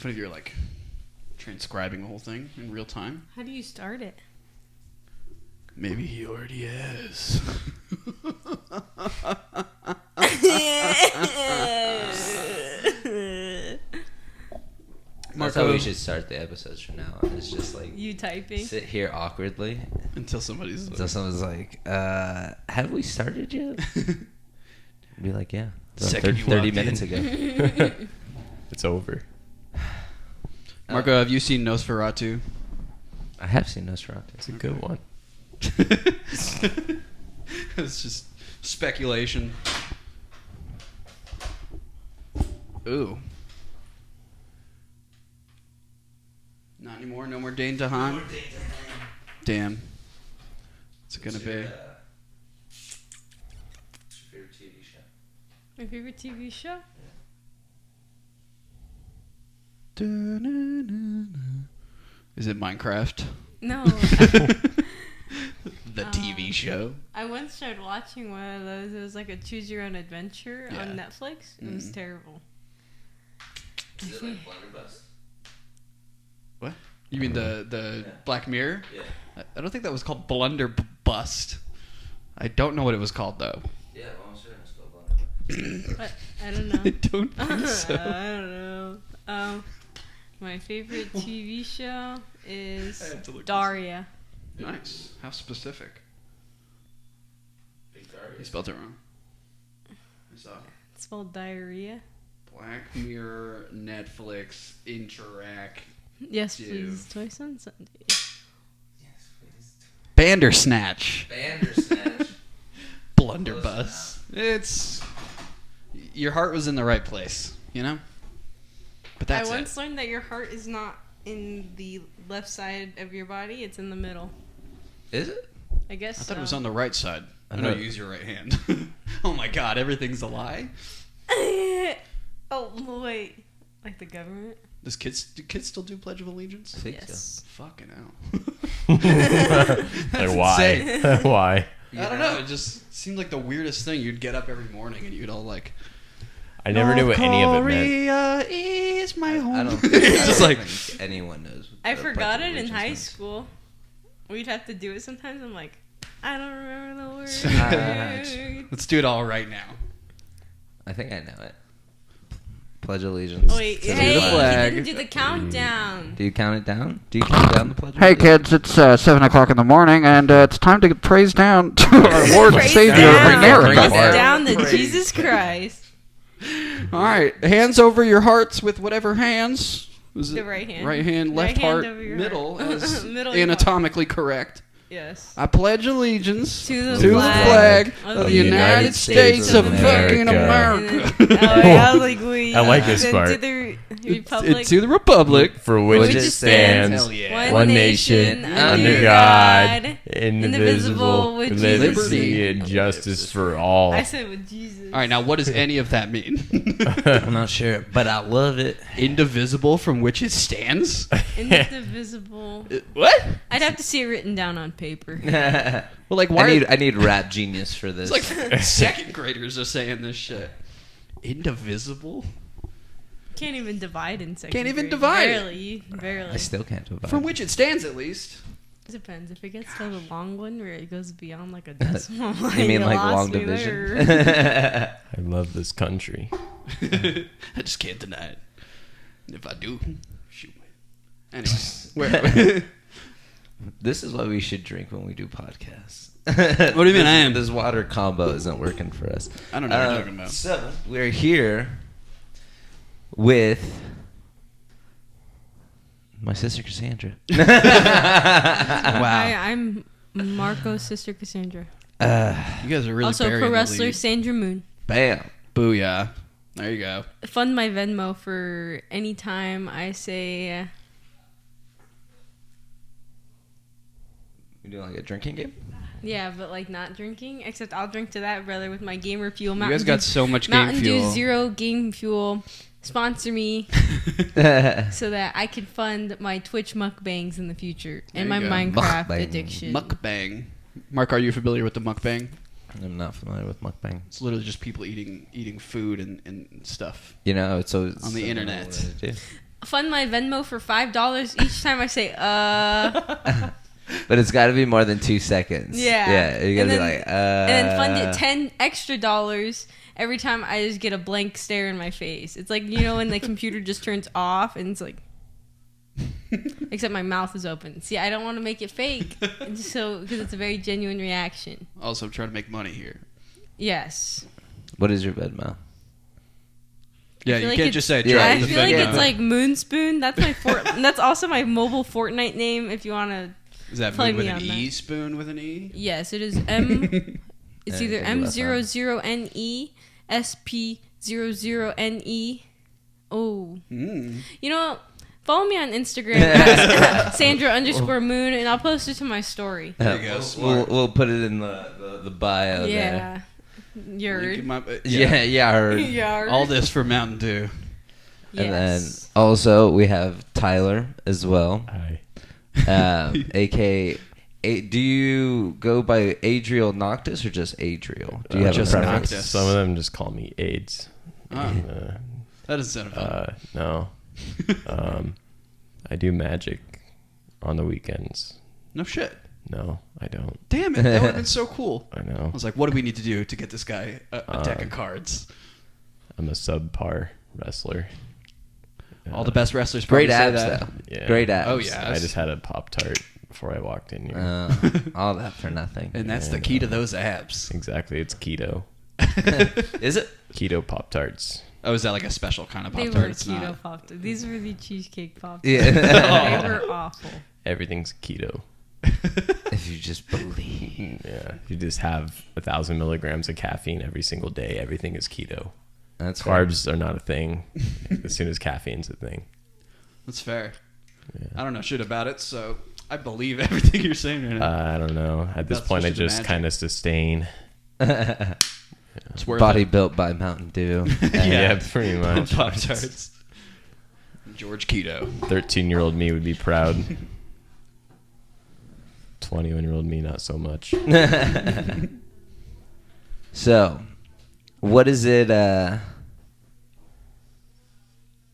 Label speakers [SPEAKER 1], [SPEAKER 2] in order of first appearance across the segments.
[SPEAKER 1] fun if you're like transcribing the whole thing in real time.
[SPEAKER 2] How do you start it?
[SPEAKER 1] Maybe he already has.
[SPEAKER 3] That's how we should start the episodes from now on. It's just like
[SPEAKER 2] you typing.
[SPEAKER 3] Sit here awkwardly
[SPEAKER 1] until someone's like,
[SPEAKER 3] have we started yet? Be like, yeah.
[SPEAKER 1] 30
[SPEAKER 3] minutes ago.
[SPEAKER 4] It's over.
[SPEAKER 1] Marco, have you seen Nosferatu?
[SPEAKER 3] I have seen Nosferatu.
[SPEAKER 4] It's a good one.
[SPEAKER 1] It's just speculation. Ooh. Not anymore? No more Dane DeHaan? Damn. What's it gonna be?
[SPEAKER 3] What's your favorite TV show?
[SPEAKER 2] My favorite TV show?
[SPEAKER 1] Is it Minecraft?
[SPEAKER 2] No.
[SPEAKER 1] The TV show?
[SPEAKER 2] I once started watching one of those. It was like a choose your own adventure on Netflix. It was terrible.
[SPEAKER 3] Is it like Blunderbuss?
[SPEAKER 1] What? You mean the Black Mirror?
[SPEAKER 3] Yeah.
[SPEAKER 1] I don't think that was called Blunderbust. I don't know what it was called though.
[SPEAKER 3] Yeah, almost certain it's called Blunderbuss.
[SPEAKER 2] I don't know.
[SPEAKER 1] I don't think so.
[SPEAKER 2] I don't know. My favorite TV show is Daria.
[SPEAKER 1] Nice. How specific.
[SPEAKER 3] Big Daria.
[SPEAKER 1] He spelled it wrong. I saw it.
[SPEAKER 2] It's spelled diarrhea.
[SPEAKER 1] Black Mirror, Netflix, Interact.
[SPEAKER 2] Yes, please. Twice on Sunday.
[SPEAKER 3] Yes, please.
[SPEAKER 1] Bandersnatch.
[SPEAKER 3] Bandersnatch.
[SPEAKER 1] Blunderbuss. It's... Your heart was in the right place, you know? But that's
[SPEAKER 2] I once learned that your heart is not in the left side of your body. It's in the middle.
[SPEAKER 3] Is it?
[SPEAKER 2] I guess
[SPEAKER 1] I thought it was on the right side.
[SPEAKER 3] I
[SPEAKER 1] I
[SPEAKER 3] know.
[SPEAKER 1] know. Use your right hand. Oh my god, everything's a lie?
[SPEAKER 2] Oh, wait. Like the government?
[SPEAKER 1] Do kids still do Pledge of Allegiance?
[SPEAKER 3] I think
[SPEAKER 2] Yes.
[SPEAKER 1] Fucking hell.
[SPEAKER 4] Like, why? Why?
[SPEAKER 1] I don't know. It just seemed like the weirdest thing. You'd get up every morning and you'd all like...
[SPEAKER 4] I never knew what any of it meant.
[SPEAKER 1] Korea is my home.
[SPEAKER 3] I don't think,
[SPEAKER 1] Just
[SPEAKER 3] I
[SPEAKER 1] like...
[SPEAKER 3] don't think anyone knows.
[SPEAKER 2] I
[SPEAKER 3] what
[SPEAKER 2] forgot
[SPEAKER 3] Pledge of
[SPEAKER 2] it in
[SPEAKER 3] Allegiance
[SPEAKER 2] high
[SPEAKER 3] means.
[SPEAKER 2] school. We'd have to do it sometimes. I'm like, I don't remember the words.
[SPEAKER 1] Let's do it all right now.
[SPEAKER 3] I think I know it. Pledge allegiance.
[SPEAKER 2] Wait,
[SPEAKER 3] to the
[SPEAKER 2] hey,
[SPEAKER 1] flag.
[SPEAKER 2] you didn't do the countdown.
[SPEAKER 3] Do you count it down? Do you count down the pledge?
[SPEAKER 1] Hey kids, it's 7 o'clock in the morning, and it's time to praise down to our Lord and
[SPEAKER 2] Praise
[SPEAKER 1] Savior
[SPEAKER 2] down.
[SPEAKER 1] America.
[SPEAKER 2] Praise down to Jesus Christ.
[SPEAKER 1] All right, hands over your hearts with whatever hands. Was it
[SPEAKER 2] The right hand.
[SPEAKER 1] Right hand, left
[SPEAKER 2] Right hand
[SPEAKER 1] heart,
[SPEAKER 2] over your
[SPEAKER 1] middle,
[SPEAKER 2] heart.
[SPEAKER 1] as
[SPEAKER 2] Middle
[SPEAKER 1] anatomically correct.
[SPEAKER 2] Yes.
[SPEAKER 1] I pledge allegiance
[SPEAKER 2] To the
[SPEAKER 1] flag
[SPEAKER 2] of
[SPEAKER 1] the United States of fucking America.
[SPEAKER 2] I was like, wait.
[SPEAKER 4] I like this
[SPEAKER 2] then
[SPEAKER 4] part.
[SPEAKER 2] To the Republic.
[SPEAKER 1] To the Republic.
[SPEAKER 4] For which
[SPEAKER 2] Which
[SPEAKER 4] it
[SPEAKER 2] it
[SPEAKER 4] stands,
[SPEAKER 1] Hell yeah.
[SPEAKER 4] one nation, under God, indivisible,
[SPEAKER 2] with
[SPEAKER 4] with
[SPEAKER 1] Jesus.
[SPEAKER 4] liberty and justice for all.
[SPEAKER 2] I said with Jesus.
[SPEAKER 1] All right, now what does any of that mean?
[SPEAKER 3] I'm not sure, but I love it.
[SPEAKER 1] Indivisible from which it stands?
[SPEAKER 2] Indivisible.
[SPEAKER 1] What?
[SPEAKER 2] I'd have to see it written down on paper.
[SPEAKER 3] I
[SPEAKER 1] Well, like, why?
[SPEAKER 3] need rap genius for this.
[SPEAKER 1] It's like second graders are saying this shit. Indivisible?
[SPEAKER 2] Can't even divide in second
[SPEAKER 1] Can't even
[SPEAKER 2] grade.
[SPEAKER 1] divide it.
[SPEAKER 2] Barely.
[SPEAKER 3] I still can't divide.
[SPEAKER 1] From which it stands, at least.
[SPEAKER 2] Depends. If it gets to the long one where it goes beyond like a decimal line,
[SPEAKER 3] You mean like
[SPEAKER 2] lost
[SPEAKER 3] long
[SPEAKER 2] me
[SPEAKER 3] division?
[SPEAKER 2] there.
[SPEAKER 4] I love this country.
[SPEAKER 1] I just can't deny it. If I do, shoot me. Anyway, where?
[SPEAKER 3] This is what we should drink when we do podcasts.
[SPEAKER 1] What do you mean I am?
[SPEAKER 3] This water combo isn't working for us.
[SPEAKER 1] I don't know what you're talking about.
[SPEAKER 3] So, we're here with my sister Cassandra.
[SPEAKER 1] Wow.
[SPEAKER 2] Hi, I'm Marco's sister Cassandra.
[SPEAKER 1] You guys are really
[SPEAKER 2] Also,
[SPEAKER 1] burying
[SPEAKER 2] pro
[SPEAKER 1] the
[SPEAKER 2] wrestler
[SPEAKER 1] lead.
[SPEAKER 2] Sandra Moone.
[SPEAKER 3] Bam.
[SPEAKER 1] Booyah. There you go.
[SPEAKER 2] Fund my Venmo for any time I say.
[SPEAKER 3] You doing like a drinking game?
[SPEAKER 2] Yeah, but like not drinking. Except I'll drink to that, brother, with my gamer fuel.
[SPEAKER 1] You
[SPEAKER 2] Mountain
[SPEAKER 1] guys got
[SPEAKER 2] Dew,
[SPEAKER 1] so much game
[SPEAKER 2] Mountain Dew
[SPEAKER 1] fuel.
[SPEAKER 2] Zero game fuel. Sponsor me so that I can fund my Twitch mukbangs in the future and
[SPEAKER 1] There
[SPEAKER 2] my
[SPEAKER 1] you go.
[SPEAKER 2] Minecraft
[SPEAKER 3] Mukbang.
[SPEAKER 2] addiction.
[SPEAKER 1] Mukbang. Mark, are you familiar with the mukbang?
[SPEAKER 3] I'm not familiar with mukbang.
[SPEAKER 1] It's literally just people eating food and stuff.
[SPEAKER 3] You know, it's so
[SPEAKER 1] On the internet.
[SPEAKER 2] fund my Venmo for $5 each time I say
[SPEAKER 3] But it's got to be more than 2 seconds.
[SPEAKER 2] Yeah.
[SPEAKER 3] You got to be like
[SPEAKER 2] and then fund it $10 extra every time I just get a blank stare in my face. It's like, when the computer just turns off and it's like, except my mouth is open. See, I don't want to make it fake, because it's a very genuine reaction.
[SPEAKER 1] Also, I'm trying to make money here.
[SPEAKER 2] Yes.
[SPEAKER 3] What is your Venmo?
[SPEAKER 1] Yeah, you
[SPEAKER 2] like
[SPEAKER 1] can't just say.
[SPEAKER 2] I feel like it's like Moonspoon. That's my that's also my mobile Fortnite name. If you want to.
[SPEAKER 1] Is that
[SPEAKER 2] play
[SPEAKER 1] Moon with
[SPEAKER 2] me
[SPEAKER 1] an
[SPEAKER 2] on
[SPEAKER 1] E?
[SPEAKER 2] that.
[SPEAKER 1] Spoon with an E?
[SPEAKER 2] Yes, it is M. It's either M00NE, SP00NE. Oh. Follow me on Instagram at Sandra_Moone, and I'll post it to my story.
[SPEAKER 1] There you go.
[SPEAKER 3] We'll put it in the bio there.
[SPEAKER 2] Yard.
[SPEAKER 3] Yard.
[SPEAKER 1] All this for Mountain Dew.
[SPEAKER 3] And then also we have Tyler as well.
[SPEAKER 4] Hi.
[SPEAKER 3] AKA, do you go by Adriel Noctis or just Adriel? Do you have
[SPEAKER 1] just
[SPEAKER 3] a preference?
[SPEAKER 1] Noctis.
[SPEAKER 4] Some of them just call me AIDS.
[SPEAKER 1] That doesn't sound fun.
[SPEAKER 4] No. I do magic on the weekends.
[SPEAKER 1] No shit.
[SPEAKER 4] No, I don't.
[SPEAKER 1] Damn it. That would have been so cool.
[SPEAKER 4] I know.
[SPEAKER 1] I was like, what do we need to do to get this guy a deck of cards?
[SPEAKER 4] I'm a subpar wrestler.
[SPEAKER 1] All the best wrestlers
[SPEAKER 3] Great
[SPEAKER 1] probably say
[SPEAKER 3] abs,
[SPEAKER 1] that.
[SPEAKER 3] though.
[SPEAKER 4] Yeah.
[SPEAKER 3] Great abs.
[SPEAKER 1] Oh, yeah.
[SPEAKER 4] I just had a Pop-Tart before I walked in here.
[SPEAKER 3] All that for nothing.
[SPEAKER 1] And that's the key to those abs.
[SPEAKER 4] Exactly. It's keto.
[SPEAKER 3] Is it?
[SPEAKER 4] Keto Pop-Tarts.
[SPEAKER 1] Oh, is that like a special kind of
[SPEAKER 2] They
[SPEAKER 1] Pop-Tart?
[SPEAKER 2] were
[SPEAKER 1] It's
[SPEAKER 2] keto
[SPEAKER 1] not.
[SPEAKER 2] Pop-Tarts. These were the cheesecake Pop-Tarts.
[SPEAKER 3] Yeah.
[SPEAKER 2] They were awful.
[SPEAKER 4] Everything's keto.
[SPEAKER 3] If you just believe.
[SPEAKER 4] Yeah. You just have 1,000 milligrams of caffeine every single day. Everything is keto.
[SPEAKER 3] That's fair.
[SPEAKER 4] Carbs are not a thing as soon as caffeine's a thing.
[SPEAKER 1] That's fair.
[SPEAKER 4] Yeah.
[SPEAKER 1] I don't know shit about it, so I believe everything you're saying right now.
[SPEAKER 4] I don't know. At this
[SPEAKER 1] That's
[SPEAKER 4] point, I
[SPEAKER 1] just the
[SPEAKER 4] just
[SPEAKER 1] magic.
[SPEAKER 4] kind of sustain.
[SPEAKER 1] It's worth
[SPEAKER 3] Body
[SPEAKER 1] it.
[SPEAKER 3] built by Mountain Dew.
[SPEAKER 4] Yeah, pretty much.
[SPEAKER 1] Pop-Tarts. George Keto.
[SPEAKER 4] 13-year-old me would be proud. 21-year-old me, not so much.
[SPEAKER 3] So, what is it?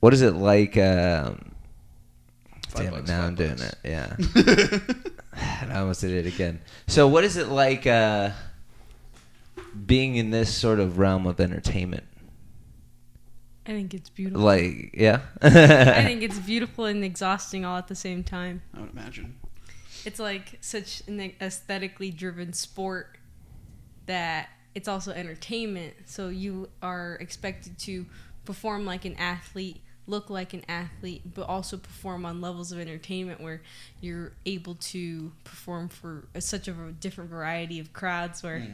[SPEAKER 3] What is it like? Damn it! Now I'm doing it. Yeah. I almost did it again. So, what is it like being in this sort of realm of entertainment?
[SPEAKER 2] I think it's beautiful.
[SPEAKER 3] Like, yeah.
[SPEAKER 2] I think it's beautiful and exhausting all at the same time.
[SPEAKER 1] I would imagine.
[SPEAKER 2] It's like such an aesthetically driven sport that it's also entertainment. So you are expected to perform like an athlete, look like an athlete, but also perform on levels of entertainment where you're able to perform for such a different variety of crowds where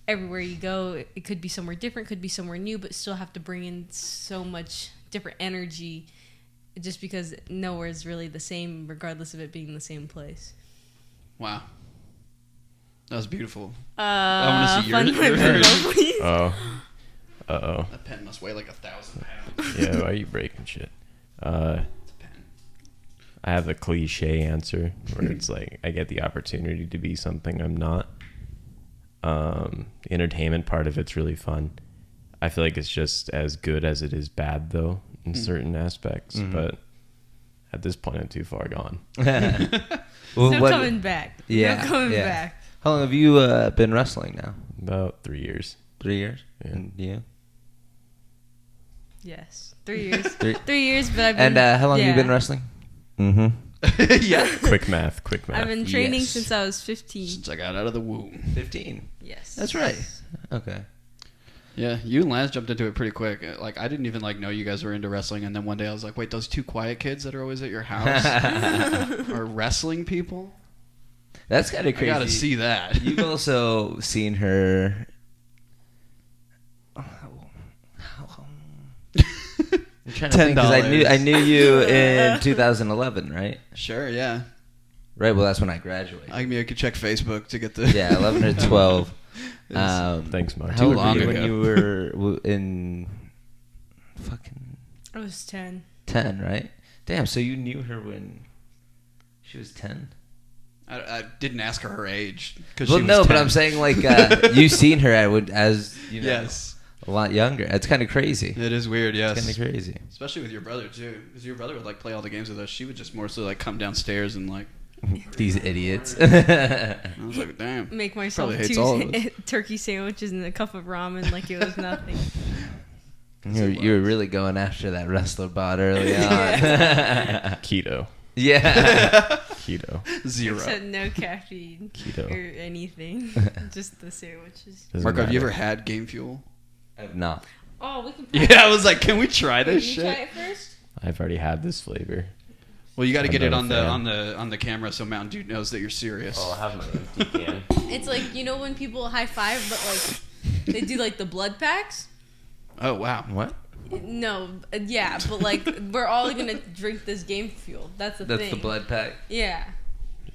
[SPEAKER 2] everywhere you go, it could be somewhere different, could be somewhere new, but still have to bring in so much different energy just because nowhere is really the same, regardless of it being the same place.
[SPEAKER 1] Wow. That was beautiful. I want to see
[SPEAKER 2] fun
[SPEAKER 1] your
[SPEAKER 2] Venmo,
[SPEAKER 1] version.
[SPEAKER 2] please.
[SPEAKER 4] Oh. Uh-oh.
[SPEAKER 1] That pen must weigh like 1,000 pounds.
[SPEAKER 4] Yeah, why are you breaking shit?
[SPEAKER 1] It's a pen.
[SPEAKER 4] I have a cliche answer where it's like I get the opportunity to be something I'm not. The entertainment part of it's really fun. I feel like it's just as good as it is bad, though, in certain aspects. But at this point, I'm too far gone.
[SPEAKER 2] No coming back.
[SPEAKER 3] Yeah,
[SPEAKER 2] No coming
[SPEAKER 3] yeah.
[SPEAKER 2] back.
[SPEAKER 3] How long have you been wrestling now?
[SPEAKER 4] About 3 years.
[SPEAKER 3] 3 years.
[SPEAKER 4] Yeah.
[SPEAKER 3] And you?
[SPEAKER 2] Yes. 3 years.
[SPEAKER 3] Three-
[SPEAKER 2] 3 years, but I've been...
[SPEAKER 3] And how long have you been wrestling? Mm-hmm.
[SPEAKER 1] Yeah.
[SPEAKER 4] Quick math.
[SPEAKER 2] I've been training
[SPEAKER 3] Yes.
[SPEAKER 2] since I was 15.
[SPEAKER 1] Since I got out of the womb.
[SPEAKER 3] 15.
[SPEAKER 2] Yes.
[SPEAKER 3] That's right. Okay.
[SPEAKER 1] Yeah, you and Lance jumped into it pretty quick. Like, I didn't even know you guys were into wrestling, and then one day I was like, wait, those two quiet kids that are always at your house are wrestling people?
[SPEAKER 3] That's kind of crazy.
[SPEAKER 1] I gotta see that.
[SPEAKER 3] You've also seen her. I'm trying to think, 'cause I knew you in 2011, right?
[SPEAKER 1] Sure, yeah.
[SPEAKER 3] Right. Well, that's when I graduated.
[SPEAKER 1] I could check Facebook to get the...
[SPEAKER 3] Yeah, 11 or 12.
[SPEAKER 4] Thanks, Mark.
[SPEAKER 3] How old
[SPEAKER 1] long
[SPEAKER 3] were you
[SPEAKER 1] ago.
[SPEAKER 3] when you were in fucking
[SPEAKER 2] I was 10.
[SPEAKER 3] 10, right? Damn, so you knew her when she was 10?
[SPEAKER 1] I didn't ask her age.
[SPEAKER 3] Well, no, but I'm saying, like, you seen her as, you know.
[SPEAKER 1] Yes.
[SPEAKER 3] a lot younger. It's kind of crazy.
[SPEAKER 1] It is weird, yes.
[SPEAKER 3] It's kind of crazy.
[SPEAKER 1] Especially with your brother, too. Because your brother would, like, play all the games with us. She would just more so, like, come downstairs and, like...
[SPEAKER 3] These idiots.
[SPEAKER 1] I was like, damn.
[SPEAKER 2] Make myself
[SPEAKER 1] Probably hates all of us.
[SPEAKER 2] 2 turkey sandwiches and a cup of ramen like it was nothing.
[SPEAKER 3] You were really going after that wrestler bot early on.
[SPEAKER 4] Keto.
[SPEAKER 3] Yeah.
[SPEAKER 4] Keto.
[SPEAKER 1] Zero.
[SPEAKER 2] Except no caffeine
[SPEAKER 4] Keto.
[SPEAKER 2] or anything. Just the sandwiches.
[SPEAKER 4] Doesn't
[SPEAKER 1] Marco, have you
[SPEAKER 4] matter.
[SPEAKER 1] ever had Game Fuel?
[SPEAKER 3] I've not.
[SPEAKER 2] Oh, we can.
[SPEAKER 1] Yeah, I was like, can we try
[SPEAKER 2] Can
[SPEAKER 1] this
[SPEAKER 2] you
[SPEAKER 1] shit?
[SPEAKER 2] try it first?
[SPEAKER 4] I've already had this flavor.
[SPEAKER 1] Well, you got to
[SPEAKER 4] I'm
[SPEAKER 1] get it
[SPEAKER 4] not a
[SPEAKER 1] on
[SPEAKER 4] fan.
[SPEAKER 1] the camera so Mountain Dew knows that you're serious.
[SPEAKER 4] I'll have an empty can.
[SPEAKER 2] It's like, you know when people high five, but like they do like the blood packs.
[SPEAKER 1] Oh wow.
[SPEAKER 3] What?
[SPEAKER 2] No, yeah, but like we're all gonna drink this Game Fuel. That's the
[SPEAKER 3] That's
[SPEAKER 2] thing.
[SPEAKER 3] the blood pack.
[SPEAKER 2] Yeah,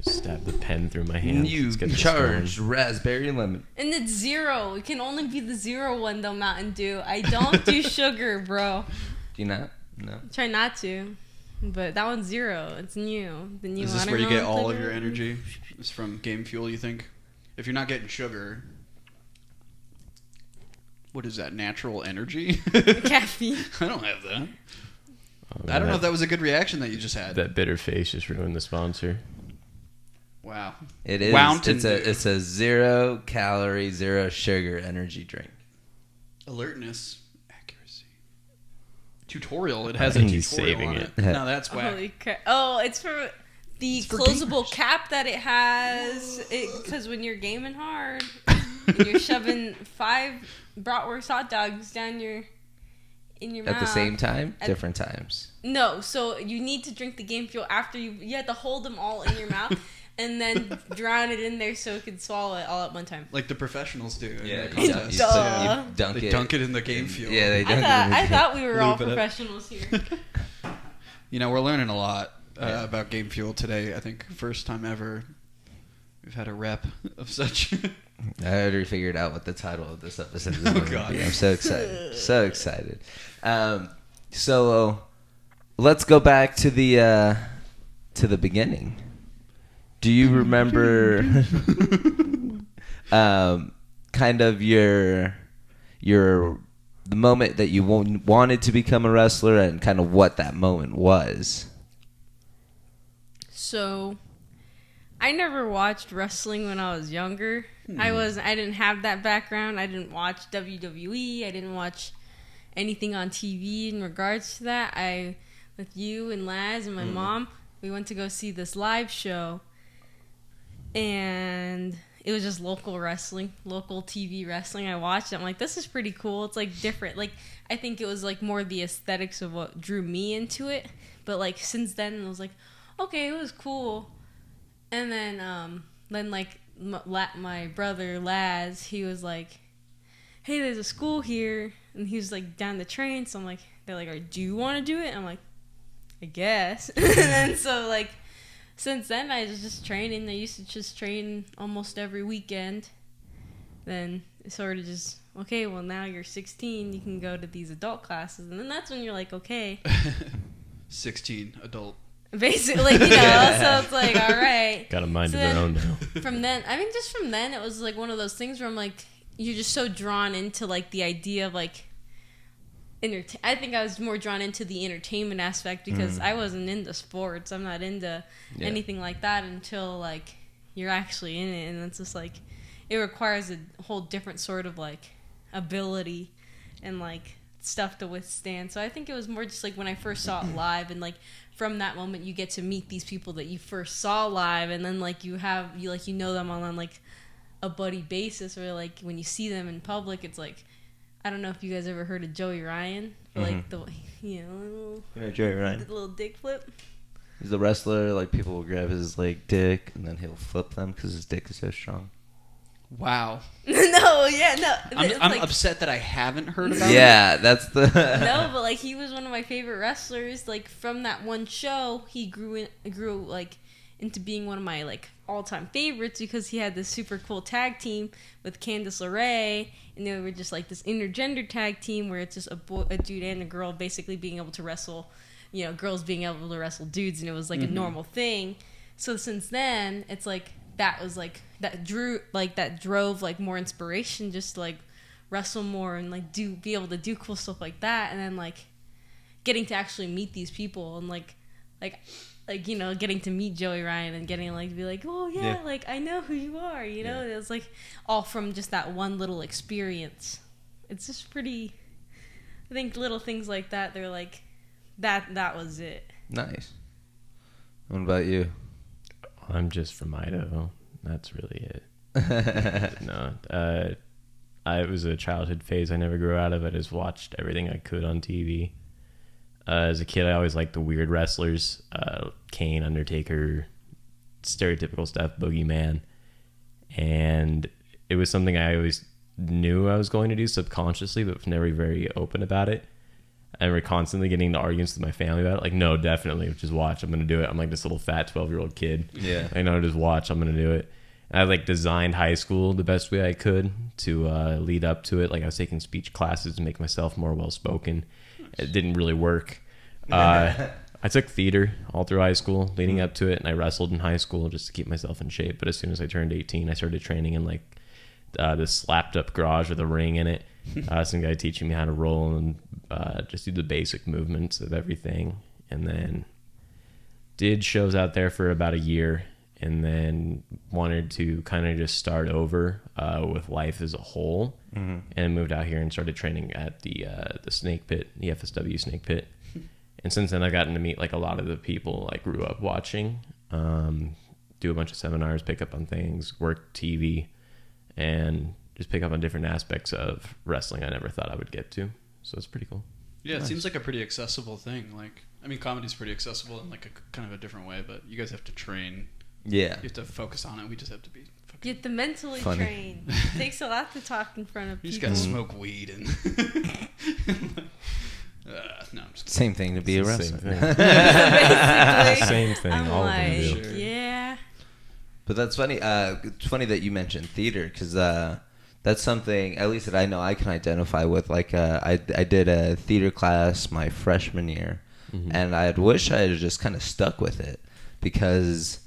[SPEAKER 4] Just stab the pen through my hand.
[SPEAKER 3] New
[SPEAKER 4] Let's get this
[SPEAKER 3] charged
[SPEAKER 4] going.
[SPEAKER 3] raspberry lemon.
[SPEAKER 2] and it's 0. It can only be the 0 one though. Mountain Dew. I don't do sugar, bro.
[SPEAKER 3] Do you not? No.
[SPEAKER 2] Try not to, but that one's 0. It's new. The new.
[SPEAKER 1] Is this where
[SPEAKER 2] watermelon
[SPEAKER 1] you get all of
[SPEAKER 2] flavor.
[SPEAKER 1] your energy? It's from Game Fuel, you think? If you're not getting sugar, what is that? Natural energy?
[SPEAKER 2] Caffeine.
[SPEAKER 1] I don't have that.
[SPEAKER 4] Oh,
[SPEAKER 1] I don't know if that was a good reaction that you just had.
[SPEAKER 4] That bitter face just ruined the sponsor.
[SPEAKER 1] Wow.
[SPEAKER 3] It is.
[SPEAKER 1] Mountain Dew.
[SPEAKER 3] It's a 0 calorie, 0 sugar energy drink.
[SPEAKER 1] Alertness, accuracy. Tutorial. It has a
[SPEAKER 4] think
[SPEAKER 1] tutorial
[SPEAKER 4] he's saving
[SPEAKER 1] on
[SPEAKER 4] it.
[SPEAKER 1] it. No, that's whack.
[SPEAKER 2] Holy crap! Oh, it's for the
[SPEAKER 1] for
[SPEAKER 2] closable
[SPEAKER 1] gamers.
[SPEAKER 2] cap that it has. Because when you're gaming hard, and you're shoving 5 bratwurst hot dogs down in your mouth
[SPEAKER 3] At the same time,
[SPEAKER 2] At-
[SPEAKER 3] different times.
[SPEAKER 2] No, so you need to drink the Game Fuel after you have to hold them all in your mouth and then drown it in there so it can swallow it all at one time.
[SPEAKER 1] Like the professionals do. In
[SPEAKER 3] Yeah,
[SPEAKER 1] the
[SPEAKER 3] you
[SPEAKER 1] contest.
[SPEAKER 2] Duh.
[SPEAKER 3] you dunk
[SPEAKER 1] They
[SPEAKER 3] it.
[SPEAKER 1] dunk it in the Game Fuel.
[SPEAKER 3] Yeah, they dunk
[SPEAKER 2] I
[SPEAKER 3] it.
[SPEAKER 2] thought we were all
[SPEAKER 1] Lube it up.
[SPEAKER 2] professionals here.
[SPEAKER 1] You know, we're learning a lot
[SPEAKER 3] Yeah.
[SPEAKER 1] about Game Fuel today. I think first time ever we've had a rep of such.
[SPEAKER 3] I already figured out what the title of this episode is
[SPEAKER 1] Oh,
[SPEAKER 3] going to
[SPEAKER 1] God.
[SPEAKER 3] be. I'm so excited. So excited. So let's go back to the beginning. Do you remember kind of the moment that you wanted to become a wrestler and kind of what that moment was?
[SPEAKER 2] So, I never watched wrestling when I was younger. I didn't have that background. I didn't watch WWE. I didn't watch anything on TV in regards to that. With you and Laz and my mom, we went to go see this live show, and it was just local wrestling, local TV wrestling. I watched it. I'm like, this is pretty cool. It's like different. Like, I think it was like more the aesthetics of what drew me into it. But like since then, it was like, okay, it was cool. And then like my brother Laz, he was like, hey, there's a school here, and he was like down the train. So I'm like, they're like, do you want to do it? I'm like, I guess. And then so like since then I was just training. I used to just train almost every weekend. Then it sort of just, okay, well now you're 16, you can go to these adult classes, and then that's when you're like, okay,
[SPEAKER 1] 16 adult.
[SPEAKER 2] basically, you know. So it's like, all right.
[SPEAKER 4] Got a mind
[SPEAKER 2] So
[SPEAKER 4] of their
[SPEAKER 2] then-
[SPEAKER 4] own now.
[SPEAKER 2] From then, I mean, just from then, it was like one of those things where I'm like, you're just so drawn into like the idea of like, I think I was more drawn into the entertainment aspect because I wasn't into sports. I'm not into anything like that until like you're actually in it, and it's just like it requires a whole different sort of like ability and like stuff to withstand. So I think it was more just like when I first saw it live, and like from that moment you get to meet these people that you first saw live, and then like you know them on like a buddy basis, or like when you see them in public, it's like, I don't know if you guys ever heard of Joey Ryan, but like the
[SPEAKER 3] Joey Ryan.
[SPEAKER 2] the little dick flip.
[SPEAKER 3] He's the wrestler. Like people will grab his like dick and then he'll flip them because his dick is so strong.
[SPEAKER 1] Wow.
[SPEAKER 2] No. It's
[SPEAKER 1] I'm
[SPEAKER 2] like,
[SPEAKER 1] upset that I haven't heard about it.
[SPEAKER 3] Yeah, that's the.
[SPEAKER 2] no, but like he was one of my favorite wrestlers. Like from that one show, he grew like into being one of my like all-time favorites because he had this super cool tag team with Candice LeRae, and they were just like this intergender tag team where it's just a dude and a girl basically being able to wrestle, you know, girls being able to wrestle dudes, and it was like a normal thing. So since then, it's like that was like that drove like more inspiration just to like wrestle more and like be able to do cool stuff like that, and then like getting to actually meet these people and like you know, getting to meet Joey Ryan and getting like to be like, oh yeah, like I know who you are, you know. It was like all from just that one little experience. It's just pretty. I think little things like that, they're like that was it. Nice.
[SPEAKER 3] What about you?
[SPEAKER 4] I'm just from Idaho. That's really it. No, it was a childhood phase I never grew out of. I just watched everything I could on TV. As a kid, I always liked the weird wrestlers, Kane, Undertaker, stereotypical stuff, Boogeyman, and it was something I always knew I was going to do subconsciously, but was never very open about it. And we're constantly getting into arguments with my family about it. Like, no, definitely, just watch. I'm going to do it. I'm like this little fat 12-year-old kid.
[SPEAKER 3] Yeah.
[SPEAKER 4] I know, just watch. I'm going to do it. And I like designed high school the best way I could to lead up to it. Like I was taking speech classes to make myself more well-spoken. It didn't really work. I took theater all through high school leading up to it, and I wrestled in high school just to keep myself in shape. But as soon as I turned 18, I started training in like this slapped-up garage with a ring in it. Some guy teaching me how to roll and just do the basic movements of everything. And then did shows out there for about a year, and then wanted to kind of just start over with life as a whole, and moved out here and started training at the Snake Pit, the FSW Snake Pit. And since then, I've gotten to meet like a lot of the people I grew up watching, do a bunch of seminars, pick up on things, work TV, and just pick up on different aspects of wrestling I never thought I would get to. So it's pretty cool.
[SPEAKER 1] Yeah, it seems like a pretty accessible thing. Like, I mean, comedy's pretty accessible in like a kind of a different way, but you guys have to train.
[SPEAKER 3] Yeah.
[SPEAKER 1] You have to focus on it. We just have to be fucking...
[SPEAKER 2] You have to mentally train. It takes a lot to talk in front of people.
[SPEAKER 1] You just gotta smoke weed and... no, I'm just
[SPEAKER 3] same thing to be a wrestler.
[SPEAKER 4] Same thing.
[SPEAKER 2] I'm
[SPEAKER 4] all
[SPEAKER 2] like,
[SPEAKER 4] of them do.
[SPEAKER 2] yeah.
[SPEAKER 3] But that's funny. It's funny that you mentioned theater, because that's something, at least that I know I can identify with. Like, I did a theater class my freshman year, and I wish I had just kind of stuck with it, because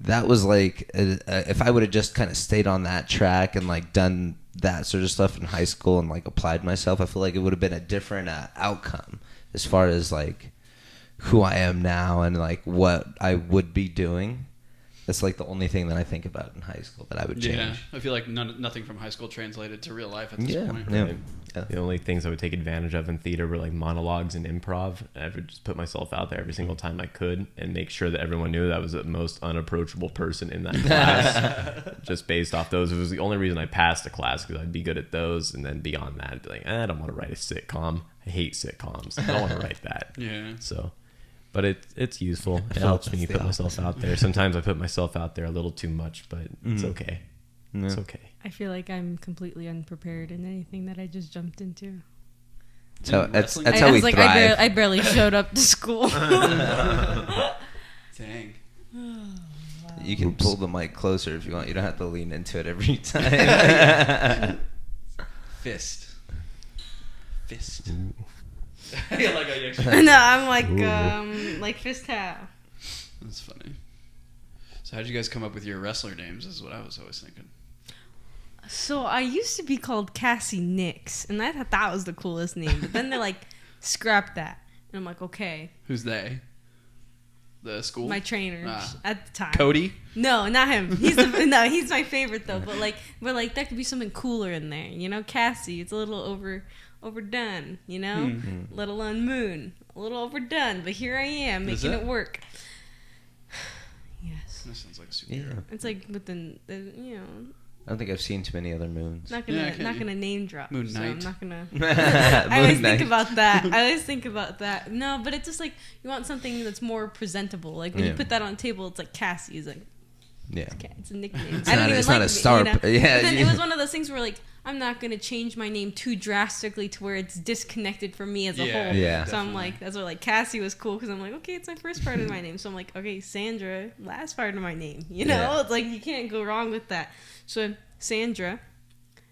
[SPEAKER 3] that was like, if I would have just kind of stayed on that track and like done that sort of stuff in high school and like applied myself, I feel like it would have been a different outcome as far as like who I am now and like what I would be doing. That's like the only thing that I think about in high school that I would change.
[SPEAKER 1] Yeah, I feel like nothing from high school translated to real life at this point.
[SPEAKER 3] Yeah.
[SPEAKER 4] The only things I would take advantage of in theater were like monologues and improv. I would just put myself out there every single time I could and make sure that everyone knew that I was the most unapproachable person in that class. Just based off those. It was the only reason I passed the class, because I'd be good at those. And then beyond that, I'd be like, I don't want to write a sitcom. I hate sitcoms. I don't want to write that.
[SPEAKER 1] Yeah.
[SPEAKER 4] So... But it's useful. It helps me put myself out there. Sometimes I put myself out there a little too much, but it's okay. Yeah. It's okay.
[SPEAKER 2] I feel like I'm completely unprepared in anything that I just jumped into.
[SPEAKER 3] So that's how we thrive.
[SPEAKER 2] I barely showed up to school.
[SPEAKER 1] Dang.
[SPEAKER 3] You can pull the mic closer if you want. You don't have to lean into it every time.
[SPEAKER 1] Fist.
[SPEAKER 2] No, I'm like fist towel.
[SPEAKER 1] That's funny. So how'd you guys come up with your wrestler names is what I was always thinking.
[SPEAKER 2] So I used to be called Cassie Nix, and I thought that was the coolest name. But then they're like, scrap that. And I'm like, okay.
[SPEAKER 1] Who's they? The school?
[SPEAKER 2] My trainers at the time.
[SPEAKER 1] Cody?
[SPEAKER 2] No, not him. He's my favorite though. But like there could be something cooler in there. You know, Cassie. It's a little overdone. You know, let alone Moon. A little overdone. But here I am making it work. Yes.
[SPEAKER 1] That sounds like a superhero.
[SPEAKER 3] Yeah.
[SPEAKER 2] It's like with the
[SPEAKER 3] I don't think I've seen too many other moons.
[SPEAKER 2] Not gonna name drop.
[SPEAKER 1] Moon
[SPEAKER 2] so
[SPEAKER 1] Knight.
[SPEAKER 2] I'm not gonna.
[SPEAKER 3] I
[SPEAKER 2] always think about that. No, but it's just like you want something that's more presentable. Like when you put that on a table, it's like Cassie is like.
[SPEAKER 3] Yeah.
[SPEAKER 2] It's a nickname.
[SPEAKER 3] It's not a star.
[SPEAKER 2] Yeah.
[SPEAKER 3] But then
[SPEAKER 2] it was one of those things where like I'm not gonna change my name too drastically to where it's disconnected from me as a whole.
[SPEAKER 3] Yeah.
[SPEAKER 2] So I'm like, that's where like Cassie was cool because I'm like, okay, it's my first part of my name. So I'm like, okay, Sandra, last part of my name. You know, it's like you can't go wrong with that. So Sandra,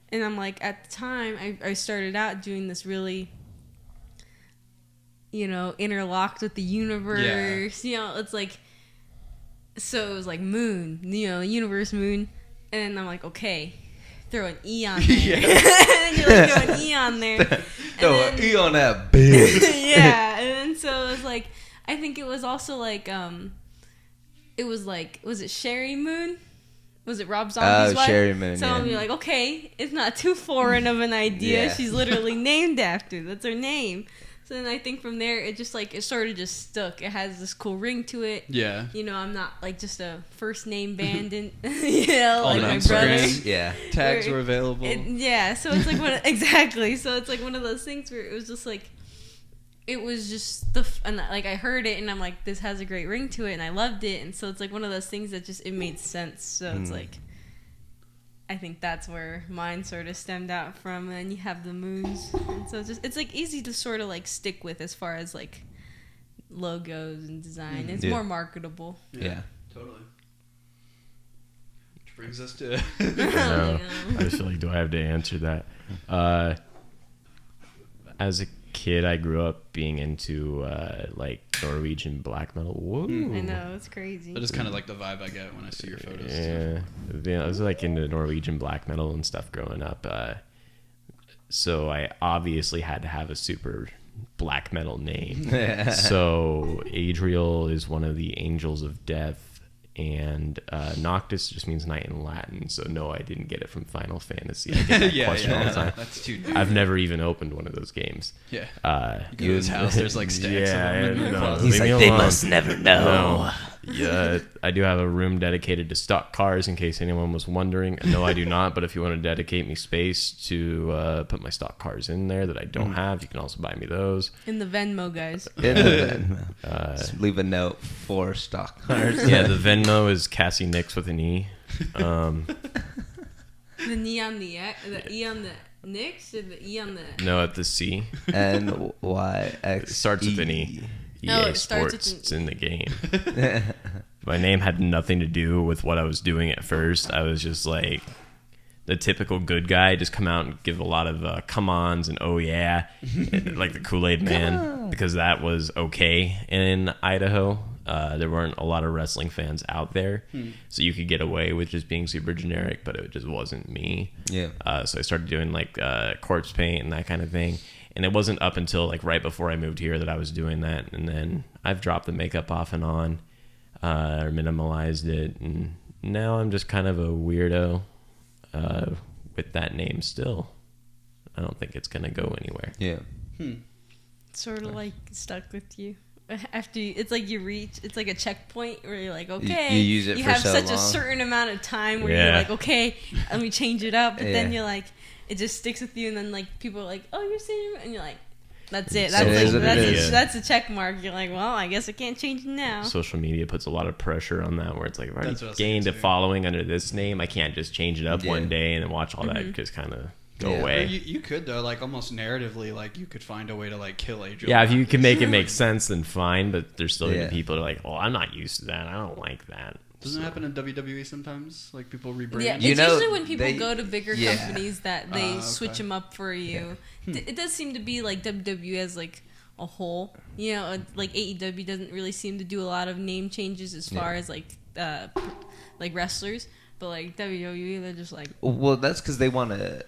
[SPEAKER 2] and I'm like, at the time I started out doing this really, interlocked with the universe. Yeah. It's like, so it was like Moon, universe Moon, and I'm like, okay, throw an E on there. And you like throw an E on there.
[SPEAKER 3] Throw an E on that bitch.
[SPEAKER 2] Yeah, and then so it was like, I think it was also like, it was like, was it Sherry Moon? Was it Rob Zombie's wife?
[SPEAKER 3] Sherry Moon,
[SPEAKER 2] So
[SPEAKER 3] yeah.
[SPEAKER 2] you're like, okay, it's not too foreign of an idea.
[SPEAKER 3] Yeah.
[SPEAKER 2] She's literally named after. That's her name. So then I think from there, it just like, it sort of just stuck. It has this cool ring to it.
[SPEAKER 1] Yeah.
[SPEAKER 2] You know, I'm not like just a first name band and, you know,
[SPEAKER 1] On
[SPEAKER 2] like my
[SPEAKER 1] Instagram.
[SPEAKER 2] brother.
[SPEAKER 3] Yeah.
[SPEAKER 1] Tags
[SPEAKER 2] Where
[SPEAKER 1] were available.
[SPEAKER 2] Yeah, so it's like exactly. So it's like one of those things where it was just like, it was just and like I heard it and I'm like, this has a great ring to it and I loved it, and so it's like one of those things that just it made sense. So it's like, I think that's where mine sort of stemmed out from. And you have the moons, and so it's like easy to sort of like stick with as far as like logos and design. It's more marketable.
[SPEAKER 3] Yeah.
[SPEAKER 1] Totally. Which brings us to
[SPEAKER 4] No, I just feel like, do I have to answer that? As a kid, I grew up being into like Norwegian black metal. Whoa.
[SPEAKER 2] I know, it's crazy.
[SPEAKER 1] That is kind of like the vibe I get when I see your photos.
[SPEAKER 4] Yeah, I was like into Norwegian black metal and stuff growing up. So I obviously had to have a super black metal name. So Adriel is one of the angels of death, and Noctis just means night in Latin. So no, I didn't get it from Final Fantasy. I get that question all the time.
[SPEAKER 1] That's too.
[SPEAKER 4] I've never even opened one of those games.
[SPEAKER 1] Yeah. You go to his house. There's like stacks
[SPEAKER 4] Yeah,
[SPEAKER 1] of them. in the
[SPEAKER 4] no.
[SPEAKER 1] closet.
[SPEAKER 3] He's
[SPEAKER 4] Leave
[SPEAKER 3] like,
[SPEAKER 4] me
[SPEAKER 3] they
[SPEAKER 4] alone.
[SPEAKER 3] must never know.
[SPEAKER 4] No. Yeah, I do have a room dedicated to stock cars in case anyone was wondering. No, I do not, but if you want to dedicate me space to put my stock cars in there that I don't have, you can also buy me those.
[SPEAKER 2] In the Venmo, guys.
[SPEAKER 3] Just leave a note for stock cars.
[SPEAKER 4] Yeah, the Venmo is Cassie Nix with an E.
[SPEAKER 2] The E on the E on the Knicks or the E on the...
[SPEAKER 4] No, at the C.
[SPEAKER 3] NYX.
[SPEAKER 4] It starts with an E.
[SPEAKER 2] No,
[SPEAKER 4] EA
[SPEAKER 2] it starts
[SPEAKER 4] Sports,
[SPEAKER 2] with an
[SPEAKER 4] it's in the game. My name had nothing to do with what I was doing at first. I was just like the typical good guy, just come out and give a lot of come-ons and oh yeah, like the Kool-Aid man, because that was okay in Idaho. There weren't a lot of wrestling fans out there, so you could get away with just being super generic, but it just wasn't me.
[SPEAKER 3] Yeah.
[SPEAKER 4] So I started doing like corpse paint and that kind of thing. And it wasn't up until like right before I moved here that I was doing that. And then I've dropped the makeup off and on, or minimalized it. And now I'm just kind of a weirdo with that name still. I don't think it's going to go anywhere.
[SPEAKER 3] Yeah.
[SPEAKER 2] Sort of like stuck with you. After you, it's like you reach, it's like a checkpoint where you're like, okay,
[SPEAKER 3] You use it
[SPEAKER 2] you
[SPEAKER 3] for
[SPEAKER 2] have
[SPEAKER 3] so
[SPEAKER 2] such
[SPEAKER 3] long.
[SPEAKER 2] a certain amount of time where
[SPEAKER 4] Yeah.
[SPEAKER 2] you're like, okay, let me change it up. But then
[SPEAKER 3] Yeah.
[SPEAKER 2] you're like, it just sticks with you, and then like people are like, oh, you're saying, and you're like, that's it.
[SPEAKER 4] It
[SPEAKER 2] That's
[SPEAKER 3] is what it
[SPEAKER 4] is.
[SPEAKER 2] that's a check mark. You're like, well, I guess I can't change it now.
[SPEAKER 4] Social media puts a lot of pressure on that, where it's like, I've already
[SPEAKER 1] That's what I was
[SPEAKER 4] gained a
[SPEAKER 1] thinking, too.
[SPEAKER 4] following under this name. I can't just change it up
[SPEAKER 3] Yeah.
[SPEAKER 4] one day and then watch all that just kind of go
[SPEAKER 3] Yeah.
[SPEAKER 1] Or
[SPEAKER 4] away.
[SPEAKER 1] you could though, like almost narratively, like you could find a way to like kill Adriel.
[SPEAKER 4] Yeah, if you
[SPEAKER 1] Noctis.
[SPEAKER 4] can make it make sense, then fine. But there's still gonna
[SPEAKER 3] Yeah.
[SPEAKER 4] be people that are like, "Oh, I'm not used to that. I don't like that."
[SPEAKER 1] Doesn't it happen in WWE sometimes? Like people rebrand.
[SPEAKER 2] Yeah,
[SPEAKER 3] You
[SPEAKER 2] it's
[SPEAKER 3] know,
[SPEAKER 2] usually when people
[SPEAKER 3] they-
[SPEAKER 2] go to bigger
[SPEAKER 3] yeah.
[SPEAKER 2] companies that they
[SPEAKER 1] Okay.
[SPEAKER 2] switch them up for you. It does seem to be like WWE as like a whole. You know, like AEW doesn't really seem to do a lot of name changes as far as like wrestlers, but like WWE, they're just like,
[SPEAKER 3] Well, that's because they want to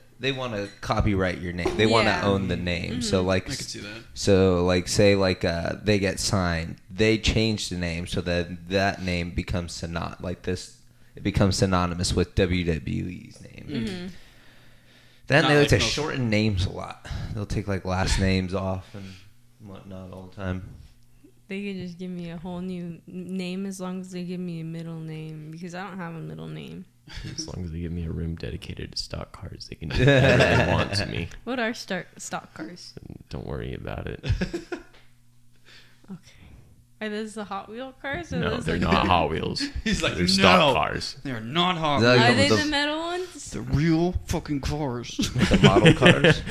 [SPEAKER 3] copyright your name. They want to
[SPEAKER 2] Yeah.
[SPEAKER 3] own the name. So like,
[SPEAKER 1] I could see that.
[SPEAKER 3] so like, say like they get signed, they change the name so that that name becomes it becomes synonymous with WWE's name. Then
[SPEAKER 1] Not
[SPEAKER 3] they like
[SPEAKER 1] like
[SPEAKER 3] to
[SPEAKER 1] most-
[SPEAKER 3] shorten names a lot. They'll take like last names off and whatnot all the time.
[SPEAKER 2] they could just give me a whole new name as long as they give me a middle name, because I don't have a middle name.
[SPEAKER 4] As long as they give me a room dedicated to stock cars, they can do whatever they want to me.
[SPEAKER 2] What are stock cars?
[SPEAKER 4] Don't worry about it.
[SPEAKER 2] Okay. Are those the Hot Wheel cars? Or
[SPEAKER 4] No,
[SPEAKER 2] those
[SPEAKER 4] they're
[SPEAKER 2] like
[SPEAKER 4] not Hot Wheels.
[SPEAKER 1] He's like,
[SPEAKER 4] They're
[SPEAKER 1] no,
[SPEAKER 4] stock cars.
[SPEAKER 1] They are not hot.
[SPEAKER 3] Is that
[SPEAKER 1] Wheels.
[SPEAKER 2] Are they
[SPEAKER 3] the-
[SPEAKER 2] the metal ones?
[SPEAKER 1] The real fucking cars.
[SPEAKER 3] The model cars,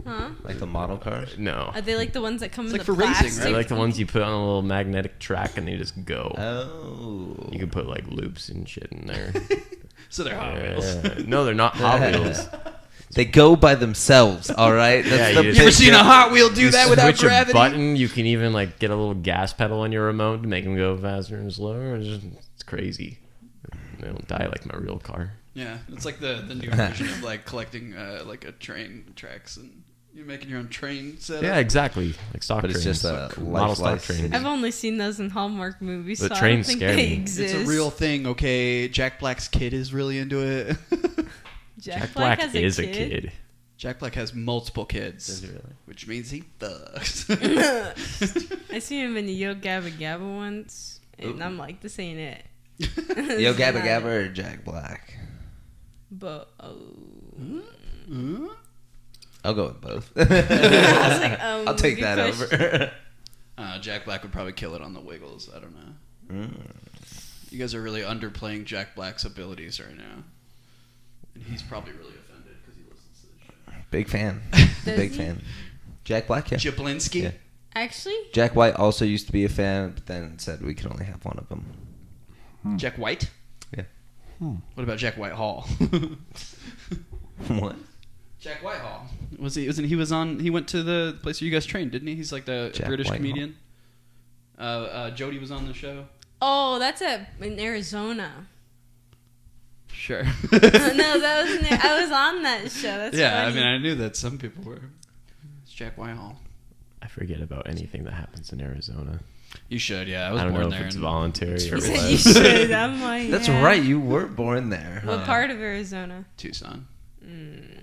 [SPEAKER 2] Huh?
[SPEAKER 3] like the model cars.
[SPEAKER 4] No.
[SPEAKER 2] Are they like the ones that come
[SPEAKER 1] It's
[SPEAKER 2] in
[SPEAKER 1] like
[SPEAKER 2] the
[SPEAKER 1] for racing, right?
[SPEAKER 2] plastic?
[SPEAKER 4] They're like the ones you put on a little magnetic track and they just go.
[SPEAKER 3] Oh,
[SPEAKER 4] You can put like loops and shit in there.
[SPEAKER 1] So they're Hot Wheels.
[SPEAKER 4] Yeah. No, they're not Hot Wheels.
[SPEAKER 3] they go by themselves. All right.
[SPEAKER 4] Yeah,
[SPEAKER 3] That's
[SPEAKER 4] you
[SPEAKER 3] the
[SPEAKER 4] just-
[SPEAKER 1] You ever
[SPEAKER 3] big
[SPEAKER 1] seen a
[SPEAKER 3] joke.
[SPEAKER 1] Hot Wheel do that without
[SPEAKER 4] switch
[SPEAKER 1] gravity?
[SPEAKER 4] a button. You can even like get a little gas pedal on your remote to make them go faster and slower. It's crazy. They don't die like my real car.
[SPEAKER 1] Yeah, it's like the new version of like collecting like a train tracks and you're making your own train setup.
[SPEAKER 4] Yeah, exactly. Like stock
[SPEAKER 3] But
[SPEAKER 4] trains.
[SPEAKER 3] it's just a
[SPEAKER 4] like model stock
[SPEAKER 3] life
[SPEAKER 4] trains.
[SPEAKER 2] I've only seen those in Hallmark movies,
[SPEAKER 4] The
[SPEAKER 2] so I don't
[SPEAKER 4] trains
[SPEAKER 2] think
[SPEAKER 4] scare
[SPEAKER 2] they
[SPEAKER 4] me.
[SPEAKER 2] exist.
[SPEAKER 1] It's a real thing, okay? Jack Black's kid is really into it.
[SPEAKER 2] Jack
[SPEAKER 4] Black
[SPEAKER 2] has
[SPEAKER 4] is
[SPEAKER 2] a
[SPEAKER 4] a kid.
[SPEAKER 1] Jack Black has multiple kids,
[SPEAKER 3] Does he really?
[SPEAKER 1] which means he fucks.
[SPEAKER 2] I seen him in the Yo Gabba Gabba once, and
[SPEAKER 3] Ooh.
[SPEAKER 2] I'm like, this ain't it.
[SPEAKER 3] Yo Gabba Gabba or Jack Black?
[SPEAKER 2] But
[SPEAKER 3] I'll go with both.
[SPEAKER 2] I was like,
[SPEAKER 3] I'll take
[SPEAKER 2] good
[SPEAKER 3] that
[SPEAKER 2] question.
[SPEAKER 3] over.
[SPEAKER 1] Jack Black would probably kill it on the Wiggles. I don't know.
[SPEAKER 3] Mm.
[SPEAKER 1] You guys are really underplaying Jack Black's abilities right now. And he's probably really offended because he listens to this show.
[SPEAKER 3] Big fan.
[SPEAKER 2] Does
[SPEAKER 3] Big
[SPEAKER 2] he?
[SPEAKER 3] fan. Jack Black, yeah.
[SPEAKER 1] Jablinski?
[SPEAKER 3] Yeah.
[SPEAKER 2] Actually,
[SPEAKER 3] Jack White also used to be a fan, but then said we could only have one of them.
[SPEAKER 1] Jack White?
[SPEAKER 3] Yeah.
[SPEAKER 1] What about Jack Whitehall?
[SPEAKER 3] What?
[SPEAKER 1] Jack Whitehall. He went to the place where you guys trained, didn't he? He's like the
[SPEAKER 3] Jack
[SPEAKER 1] British
[SPEAKER 3] Whitehall.
[SPEAKER 1] comedian. Jody was on the show.
[SPEAKER 2] oh, that's in Arizona.
[SPEAKER 1] Sure.
[SPEAKER 2] No, that was I was on that show. That's
[SPEAKER 1] yeah,
[SPEAKER 2] funny.
[SPEAKER 1] I mean, I knew that some people were. It's Jack Whitehall.
[SPEAKER 4] I forget about anything that happens in Arizona.
[SPEAKER 1] You should, yeah. I was
[SPEAKER 4] I don't
[SPEAKER 1] born
[SPEAKER 4] know
[SPEAKER 1] there.
[SPEAKER 4] if it's
[SPEAKER 1] and-
[SPEAKER 4] voluntary or
[SPEAKER 2] He said
[SPEAKER 4] what.
[SPEAKER 2] you should. I'm like,
[SPEAKER 3] That's
[SPEAKER 2] yeah.
[SPEAKER 3] right, you were born there.
[SPEAKER 2] What
[SPEAKER 3] huh?
[SPEAKER 2] part of Arizona?
[SPEAKER 1] Tucson.
[SPEAKER 2] Mm.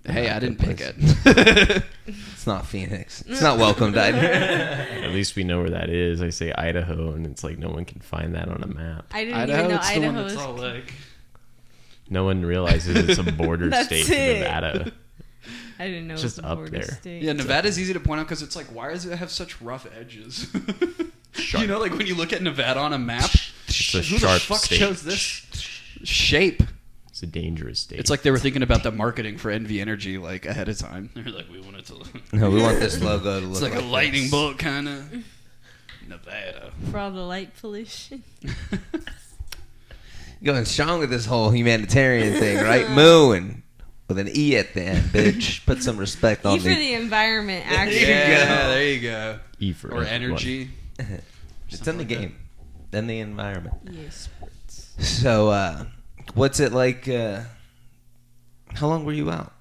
[SPEAKER 1] Hey, I didn't pick
[SPEAKER 3] Good
[SPEAKER 1] it.
[SPEAKER 3] It's not Phoenix. It's not welcomed either.
[SPEAKER 4] At least we know where that is. I say Idaho, and it's like no one can find that on a map.
[SPEAKER 2] I didn't even know
[SPEAKER 1] it's the one
[SPEAKER 2] Idaho
[SPEAKER 1] that's
[SPEAKER 2] was.
[SPEAKER 1] all like.
[SPEAKER 4] No one realizes it's a border
[SPEAKER 2] That's
[SPEAKER 4] state to
[SPEAKER 2] it.
[SPEAKER 4] Nevada.
[SPEAKER 2] I didn't know
[SPEAKER 4] It's
[SPEAKER 2] it was
[SPEAKER 4] just
[SPEAKER 2] a
[SPEAKER 4] up
[SPEAKER 2] border
[SPEAKER 4] there.
[SPEAKER 2] state.
[SPEAKER 1] Yeah, Nevada's easy to point out because it's like, why does it have such rough edges?
[SPEAKER 4] Sharp.
[SPEAKER 1] You know, like when you look at Nevada on a map,
[SPEAKER 4] It's a
[SPEAKER 1] who
[SPEAKER 4] sharp
[SPEAKER 1] the fuck
[SPEAKER 4] state.
[SPEAKER 1] chose this shape?
[SPEAKER 4] It's a dangerous state.
[SPEAKER 1] It's like they were thinking about the marketing for NV Energy like ahead of time. They're like, we want it to look.
[SPEAKER 3] No, we want this logo to look
[SPEAKER 1] It's like a
[SPEAKER 3] this.
[SPEAKER 1] lightning bolt kind of. Nevada.
[SPEAKER 2] For all the light pollution.
[SPEAKER 3] Going strong with this whole humanitarian thing, right? Moon. With an E at the end, bitch. Put some respect on
[SPEAKER 2] E for
[SPEAKER 3] me.
[SPEAKER 2] the environment,
[SPEAKER 3] There
[SPEAKER 2] actually.
[SPEAKER 3] you go.
[SPEAKER 1] Yeah, there you go.
[SPEAKER 4] E for
[SPEAKER 1] Or
[SPEAKER 4] everyone.
[SPEAKER 1] energy.
[SPEAKER 3] It's in the
[SPEAKER 1] like that.
[SPEAKER 3] game. In the environment.
[SPEAKER 2] Yes, sports.
[SPEAKER 3] So, what's it like? How long were you out?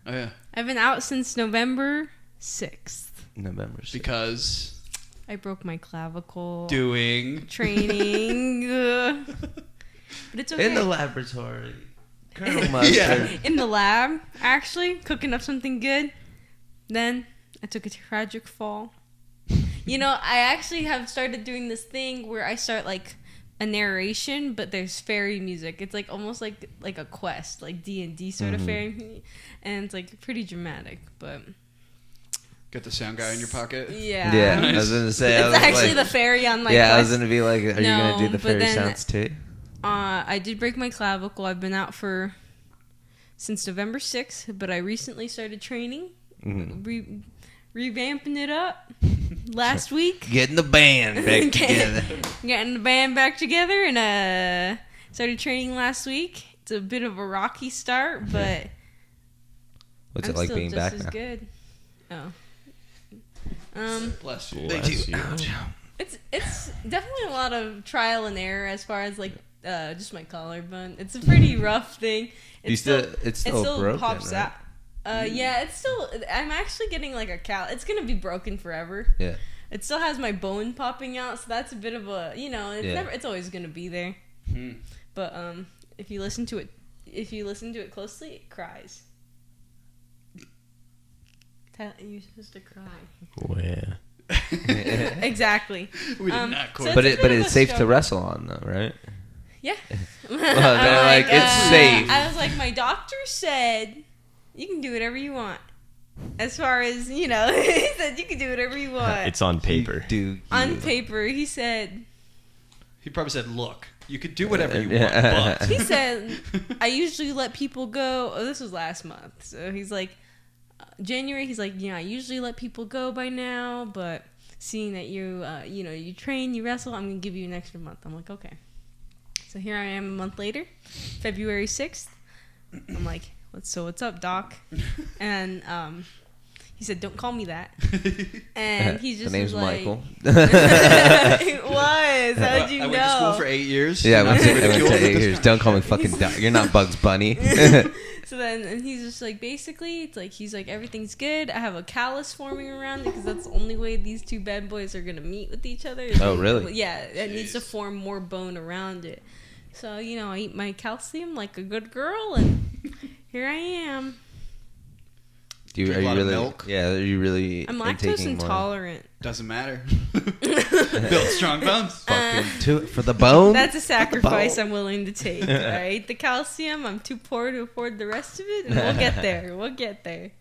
[SPEAKER 1] Oh yeah,
[SPEAKER 2] I've been out since November 6th.
[SPEAKER 3] November 6th.
[SPEAKER 1] because
[SPEAKER 2] I broke my clavicle.
[SPEAKER 1] doing.
[SPEAKER 2] Training. But it's okay.
[SPEAKER 3] In the laboratory. Colonel Mustard.
[SPEAKER 1] Yeah.
[SPEAKER 2] In the lab, actually, cooking up something good. Then I took a tragic fall. You know, I actually have started doing this thing where I start like a narration, but there's fairy music. It's like almost like a quest, like D&D sort of fairy, and it's like pretty dramatic. But
[SPEAKER 1] Get the sound guy in your pocket.
[SPEAKER 2] yeah,
[SPEAKER 3] Yeah, I
[SPEAKER 1] Nice.
[SPEAKER 3] was gonna say. I
[SPEAKER 2] it's
[SPEAKER 3] was
[SPEAKER 2] actually
[SPEAKER 3] like,
[SPEAKER 2] the fairy on my
[SPEAKER 3] yeah, I
[SPEAKER 2] quest.
[SPEAKER 3] was gonna be like, are you gonna do
[SPEAKER 2] No,
[SPEAKER 3] the
[SPEAKER 2] but
[SPEAKER 3] fairy
[SPEAKER 2] then-
[SPEAKER 3] sounds too?
[SPEAKER 2] I did break my clavicle. I've been out since November 6th, but I recently started training,
[SPEAKER 3] Mhm.
[SPEAKER 2] revamping it up last week.
[SPEAKER 3] Getting the band back together.
[SPEAKER 2] Getting the band back together, and started training last week. It's a bit of a rocky start, but
[SPEAKER 3] What's
[SPEAKER 2] I'm
[SPEAKER 3] it like
[SPEAKER 2] still
[SPEAKER 3] being
[SPEAKER 2] just
[SPEAKER 3] back
[SPEAKER 2] as
[SPEAKER 3] now?
[SPEAKER 2] good.
[SPEAKER 1] Bless you.
[SPEAKER 4] Bless you.
[SPEAKER 2] It's definitely a lot of trial and error as far as like just my collarbone. It's a pretty rough thing.
[SPEAKER 3] It's still broken,
[SPEAKER 2] pops
[SPEAKER 3] right?
[SPEAKER 2] out. Yeah, it's still. I'm actually getting like a cal. It's gonna be broken forever.
[SPEAKER 3] Yeah.
[SPEAKER 2] It still has my bone popping out, so that's a bit of a it's
[SPEAKER 3] Yeah.
[SPEAKER 2] never. It's always gonna be there.
[SPEAKER 1] Hmm.
[SPEAKER 2] But if you listen to it closely, it cries. You're supposed to cry.
[SPEAKER 4] Where?
[SPEAKER 2] Exactly.
[SPEAKER 1] We did
[SPEAKER 2] Um,
[SPEAKER 1] not
[SPEAKER 2] so
[SPEAKER 1] quote.
[SPEAKER 3] But
[SPEAKER 2] It's a bit
[SPEAKER 3] but
[SPEAKER 2] of
[SPEAKER 3] it's
[SPEAKER 2] a
[SPEAKER 3] safe to
[SPEAKER 2] struggle.
[SPEAKER 3] wrestle on though, right?
[SPEAKER 2] Yeah.
[SPEAKER 3] Well, they're like, it's safe.
[SPEAKER 2] I was like, my doctor said you can do whatever you want. As far as, he said you can do whatever you want.
[SPEAKER 4] It's on paper.
[SPEAKER 2] On paper, he said,
[SPEAKER 1] He probably said, "Look, you could do whatever you
[SPEAKER 3] Yeah.
[SPEAKER 1] want, but."
[SPEAKER 2] he said, I usually let people go. Oh, this was last month. So he's like, January, he's like, I usually let people go by now, but seeing that you, you train, you wrestle, I'm going to give you an extra month. I'm like, okay. So here I am a month later, February 6th. I'm like, what's up, doc? And He said, "Don't call me that." And he just
[SPEAKER 3] the name's
[SPEAKER 2] was like,
[SPEAKER 3] Michael.
[SPEAKER 2] It was. How'd you
[SPEAKER 1] I
[SPEAKER 2] know?
[SPEAKER 1] went to school for 8 years.
[SPEAKER 3] Yeah, I went to
[SPEAKER 1] Ridiculed
[SPEAKER 3] 8
[SPEAKER 1] with this
[SPEAKER 3] years.
[SPEAKER 1] kind
[SPEAKER 3] Don't
[SPEAKER 1] of
[SPEAKER 3] call me
[SPEAKER 1] shit.
[SPEAKER 3] fucking Doc. You're not Bugs Bunny.
[SPEAKER 2] So then, and he's just like, basically, it's like, he's like, everything's good. I have a callus forming around it because that's the only way these two bad boys are going to meet with each other.
[SPEAKER 3] Oh, really?
[SPEAKER 2] Yeah, it needs to form more bone around it. So, you know, I eat my calcium like a good girl, and here I am.
[SPEAKER 3] Do you,
[SPEAKER 1] Drink
[SPEAKER 3] are
[SPEAKER 1] a
[SPEAKER 3] you
[SPEAKER 1] lot of
[SPEAKER 3] really?
[SPEAKER 1] milk?
[SPEAKER 3] Yeah, are you really?
[SPEAKER 2] I'm lactose
[SPEAKER 3] intaking more?
[SPEAKER 2] intolerant.
[SPEAKER 1] Doesn't matter. Build strong bones.
[SPEAKER 3] Fucking to it for the bone.
[SPEAKER 2] That's a sacrifice I'm willing to take. Right? The calcium, I'm too poor to afford the rest of it, and we'll get there. We'll get there.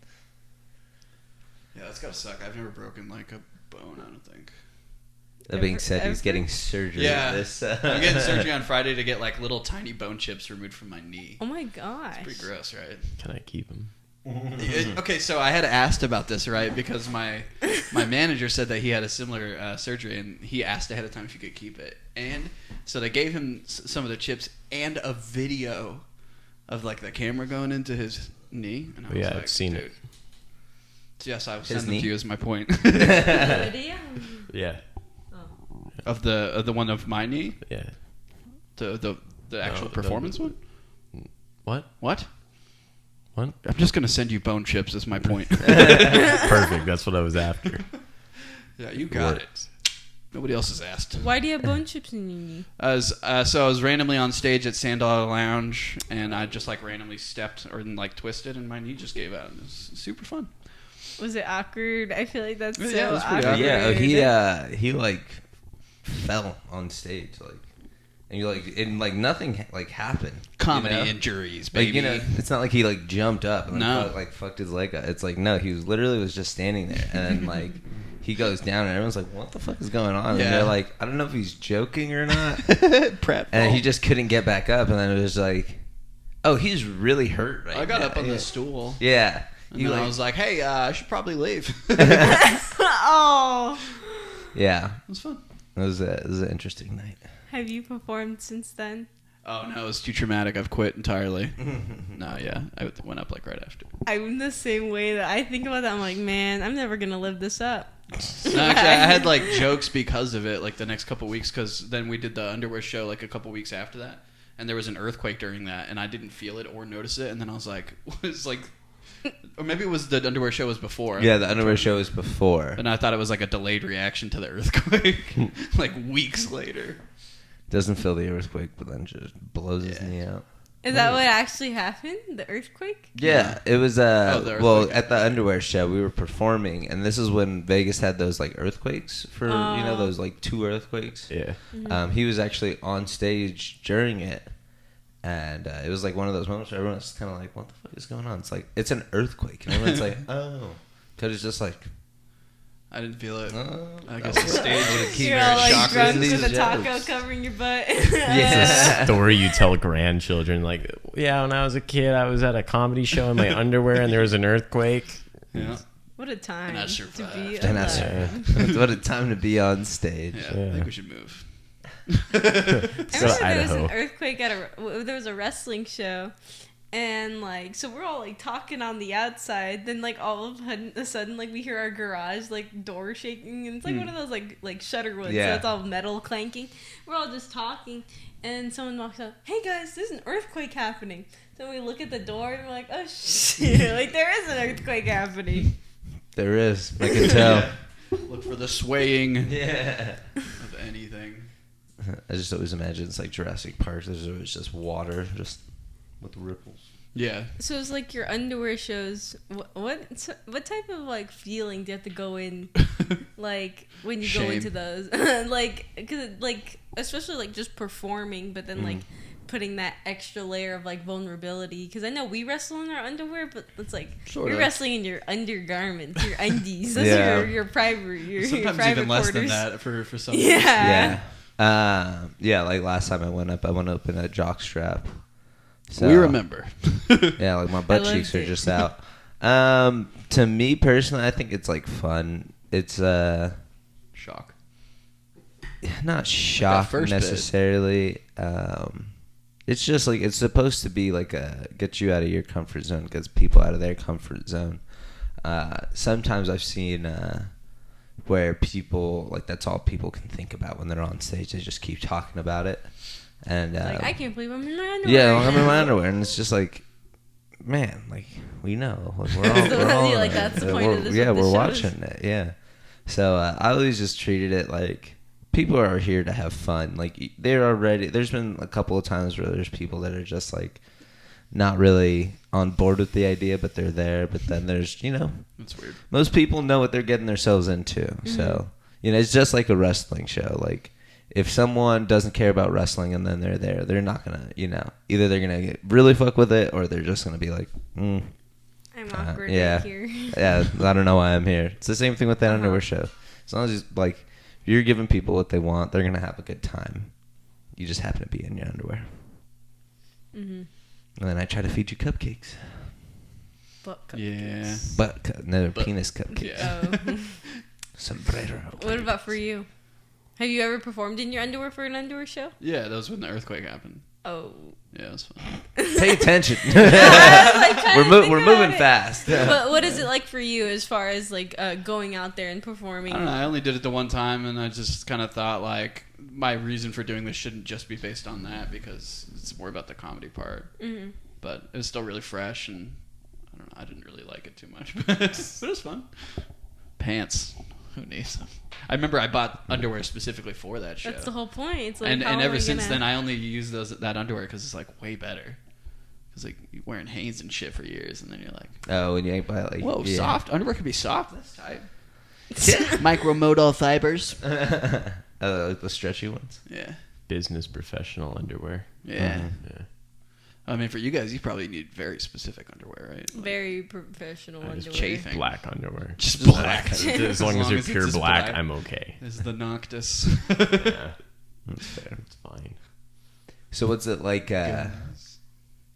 [SPEAKER 1] Yeah, that's gotta suck. I've never broken like a bone. I don't think.
[SPEAKER 3] That being said, he's
[SPEAKER 2] Ever?
[SPEAKER 3] getting surgery.
[SPEAKER 1] Yeah,
[SPEAKER 3] This,
[SPEAKER 1] I'm getting surgery on Friday to get like little tiny bone chips removed from my knee.
[SPEAKER 2] Oh my gosh.
[SPEAKER 1] Pretty gross, right?
[SPEAKER 4] Can I keep him?
[SPEAKER 1] Okay, so I had asked about this, right? Because my manager said that he had a similar surgery, and he asked ahead of time if he could keep it. And so they gave him some of the chips and a video of like the camera going into his knee. And I was
[SPEAKER 4] Yeah,
[SPEAKER 1] like,
[SPEAKER 4] I've seen
[SPEAKER 1] dude.
[SPEAKER 4] it.
[SPEAKER 1] Yes, I will
[SPEAKER 3] His
[SPEAKER 1] send them
[SPEAKER 3] knee?
[SPEAKER 1] to you as my point
[SPEAKER 2] Video?
[SPEAKER 4] Yeah.
[SPEAKER 2] Oh.
[SPEAKER 1] of the one of my knee,
[SPEAKER 4] Yeah.
[SPEAKER 1] the actual
[SPEAKER 4] No,
[SPEAKER 1] performance one.
[SPEAKER 4] What?
[SPEAKER 1] What?
[SPEAKER 4] What?
[SPEAKER 1] I'm just gonna send you bone chips as my point.
[SPEAKER 4] Perfect. That's what I was after.
[SPEAKER 1] Yeah, you got it. Nobody else has asked.
[SPEAKER 2] Why do you have bone chips in your knee?
[SPEAKER 1] So I was randomly on stage at $10 Lounge, and I just like randomly stepped or like twisted, and my knee just gave out. It was super fun.
[SPEAKER 2] Was it awkward? I feel like that's
[SPEAKER 1] Yeah,
[SPEAKER 2] so
[SPEAKER 1] it was pretty
[SPEAKER 2] awkward.
[SPEAKER 3] Yeah, he like fell on stage, like, and you like, and like nothing like happened.
[SPEAKER 1] Comedy
[SPEAKER 3] you know?
[SPEAKER 1] injuries, baby.
[SPEAKER 3] Like, you know, it's not like he like jumped up and
[SPEAKER 1] No.
[SPEAKER 3] fucked his leg up. It's like, no, he was literally just standing there, and then like he goes down, and everyone's like, "What the fuck is going on?"
[SPEAKER 1] Yeah.
[SPEAKER 3] And they're like, "I don't know if he's joking or not."
[SPEAKER 1] Prep.
[SPEAKER 3] And he just couldn't get back up, and then it was like, "Oh, he's really hurt right now."
[SPEAKER 1] I got up on
[SPEAKER 3] yeah.
[SPEAKER 1] the stool.
[SPEAKER 3] Yeah.
[SPEAKER 1] And
[SPEAKER 3] He,
[SPEAKER 1] then I
[SPEAKER 3] like-
[SPEAKER 1] was like, "Hey, I should probably leave."
[SPEAKER 2] Oh.
[SPEAKER 3] yeah.
[SPEAKER 1] It was fun.
[SPEAKER 3] It was an interesting night.
[SPEAKER 2] Have you performed since then?
[SPEAKER 1] Oh no, it was too traumatic. I've quit entirely. No, yeah, I went up like right after.
[SPEAKER 2] I'm the same way that I think about that. I'm like, man, I'm never gonna live this up.
[SPEAKER 1] No, actually, I had like jokes because of it. Like the next couple weeks, because then we did the underwear show like a couple weeks after that, and there was an earthquake during that, and I didn't feel it or notice it, and then I was like, was like, or maybe it was the underwear show was before.
[SPEAKER 3] Yeah, the underwear show was before.
[SPEAKER 1] And I thought it was like a delayed reaction to the earthquake, like weeks later.
[SPEAKER 3] Doesn't feel the earthquake, but then just blows his
[SPEAKER 1] Yeah.
[SPEAKER 3] knee out.
[SPEAKER 2] Is that what actually happened? The earthquake?
[SPEAKER 3] Yeah, it was
[SPEAKER 1] the
[SPEAKER 3] well,
[SPEAKER 1] earthquake.
[SPEAKER 3] at the underwear show we were performing, and this is when Vegas had those like earthquakes for you know those like 2 earthquakes.
[SPEAKER 4] Yeah.
[SPEAKER 3] He was actually on stage during it, and it was like one of those moments where everyone's kind of like, "What the fuck is going on?" It's like it's an earthquake, and everyone's like, "Oh," because it's just like,
[SPEAKER 1] I didn't feel it.
[SPEAKER 3] "Oh."
[SPEAKER 1] I guess the stage would keep
[SPEAKER 2] You're
[SPEAKER 1] very
[SPEAKER 2] all like
[SPEAKER 1] shocked.
[SPEAKER 2] drunk
[SPEAKER 3] These
[SPEAKER 2] with a taco
[SPEAKER 3] jokes.
[SPEAKER 2] covering your butt.
[SPEAKER 3] Yeah.
[SPEAKER 4] Story you tell grandchildren, like, yeah, when I was a kid, I was at a comedy show in my underwear and there was an earthquake.
[SPEAKER 1] Yeah.
[SPEAKER 2] What a time
[SPEAKER 1] And I
[SPEAKER 2] to
[SPEAKER 1] survived.
[SPEAKER 2] be
[SPEAKER 3] And I
[SPEAKER 2] alive.
[SPEAKER 3] what a time to be on stage.
[SPEAKER 1] Yeah, I
[SPEAKER 4] Yeah.
[SPEAKER 1] think we should move.
[SPEAKER 2] I
[SPEAKER 4] Let's go
[SPEAKER 2] remember
[SPEAKER 4] to
[SPEAKER 2] there was
[SPEAKER 4] Idaho.
[SPEAKER 2] an earthquake at there was a wrestling show, and like so we're all like talking on the outside. Then like all of a sudden like we hear our garage like door shaking, and it's like one of those like shutter woods,
[SPEAKER 3] Yeah.
[SPEAKER 2] so it's all metal clanking. We're all just talking, and someone walks up. Hey guys, there's an earthquake happening. So we look at the door and we're like, oh shit, like there is an earthquake happening.
[SPEAKER 3] There is, I can tell.
[SPEAKER 1] Look for the swaying
[SPEAKER 3] Yeah.
[SPEAKER 1] of anything.
[SPEAKER 3] I just always imagine it's like Jurassic Park. There's always just water, just with ripples.
[SPEAKER 1] Yeah.
[SPEAKER 2] So it's like your underwear shows. What type of like feeling do you have to go in, like when you go
[SPEAKER 1] Shame.
[SPEAKER 2] into those, like because like especially like just performing, but then like putting that extra layer of like vulnerability. Because I know we wrestle in our underwear, but it's like
[SPEAKER 1] Sorta.
[SPEAKER 2] you're wrestling in your undergarments, your undies. Those
[SPEAKER 3] Yeah.
[SPEAKER 2] are your private, your
[SPEAKER 1] Sometimes
[SPEAKER 2] private
[SPEAKER 1] even less
[SPEAKER 2] quarters.
[SPEAKER 1] than that for some.
[SPEAKER 2] Yeah.
[SPEAKER 3] Yeah, like last time I went up in a jockstrap. So,
[SPEAKER 1] We remember.
[SPEAKER 3] Yeah, like my butt
[SPEAKER 2] I
[SPEAKER 3] cheeks
[SPEAKER 2] loved
[SPEAKER 3] are
[SPEAKER 2] it.
[SPEAKER 3] just out. To me personally, I think it's like fun. It's
[SPEAKER 1] Shock.
[SPEAKER 3] not shock
[SPEAKER 1] first bit.
[SPEAKER 3] necessarily. It's just like it's supposed to be like get you out of your comfort zone, gets people out of their comfort zone. sometimes I've seen where people, like, that's all people can think about when they're on stage. They just keep talking about it. And
[SPEAKER 2] like, I can't believe I'm in my underwear.
[SPEAKER 3] Yeah, I'm in my underwear. And it's just like, man, like, we know. Like, we're all
[SPEAKER 2] like, that's the point of this.
[SPEAKER 3] Yeah, we're
[SPEAKER 2] shows.
[SPEAKER 3] watching it. Yeah. So I always just treated it like people are here to have fun. Like, they're already, there's been a couple of times where there's people that are just like not really on board with the idea, but they're there. But then there's, you know,
[SPEAKER 1] that's weird.
[SPEAKER 3] Most people know what they're getting themselves into. Mm-hmm. So, you know, it's just like a wrestling show. Like, if someone doesn't care about wrestling and then they're there, they're not going to, you know, either they're going to really fuck with it or they're just going to be like,
[SPEAKER 2] I'm awkward
[SPEAKER 3] right
[SPEAKER 2] here.
[SPEAKER 3] Yeah, I don't know why I'm here. It's the same thing with that underwear show. As long as, like, if you're giving people what they want, they're going to have a good time. You just happen to be in your underwear.
[SPEAKER 2] Mm-hmm.
[SPEAKER 3] And then I try to feed you cupcakes.
[SPEAKER 2] Butt cupcakes.
[SPEAKER 3] Yeah. Penis cupcakes.
[SPEAKER 2] Yeah. Oh.
[SPEAKER 3] Sombrero.
[SPEAKER 2] What about for you? Have you ever performed in your underwear for an underwear show?
[SPEAKER 1] Yeah, that was when the earthquake happened.
[SPEAKER 2] Oh.
[SPEAKER 1] Yeah, it was fun.
[SPEAKER 3] Pay attention.
[SPEAKER 2] Like,
[SPEAKER 3] we're moving fast.
[SPEAKER 2] But what is it like for you as far as like going out there and performing?
[SPEAKER 1] I don't know. I only did it the one time, and I just kind of thought like my reason for doing this shouldn't just be based on that because it's more about the comedy part. Mm-hmm. But it was still really fresh, and I don't know. I didn't really like it too much, but it was fun. Pants. Who needs them? I remember I bought underwear specifically for that show.
[SPEAKER 2] That's the whole point. It's like,
[SPEAKER 1] and ever since then, I only use that underwear because it's like way better. Because like you're wearing Hanes and shit for years, and then you're like,
[SPEAKER 3] oh, and you ain't buy like,
[SPEAKER 1] whoa, soft underwear can be soft. That's tight. Micromodal fibers.
[SPEAKER 3] Like the stretchy ones.
[SPEAKER 1] Yeah.
[SPEAKER 4] Business professional underwear.
[SPEAKER 1] Yeah.
[SPEAKER 3] Mm-hmm.
[SPEAKER 4] Yeah.
[SPEAKER 1] I mean, for you guys, you probably need very specific underwear, right? Like,
[SPEAKER 2] very professional underwear.
[SPEAKER 1] Chafing.
[SPEAKER 4] Black underwear.
[SPEAKER 1] Just black.
[SPEAKER 4] As long as you're
[SPEAKER 1] it's
[SPEAKER 4] pure
[SPEAKER 1] just
[SPEAKER 4] black, I'm okay.
[SPEAKER 1] This is the Noctis.
[SPEAKER 4] Yeah. That's fair. It's fine.
[SPEAKER 3] So what's it like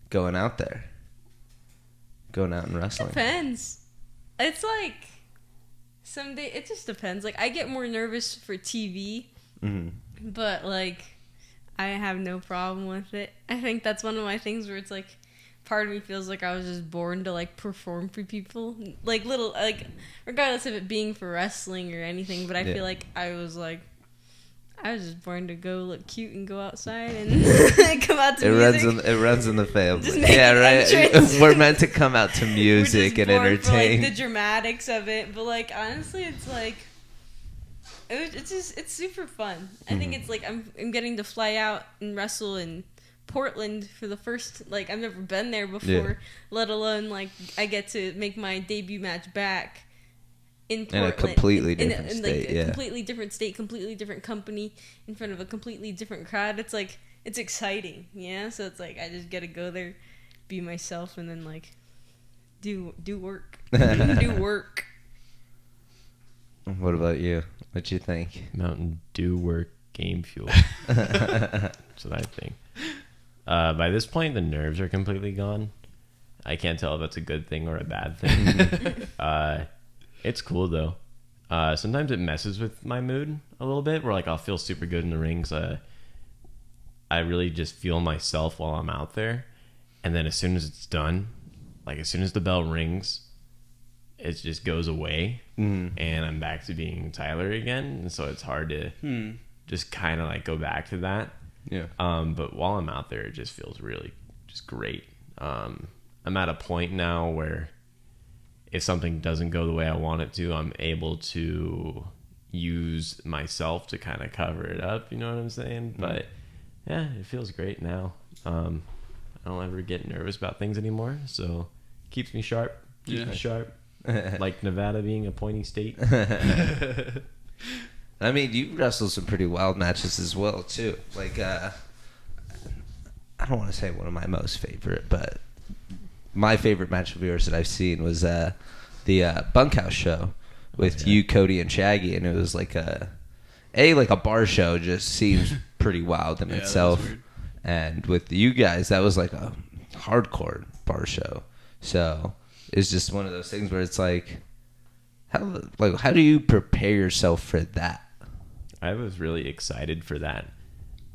[SPEAKER 3] going out there? Going out and wrestling?
[SPEAKER 2] Depends. It's like someday it just depends. Like I get more nervous for TV, but like I have no problem with it. I think that's one of my things where it's like part of me feels like I was just born to like perform for people, like little like regardless of it being for wrestling or anything. But I feel like I was just born to go look cute and go outside and come out to music.
[SPEAKER 3] It runs in the family.
[SPEAKER 2] Just
[SPEAKER 3] Yeah, right. We're meant to come out to music and entertain.
[SPEAKER 2] For, like, the dramatics of it, but like honestly, it's like it's super fun. I think it's like I'm getting to fly out and wrestle in Portland for the first, like I've never been there before, let alone like I get to make my debut match back in Portland,
[SPEAKER 3] in a completely different state,
[SPEAKER 2] like a completely different state, completely different company, in front of a completely different crowd. It's like it's exciting, yeah. So it's like I just get to go there, be myself, and then like do work, do work.
[SPEAKER 3] What about you? What you think?
[SPEAKER 4] Mountain Dew work game fuel. That's what I think. By this point, the nerves are completely gone. I can't tell if that's a good thing or a bad thing. It's cool though. Sometimes it messes with my mood a little bit. Where like I'll feel super good in the rings. I really just feel myself while I'm out there, and then as soon as it's done, like as soon as the bell rings, it just goes away, and I'm back to being Tyler again. And so it's hard to just kind of like go back to that.
[SPEAKER 3] Yeah.
[SPEAKER 4] But while I'm out there, it just feels really just great. I'm at a point now where if something doesn't go the way I want it to, I'm able to use myself to kind of cover it up. You know what I'm saying? But yeah, it feels great now. I don't ever get nervous about things anymore. So it keeps me sharp. Keeps me sharp. Like Nevada being a pointy state.
[SPEAKER 3] I mean, you wrestled some pretty wild matches as well, too. Like, I don't want to say one of my most favorite, but my favorite match of yours that I've seen was the Bunkhouse show with you, Cody, and Shaggy, and it was like a bar show. Just seems pretty wild in itself. And with you guys, that was like a hardcore bar show. So it's just one of those things where it's like, how do you prepare yourself for that?
[SPEAKER 4] I was really excited for that.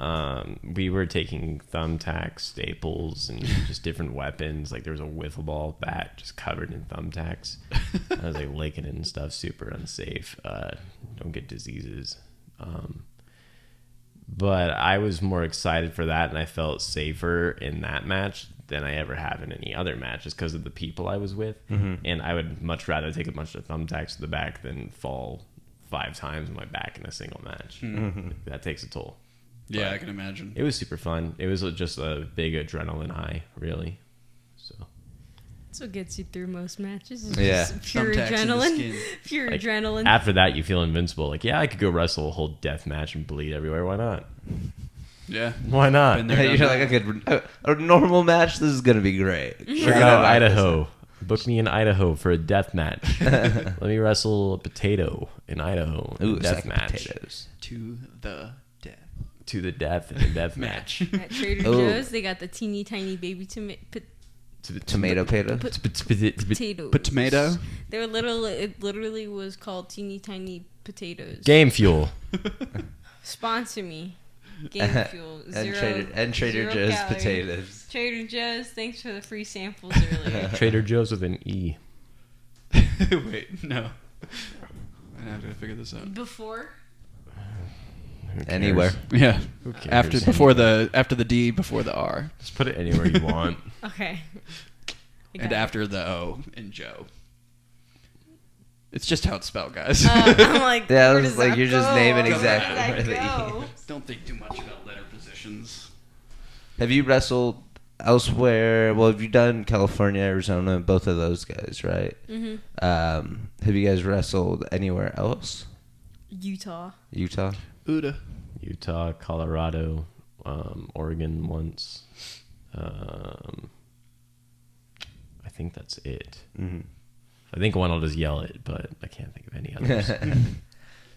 [SPEAKER 4] We were taking thumbtacks, staples, and just different weapons. Like there was a wiffle ball bat just covered in thumbtacks. I was like licking it and stuff, super unsafe. Don't get diseases. But I was more excited for that, and I felt safer in that match than I ever have in any other match, just because of the people I was with. And I would much rather take a bunch of thumbtacks to the back than fall 5 times on my back in a single match. That takes a toll.
[SPEAKER 1] Yeah,
[SPEAKER 4] But
[SPEAKER 1] I can imagine.
[SPEAKER 4] it was super fun. It was just a big adrenaline high, really. So
[SPEAKER 2] That's what gets you through most matches. Is
[SPEAKER 3] Yeah.
[SPEAKER 2] just pure
[SPEAKER 1] Thumbtacks in the
[SPEAKER 2] adrenaline.
[SPEAKER 1] skin.
[SPEAKER 2] Pure
[SPEAKER 4] like,
[SPEAKER 2] adrenaline.
[SPEAKER 4] after that, you feel invincible. Like, yeah, I could go wrestle a whole death match and bleed everywhere. Why not?
[SPEAKER 1] Yeah.
[SPEAKER 4] Why not?
[SPEAKER 1] Been there,
[SPEAKER 3] You're
[SPEAKER 1] done
[SPEAKER 3] like,
[SPEAKER 1] that.
[SPEAKER 3] a normal match. This is gonna be great.
[SPEAKER 4] Chicago, Idaho. Book me in Idaho for a death match. Let me wrestle a potato in Idaho. In
[SPEAKER 3] Ooh,
[SPEAKER 4] a death
[SPEAKER 3] sack
[SPEAKER 4] match.
[SPEAKER 3] potatoes.
[SPEAKER 1] To the death.
[SPEAKER 4] To the death in a death match.
[SPEAKER 2] At Trader
[SPEAKER 3] Oh.
[SPEAKER 2] Joe's, they got the teeny tiny baby
[SPEAKER 3] Tomato potatoes.
[SPEAKER 2] potatoes.
[SPEAKER 1] Put tomato.
[SPEAKER 2] They were literally, it literally was called teeny tiny potatoes.
[SPEAKER 4] Game fuel.
[SPEAKER 2] Sponsor me. Game fuel.
[SPEAKER 3] And Trader Joe's
[SPEAKER 2] calorie.
[SPEAKER 3] potatoes.
[SPEAKER 2] Trader Joe's, thanks for the free samples earlier.
[SPEAKER 4] Trader Joe's with an E.
[SPEAKER 1] Wait, no. I have to figure this out.
[SPEAKER 2] Before?
[SPEAKER 4] Who cares?
[SPEAKER 3] Anywhere.
[SPEAKER 1] Yeah.
[SPEAKER 4] Who cares?
[SPEAKER 1] After the D, before the R,
[SPEAKER 4] Just put it anywhere you want.
[SPEAKER 2] Okay. I
[SPEAKER 1] and
[SPEAKER 2] got it.
[SPEAKER 1] after the O in Joe. It's just how it's spelled, guys.
[SPEAKER 2] I'm like,
[SPEAKER 3] Yeah, I
[SPEAKER 2] where
[SPEAKER 3] was
[SPEAKER 2] does
[SPEAKER 3] like,
[SPEAKER 2] that
[SPEAKER 3] you're just
[SPEAKER 2] go?
[SPEAKER 3] naming
[SPEAKER 2] Where
[SPEAKER 3] exactly
[SPEAKER 2] does
[SPEAKER 3] where
[SPEAKER 2] that
[SPEAKER 3] the
[SPEAKER 2] go?
[SPEAKER 1] Don't think too much about letter positions.
[SPEAKER 3] Have you wrestled elsewhere? Well, have you done California, Arizona, both of those guys, right?
[SPEAKER 2] Mm-hmm.
[SPEAKER 3] Have you guys wrestled anywhere else?
[SPEAKER 2] Utah.
[SPEAKER 3] Utah?
[SPEAKER 1] Uda.
[SPEAKER 4] Utah, Colorado, Oregon once. I think that's it.
[SPEAKER 3] Mm-hmm.
[SPEAKER 4] I think one I'll just yell it, but I can't think of any others.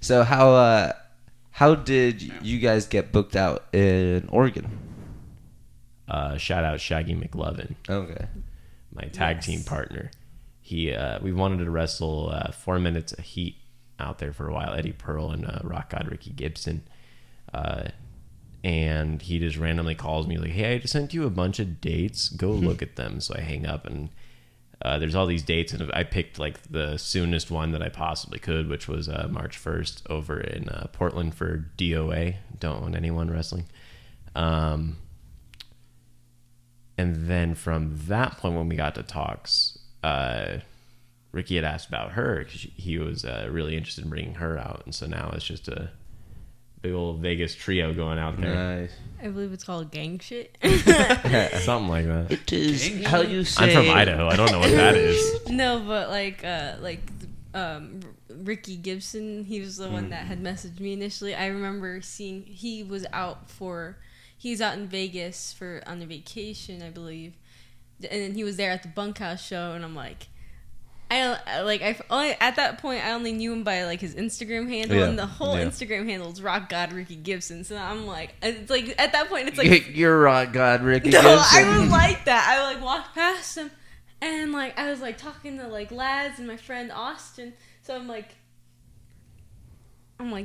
[SPEAKER 3] So how did you guys get booked out in Oregon?
[SPEAKER 4] Shout out Shaggy McLovin,
[SPEAKER 3] Okay.
[SPEAKER 4] my tag
[SPEAKER 2] Yes.
[SPEAKER 4] team partner. We wanted to wrestle 4 minutes of heat out there for a while. Eddie Pearl and rock god Ricky Gibson. And he just randomly calls me like, hey, I just sent you a bunch of dates. Go look at them. So I hang up and there's all these dates. And I picked like the soonest one that I possibly could, which was March 1st over in Portland for DOA. Don't want anyone wrestling. And then from that point when we got to talks, Ricky had asked about her because he was really interested in bringing her out. And so now it's just a big old Vegas trio going out there.
[SPEAKER 3] Nice.
[SPEAKER 2] I believe it's called gang shit.
[SPEAKER 4] Something like that.
[SPEAKER 3] It is how you say.
[SPEAKER 4] I'm from Idaho. I don't know what that is.
[SPEAKER 2] No, but Ricky Gibson, he was the one that had messaged me initially. I remember seeing he's out in Vegas on a vacation, I believe, and then he was there at the Bunkhouse show, and I'm like, at that point I only knew him by like his Instagram handle,
[SPEAKER 3] Yeah.
[SPEAKER 2] and the whole
[SPEAKER 3] Yeah.
[SPEAKER 2] Instagram handle is Rock God Ricky Gibson. So I'm like, it's like at that point it's like,
[SPEAKER 3] You're rock god, Ricky
[SPEAKER 2] no,
[SPEAKER 3] Gibson.
[SPEAKER 2] I was like that. I like walked past him, and like I was like talking to like lads and my friend Austin. So I'm like,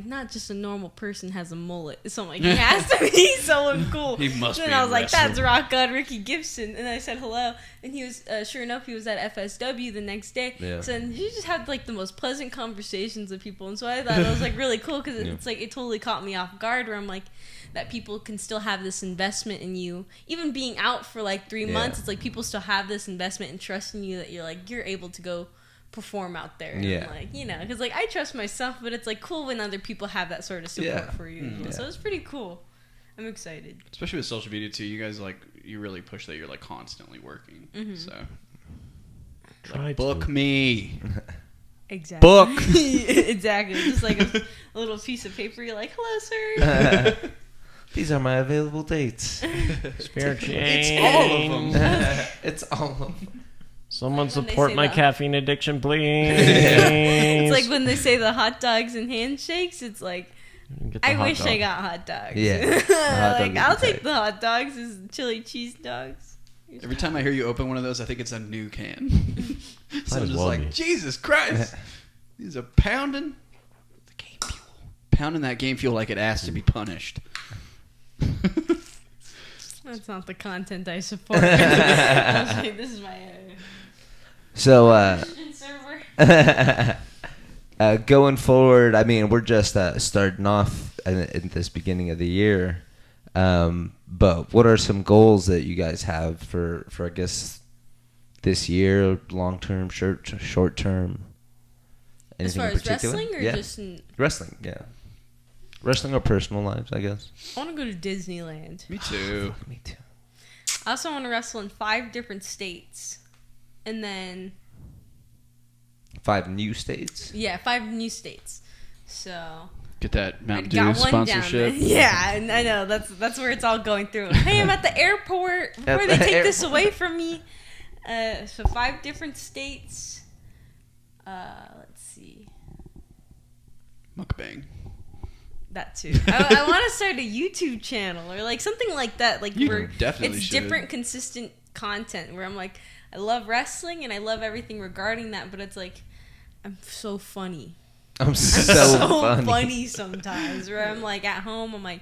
[SPEAKER 2] not just a normal person has a mullet. So I'm like, he has to be someone cool.
[SPEAKER 1] He must
[SPEAKER 2] then
[SPEAKER 1] be
[SPEAKER 2] I
[SPEAKER 1] a
[SPEAKER 2] was like,
[SPEAKER 1] wrestler.
[SPEAKER 2] that's Rock God Ricky Gibson. And I said hello. And he was, sure enough, he was at FSW the next day.
[SPEAKER 3] Yeah.
[SPEAKER 2] So then he just had like the most pleasant conversations with people. And so I thought it was like really cool because it's like, it totally caught me off guard where I'm like, that people can still have this investment in you. Even being out for like 3 months, it's like people still have this investment and trust in you that you're able to go perform out there.
[SPEAKER 3] Yeah.
[SPEAKER 2] And like, because like I trust myself, but it's like cool when other people have that sort of support for you. You know? So it's pretty cool. I'm excited.
[SPEAKER 1] Especially with social media too. You guys you really push that you're like constantly working. So
[SPEAKER 4] Try
[SPEAKER 1] book
[SPEAKER 4] to.
[SPEAKER 1] me.
[SPEAKER 2] Exactly.
[SPEAKER 1] Book.
[SPEAKER 2] Exactly. Just like a little piece of paper. You're like, hello, sir.
[SPEAKER 3] These are my available dates.
[SPEAKER 4] Spare change.
[SPEAKER 1] It's all of them.
[SPEAKER 3] It's all of them.
[SPEAKER 4] Someone
[SPEAKER 2] When they
[SPEAKER 4] support
[SPEAKER 2] say
[SPEAKER 4] my
[SPEAKER 2] that.
[SPEAKER 4] caffeine addiction, please.
[SPEAKER 2] It's like when they say the hot dogs and handshakes. It's like,
[SPEAKER 4] Get the
[SPEAKER 2] I
[SPEAKER 4] hot
[SPEAKER 2] wish
[SPEAKER 4] dog.
[SPEAKER 2] I got hot dogs.
[SPEAKER 3] Yeah. Hot
[SPEAKER 2] Like,
[SPEAKER 3] dog
[SPEAKER 2] I'll
[SPEAKER 3] would be
[SPEAKER 2] take
[SPEAKER 3] tight.
[SPEAKER 2] the hot dogs as chili cheese dogs.
[SPEAKER 1] Every time I hear you open one of those, I think it's a new can. So
[SPEAKER 4] Might
[SPEAKER 1] I'm
[SPEAKER 4] as
[SPEAKER 1] just
[SPEAKER 4] well
[SPEAKER 1] like,
[SPEAKER 4] be.
[SPEAKER 1] Jesus Christ. These are pounding the game fuel. Pounding that game fuel like it asked to be punished.
[SPEAKER 2] That's not the content I support. I was like, this is my
[SPEAKER 3] So,
[SPEAKER 2] server.
[SPEAKER 3] going forward, I mean, we're just starting off in this beginning of the year. But what are some goals that you guys have for I guess, this year, long term, short term?
[SPEAKER 2] As far as wrestling or just
[SPEAKER 3] wrestling? Yeah, wrestling or personal lives, I guess.
[SPEAKER 2] I want to go to Disneyland.
[SPEAKER 1] Me too.
[SPEAKER 3] Me too.
[SPEAKER 2] I also want to wrestle in 5 different states, and then
[SPEAKER 3] 5 new states.
[SPEAKER 2] Yeah, 5 new states. So
[SPEAKER 1] Get that Mountain
[SPEAKER 2] I
[SPEAKER 1] Dew
[SPEAKER 2] got one
[SPEAKER 1] sponsorship.
[SPEAKER 2] down there. Yeah, and I know that's where it's all going through. Hey, I'm at the airport before they take this away from me. So 5 different states. Let's see.
[SPEAKER 1] Mukbang.
[SPEAKER 2] That too. I want to start a YouTube channel or like something like that. Like
[SPEAKER 1] You
[SPEAKER 2] where
[SPEAKER 1] definitely
[SPEAKER 2] it's
[SPEAKER 1] should.
[SPEAKER 2] different, consistent content. Where I'm like, I love wrestling and I love everything regarding that, but it's like, I'm so funny.
[SPEAKER 3] I'm
[SPEAKER 2] I'm
[SPEAKER 3] so
[SPEAKER 2] funny sometimes. Where I'm like at home, I'm like,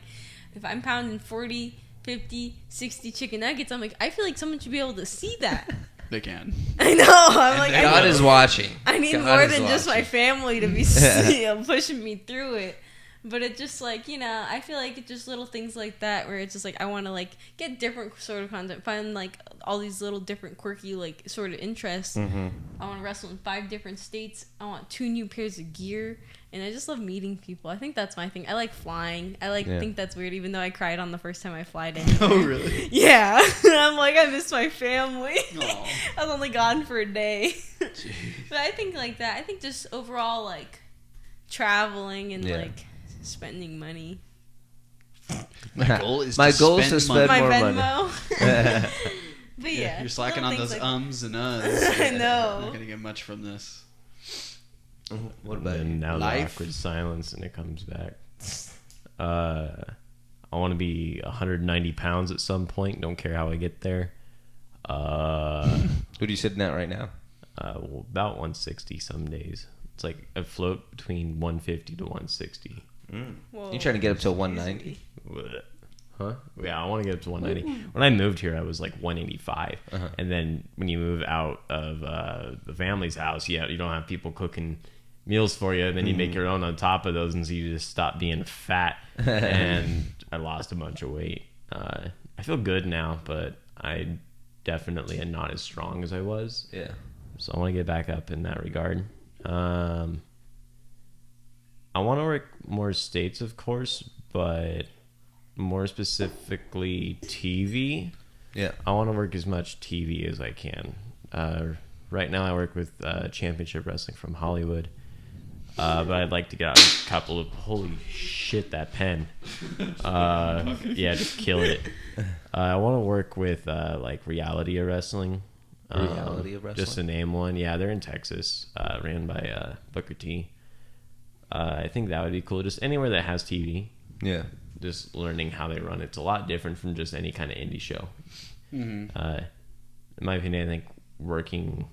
[SPEAKER 2] if I'm pounding 40, 50, 60 chicken nuggets, I'm like, I feel like someone should be able to see that.
[SPEAKER 1] They can.
[SPEAKER 2] I know. I'm like,
[SPEAKER 3] God is watching.
[SPEAKER 2] I need
[SPEAKER 3] God
[SPEAKER 2] more
[SPEAKER 3] is
[SPEAKER 2] than just my
[SPEAKER 3] watching.
[SPEAKER 2] family to be pushing me through it. But it just like, I feel like it's just little things like that where it's just like I want to like get different sort of content, find like all these little different quirky like sort of interests.
[SPEAKER 3] Mm-hmm.
[SPEAKER 2] I want to wrestle in 5 different states. I want 2 new pairs of gear, and I just love meeting people. I think that's my thing. I like flying. I think that's weird, even though I cried on the first time I flied in.
[SPEAKER 1] Oh, really?
[SPEAKER 2] Yeah. I'm like, I miss my family.
[SPEAKER 1] Aw.
[SPEAKER 2] I was only gone for a day.
[SPEAKER 1] Jeez.
[SPEAKER 2] But I think like that. I think just overall like traveling and
[SPEAKER 3] Yeah.
[SPEAKER 2] like spending money.
[SPEAKER 1] My goal is
[SPEAKER 3] My
[SPEAKER 1] to
[SPEAKER 3] goal is
[SPEAKER 1] spend
[SPEAKER 3] to spend
[SPEAKER 2] My
[SPEAKER 3] more
[SPEAKER 2] Venmo. But yeah.
[SPEAKER 1] You're slacking on
[SPEAKER 2] little
[SPEAKER 1] those
[SPEAKER 2] things like
[SPEAKER 1] ums and uhs.
[SPEAKER 2] I know.
[SPEAKER 1] You're not gonna get much from this.
[SPEAKER 3] What about
[SPEAKER 4] And now the
[SPEAKER 1] Life?
[SPEAKER 4] awkward silence, and it comes back. I want to be 190 pounds at some point. Don't care how I get there.
[SPEAKER 3] What are you sitting at right now?
[SPEAKER 4] Well, about 160 some days. It's like I float between 150 to 160.
[SPEAKER 2] Whoa.
[SPEAKER 3] You trying to get up to 190?
[SPEAKER 4] Huh? Yeah, I want to get up to 190. When I moved here, I was like 185.
[SPEAKER 3] Uh-huh.
[SPEAKER 4] And then when you move out of the family's house, you don't have people cooking meals for you, and then you make your own on top of those, and so you just stop being fat. And I lost a bunch of weight. I feel good now, but I definitely am not as strong as I was.
[SPEAKER 3] Yeah.
[SPEAKER 4] So I want to get back up in that regard. I want to work more states, of course, but more specifically TV.
[SPEAKER 3] Yeah.
[SPEAKER 4] I want to work as much TV as I can. Right now I work with Championship Wrestling from Hollywood. But I'd like to get out a couple of... Holy shit, that pen. Yeah, just kill it. I want to work with like Reality of Wrestling.
[SPEAKER 3] Reality of Wrestling?
[SPEAKER 4] Just to name one. Yeah, they're in Texas. Ran by Booker T. I think that would be cool. Just anywhere that has TV.
[SPEAKER 3] Yeah.
[SPEAKER 4] Just learning how they run. It's a lot different from just any kind of indie show.
[SPEAKER 1] Mm-hmm.
[SPEAKER 4] In my opinion, I think working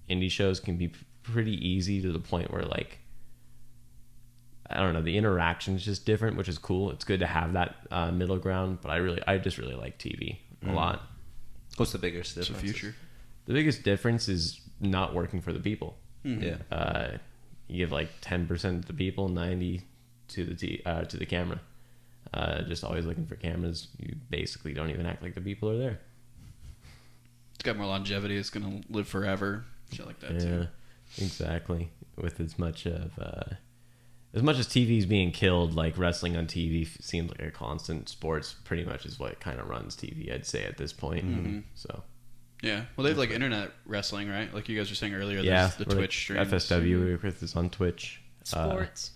[SPEAKER 4] indie shows can be pretty easy to the point where, like, I don't know, the interaction is just different, which is cool. It's good to have that middle ground, but I just really like TV a lot.
[SPEAKER 3] What's the biggest
[SPEAKER 1] It's
[SPEAKER 3] difference?
[SPEAKER 1] the future.
[SPEAKER 4] The biggest difference is not working for the people.
[SPEAKER 1] Mm-hmm.
[SPEAKER 3] Yeah.
[SPEAKER 4] You give like 10% to the people, 90 to the camera. Just always looking for cameras. You basically don't even act like the people are there.
[SPEAKER 1] It's got more longevity. It's gonna live forever. Shit like that
[SPEAKER 4] Yeah,
[SPEAKER 1] too.
[SPEAKER 4] exactly. With as much as TV's being killed, like wrestling on TV seems like a constant. Sports pretty much is what kind of runs TV, I'd say, at this point.
[SPEAKER 1] Mm-hmm.
[SPEAKER 4] So
[SPEAKER 1] Yeah. Well, they have like internet wrestling, right? Like you guys were saying earlier.
[SPEAKER 4] yeah,
[SPEAKER 1] There's the Twitch stream.
[SPEAKER 4] FSW with is on Twitch.
[SPEAKER 2] Sports.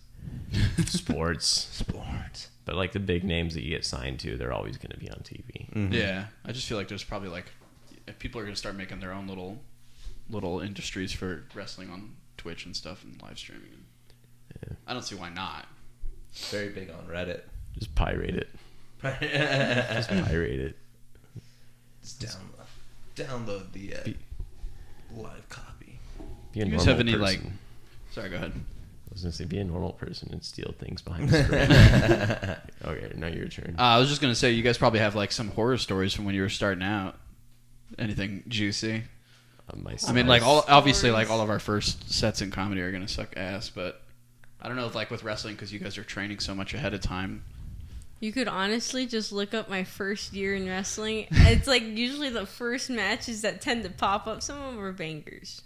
[SPEAKER 4] Sports. But like the big names that you get signed to, they're always going to be on TV.
[SPEAKER 3] Mhm.
[SPEAKER 1] Yeah. I just feel like there's probably like if people are gonna start making their own little industries for wrestling on Twitch and stuff and live streaming.
[SPEAKER 4] Yeah.
[SPEAKER 1] I don't see why not.
[SPEAKER 3] Very big on Reddit.
[SPEAKER 4] Just pirate it. Just pirate it.
[SPEAKER 3] Just download the live copy.
[SPEAKER 4] Be a
[SPEAKER 1] You guys
[SPEAKER 4] normal
[SPEAKER 1] have any, like-
[SPEAKER 4] person.
[SPEAKER 1] Sorry, go ahead.
[SPEAKER 4] I was gonna say, be a normal person and steal things behind the screen. Okay, now your turn.
[SPEAKER 1] I was just gonna say, you guys probably have like some horror stories from when you were starting out. Anything juicy? I mean, like obviously, like all of our first sets in comedy are gonna suck ass, but I don't know if like with wrestling, because you guys are training so much ahead of time.
[SPEAKER 2] You could honestly just look up my first year in wrestling. It's like usually the first matches that tend to pop up. Some of them are bangers.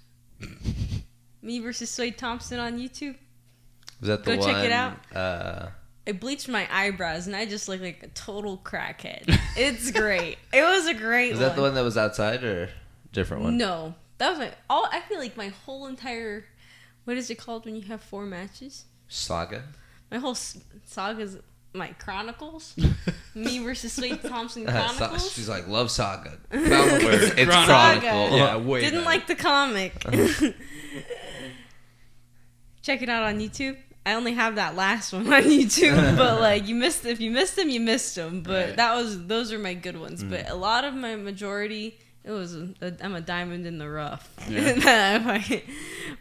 [SPEAKER 2] Me versus Swade Thompson on YouTube.
[SPEAKER 3] Was that the
[SPEAKER 2] Go
[SPEAKER 3] one?
[SPEAKER 2] check it out.
[SPEAKER 3] I
[SPEAKER 2] bleached my eyebrows and I just look like a total crackhead. It's great. It was a great one.
[SPEAKER 3] Was that the one that was outside or different one?
[SPEAKER 2] No. That was I feel like my whole entire, what is it called when you have 4 matches?
[SPEAKER 3] Saga?
[SPEAKER 2] My whole saga's my Chronicles. Me versus Swade Thompson Chronicles.
[SPEAKER 3] She's like, love Saga. Found the word. It's
[SPEAKER 2] Saga.
[SPEAKER 3] Chronicle.
[SPEAKER 1] Yeah, way
[SPEAKER 2] Didn't
[SPEAKER 1] better.
[SPEAKER 2] like the comic. Check it out on YouTube. I only have that last one on YouTube, but like if you missed them, you missed them. But
[SPEAKER 1] Right.
[SPEAKER 2] those are my good ones. But a lot of my majority, I'm a diamond in the rough.
[SPEAKER 1] Yeah.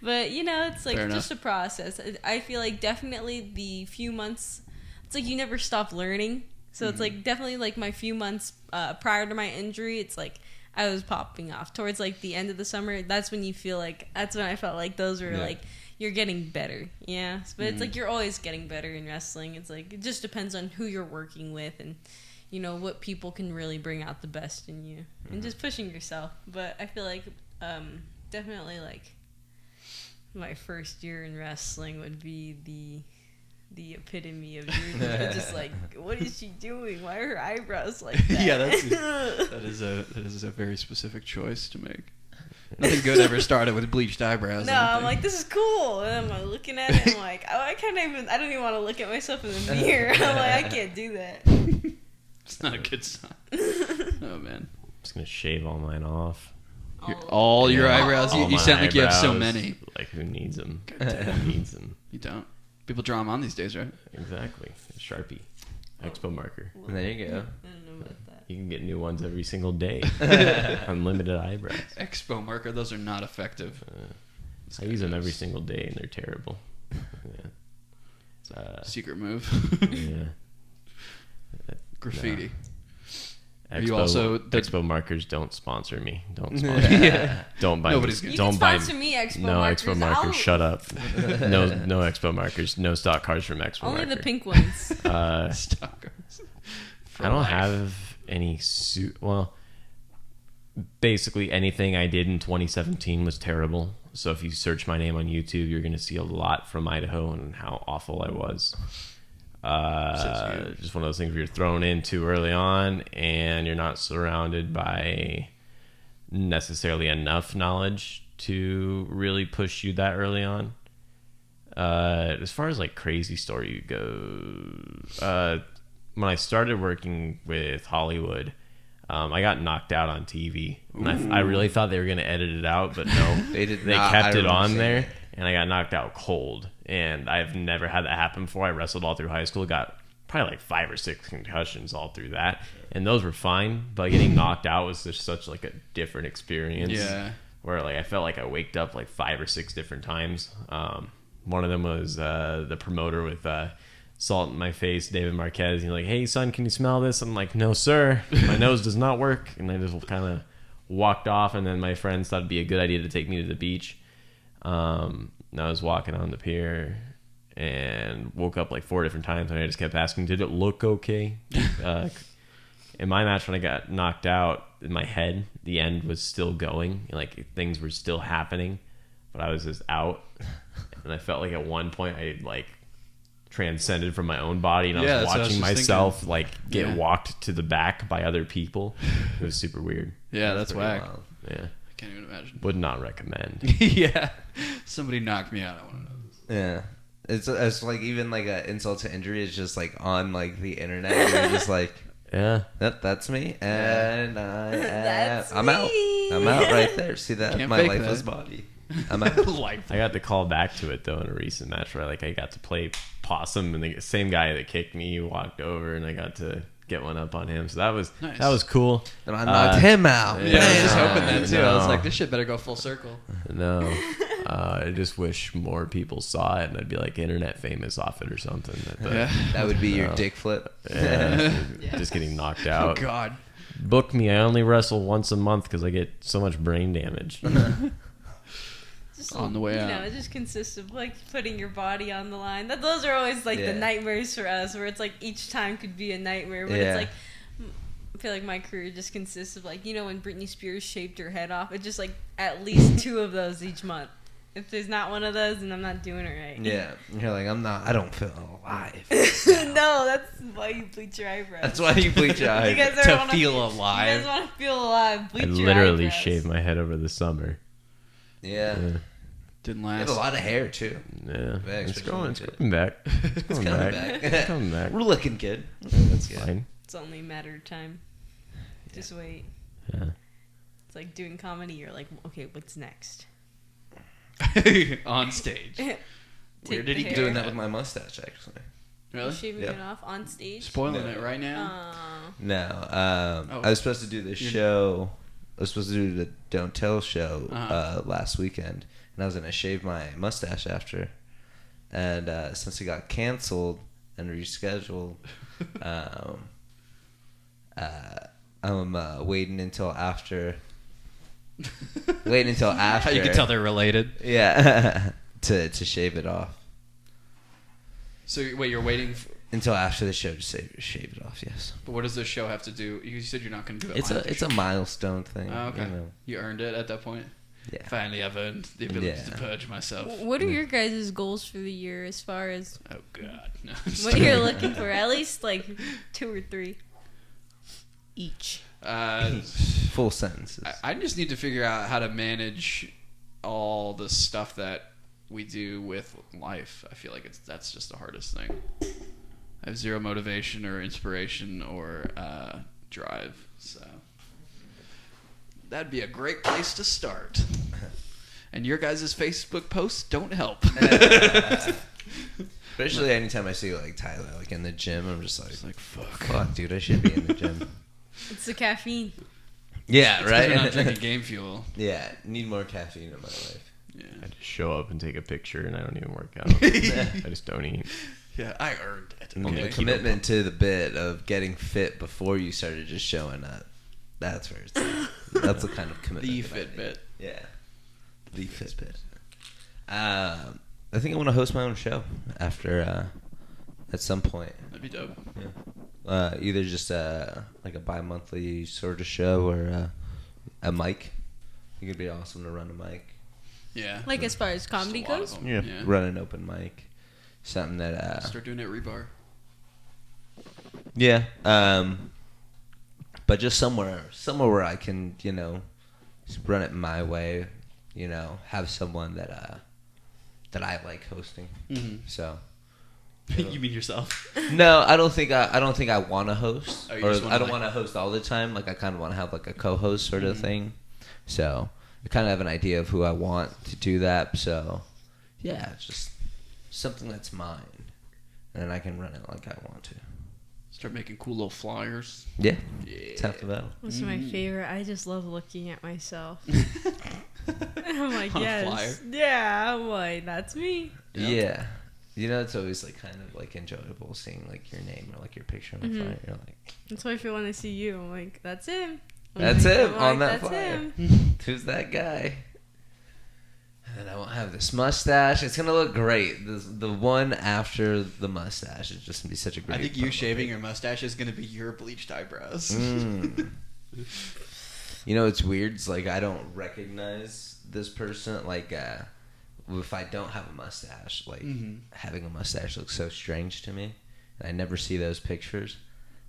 [SPEAKER 2] But it's like
[SPEAKER 1] Fair
[SPEAKER 2] just a process. I feel like definitely the few months, it's like you never stop learning. So it's like definitely like my few months prior to my injury, it's like I was popping off towards like the end of the summer. That's when I felt like those were like, you're getting better. Yeah. But it's like you're always getting better in wrestling. It's like it just depends on who you're working with and what people can really bring out the best in you and just pushing yourself. But I feel like definitely like my first year in wrestling would be the epitome of you're just like, what is she doing? Why are her eyebrows like that?
[SPEAKER 1] Yeah, that is a very specific choice to make. Nothing good ever started with bleached eyebrows.
[SPEAKER 2] No, I'm like, this is cool. And I'm looking at it, I'm like, oh, I don't even want to look at myself in the mirror. I'm like, I can't do that.
[SPEAKER 1] It's not a good sign. Oh, man.
[SPEAKER 4] I'm just going to shave all mine off.
[SPEAKER 1] All your eyebrows?
[SPEAKER 4] All
[SPEAKER 1] You
[SPEAKER 4] my
[SPEAKER 1] sound like you have so
[SPEAKER 4] eyebrows.
[SPEAKER 1] many.
[SPEAKER 4] Like, who needs them? Who needs them?
[SPEAKER 1] You don't. People draw them on these days, right?
[SPEAKER 4] Exactly. Sharpie. Expo marker.
[SPEAKER 3] There you go.
[SPEAKER 2] I don't know about that.
[SPEAKER 4] You can get new ones every single day. Unlimited eyebrows.
[SPEAKER 1] Expo marker, those are not effective.
[SPEAKER 4] I use them every single day and they're terrible.
[SPEAKER 1] Secret move.
[SPEAKER 4] Yeah.
[SPEAKER 1] Graffiti.
[SPEAKER 4] Expo,
[SPEAKER 1] Are you also
[SPEAKER 4] Expo markers don't sponsor me. Don't sponsor me. Don't buy.
[SPEAKER 1] Nobody's gonna-
[SPEAKER 2] You
[SPEAKER 4] don't
[SPEAKER 2] can
[SPEAKER 4] buy.
[SPEAKER 2] sponsor me, Expo
[SPEAKER 4] no
[SPEAKER 2] markers.
[SPEAKER 4] Expo markers. Shut up. No Expo markers. No stock cards from Expo
[SPEAKER 2] Only
[SPEAKER 4] marker.
[SPEAKER 2] the pink ones.
[SPEAKER 1] Stalkers.
[SPEAKER 4] I don't have any well, basically anything I did in 2017 was terrible. So if you search my name on YouTube, you're going to see a lot from Idaho and how awful I was. Just one of those things where you're thrown in too early on and you're not surrounded by necessarily enough knowledge to really push you that early on. As far as like crazy story goes, when I started working with Hollywood, I got knocked out on TV. And I really thought they were going to edit it out, but no.
[SPEAKER 3] They did
[SPEAKER 4] They
[SPEAKER 3] not.
[SPEAKER 4] kept
[SPEAKER 3] I
[SPEAKER 4] it
[SPEAKER 3] remember
[SPEAKER 4] on
[SPEAKER 3] seeing
[SPEAKER 4] there,
[SPEAKER 3] it.
[SPEAKER 4] and I got knocked out cold. And I've never had that happen before. I wrestled all through high school, got probably like 5 or 6 concussions all through that. And those were fine, but getting knocked out was just such like a different experience.
[SPEAKER 1] Yeah.
[SPEAKER 4] Where like I felt like I waked up like 5 or 6 different times. One of them was the promoter with salt in my face, David Marquez. He's like, "Hey son, can you smell this?" I'm like, "No sir, my nose does not work." And I just kind of walked off. And then my friends thought it'd be a good idea to take me to the beach. And I was walking on the pier and woke up like 4 different times, and I just kept asking, "Did it look okay?" In my match, when I got knocked out, in my head, the end was still going. Like things were still happening, but I was just out. And I felt like at one point I like transcended from my own body, and I
[SPEAKER 1] Yeah,
[SPEAKER 4] was
[SPEAKER 1] that's what I was
[SPEAKER 4] watching
[SPEAKER 1] just
[SPEAKER 4] myself
[SPEAKER 1] thinking.
[SPEAKER 4] like get walked to the back by other people. It was super weird.
[SPEAKER 1] Yeah, that's
[SPEAKER 3] pretty
[SPEAKER 1] whack.
[SPEAKER 3] wild.
[SPEAKER 4] Yeah,
[SPEAKER 1] I can't even imagine.
[SPEAKER 4] would not recommend.
[SPEAKER 1] Yeah. Somebody knocked me out. I want to know this.
[SPEAKER 3] Yeah. It's like even like an insult to injury is just like on like the internet. And you're just like,
[SPEAKER 4] Yeah,
[SPEAKER 3] that's me, and
[SPEAKER 2] That's
[SPEAKER 3] I'm out.
[SPEAKER 2] me.
[SPEAKER 3] I'm out right there. See that?
[SPEAKER 1] Can't
[SPEAKER 3] My
[SPEAKER 1] fake
[SPEAKER 3] lifeless
[SPEAKER 1] that.
[SPEAKER 3] body. I'm out.
[SPEAKER 1] Life.
[SPEAKER 4] I got to call back to it though in a recent match where like I got to play possum, and the same guy that kicked me walked over, and I got to get one up on him. So that was
[SPEAKER 1] Nice.
[SPEAKER 4] cool.
[SPEAKER 3] And I knocked him out.
[SPEAKER 1] Yeah, I was just
[SPEAKER 4] Yeah.
[SPEAKER 1] hoping that too. I was
[SPEAKER 4] No.
[SPEAKER 1] like, this shit better go full circle.
[SPEAKER 4] No, I just wish more people saw it, and I'd be like internet famous off it or something. But,
[SPEAKER 3] That would be your dick flip.
[SPEAKER 4] Just getting knocked out.
[SPEAKER 1] Oh God.
[SPEAKER 4] Book me. I only wrestle once a month because I get so much brain damage.
[SPEAKER 2] Just,
[SPEAKER 1] On the way out.
[SPEAKER 2] It just consists of like putting your body on the line. Those are always like the nightmares for us, where it's like each time could be a nightmare. But it's like, I feel like my career just consists of like, when Britney Spears shaved her head off, it's just like at least 2 of those each month. If there's not one of those, then I'm not doing it right.
[SPEAKER 3] Yeah, you're like, I don't feel alive.
[SPEAKER 2] No, that's why you bleach your eyebrows.
[SPEAKER 3] That's why you bleach your eyebrows.
[SPEAKER 2] You guys
[SPEAKER 1] To
[SPEAKER 2] wanna
[SPEAKER 1] feel alive.
[SPEAKER 2] You guys want to feel alive? Bleach
[SPEAKER 4] I
[SPEAKER 2] your
[SPEAKER 4] literally
[SPEAKER 2] eyebrows.
[SPEAKER 4] shaved my head over the summer.
[SPEAKER 3] Yeah.
[SPEAKER 1] Didn't
[SPEAKER 3] You
[SPEAKER 1] last.
[SPEAKER 3] have a lot of hair, too.
[SPEAKER 4] Yeah, it's
[SPEAKER 3] especially
[SPEAKER 4] coming back. It's coming
[SPEAKER 3] coming
[SPEAKER 4] back.
[SPEAKER 3] back.
[SPEAKER 4] It's coming back.
[SPEAKER 3] We're looking good.
[SPEAKER 4] That's fine.
[SPEAKER 2] It's only a matter of time. Just wait.
[SPEAKER 4] Yeah.
[SPEAKER 2] It's like doing comedy. You're like, okay, what's next?
[SPEAKER 1] On stage. Where did he
[SPEAKER 2] the
[SPEAKER 1] go?
[SPEAKER 3] Doing that with my mustache, actually.
[SPEAKER 1] Really?
[SPEAKER 2] Shaving
[SPEAKER 3] Yeah.
[SPEAKER 2] it off on stage.
[SPEAKER 1] Spoiling
[SPEAKER 3] No.
[SPEAKER 1] it right now.
[SPEAKER 3] No.
[SPEAKER 1] Oh.
[SPEAKER 3] I was supposed to do this show. I was supposed to do the Don't Tell show
[SPEAKER 1] Uh-huh.
[SPEAKER 3] last weekend. And I was going to shave my mustache after. And since it got canceled and rescheduled, I'm waiting until after.
[SPEAKER 1] How you can tell they're related.
[SPEAKER 3] Yeah. to shave it off.
[SPEAKER 1] So wait, you're waiting.
[SPEAKER 3] Until after the show to shave it off, yes.
[SPEAKER 1] But what does this show have to do? You said you're not going to do it.
[SPEAKER 3] It's a milestone thing.
[SPEAKER 1] Oh, okay.
[SPEAKER 3] You know.
[SPEAKER 1] You earned it at that point.
[SPEAKER 3] Yeah.
[SPEAKER 1] Finally, I've earned the ability to purge myself.
[SPEAKER 2] What are your guys' goals for the year as far as
[SPEAKER 1] Oh God, no.
[SPEAKER 2] what you're looking for? At least like 2 or 3 each.
[SPEAKER 3] Full sentences.
[SPEAKER 1] I just need to figure out how to manage all the stuff that we do with life. I feel like that's just the hardest thing. I have zero motivation or inspiration or drive, so that'd be a great place to start. And your guys' Facebook posts don't help.
[SPEAKER 3] Especially anytime I see like Tyler like in the gym, I'm just like
[SPEAKER 1] fuck.
[SPEAKER 3] fuck, dude, I should be in the gym.
[SPEAKER 2] It's the caffeine.
[SPEAKER 3] Yeah,
[SPEAKER 1] It's 'cause
[SPEAKER 3] right.
[SPEAKER 1] we're not drinking game fuel.
[SPEAKER 3] Yeah, need more caffeine in my life.
[SPEAKER 1] Yeah.
[SPEAKER 4] I just show up and take a picture, and I don't even work out. I just don't eat.
[SPEAKER 1] Yeah, I earned it.
[SPEAKER 3] And
[SPEAKER 1] Okay.
[SPEAKER 3] the commitment to the bit of getting fit before you started just showing up. That's where it's at. That's the kind of commitment.
[SPEAKER 1] The
[SPEAKER 3] that I need.
[SPEAKER 1] Fitbit.
[SPEAKER 3] Yeah. The Fitbit. I think I want to host my own show after at some point.
[SPEAKER 1] That'd be dope.
[SPEAKER 3] Yeah. Either just like a bi-monthly sort of show or a mic. I think it'd be awesome to run a mic.
[SPEAKER 1] Yeah.
[SPEAKER 2] Like as far as comedy
[SPEAKER 1] Just a lot
[SPEAKER 2] goes?
[SPEAKER 1] of them. Yeah.
[SPEAKER 3] Run an open mic. Something that
[SPEAKER 1] Start doing it at Rebar.
[SPEAKER 3] yeah. But just somewhere where I can, just run it my way, have someone that I like hosting.
[SPEAKER 1] Mm-hmm.
[SPEAKER 3] So
[SPEAKER 1] You mean yourself?
[SPEAKER 3] no, I don't think I want to host,
[SPEAKER 1] Oh, you
[SPEAKER 3] or
[SPEAKER 1] just wanna,
[SPEAKER 3] I don't
[SPEAKER 1] like-
[SPEAKER 3] want to host all the time. Like I kind of want to have like a co-host sort of thing. So I kind of have an idea of who I want to do that. So yeah, it's just something that's mine, and then I can run it like I want to.
[SPEAKER 1] Start making cool little flyers.
[SPEAKER 3] Yeah,
[SPEAKER 1] Yeah.
[SPEAKER 3] it's half the battle.
[SPEAKER 2] What's my favorite? I just love looking at myself. I'm like,
[SPEAKER 1] On a
[SPEAKER 2] yes.
[SPEAKER 1] flyer?
[SPEAKER 2] Yeah, I'm like, that's me.
[SPEAKER 3] Yeah. It's always like kind of like enjoyable seeing like your name or like your picture on the flyer. You're like,
[SPEAKER 2] That's why I feel when I see you, I'm like, that's him. I'm
[SPEAKER 3] that's
[SPEAKER 2] like,
[SPEAKER 3] him
[SPEAKER 2] I'm
[SPEAKER 3] on
[SPEAKER 2] like,
[SPEAKER 3] that
[SPEAKER 2] that's
[SPEAKER 3] flyer.
[SPEAKER 2] him.
[SPEAKER 3] Who's that guy? And then I won't have this mustache. It's gonna look great. The one after the mustache is just gonna be such a great.
[SPEAKER 1] I think you
[SPEAKER 3] promo
[SPEAKER 1] shaving
[SPEAKER 3] pic.
[SPEAKER 1] your mustache is going to be your bleached eyebrows.
[SPEAKER 3] It's weird. It's like I don't recognize this person. Like if I don't have a mustache, like having a mustache looks so strange to me. And I never see those pictures.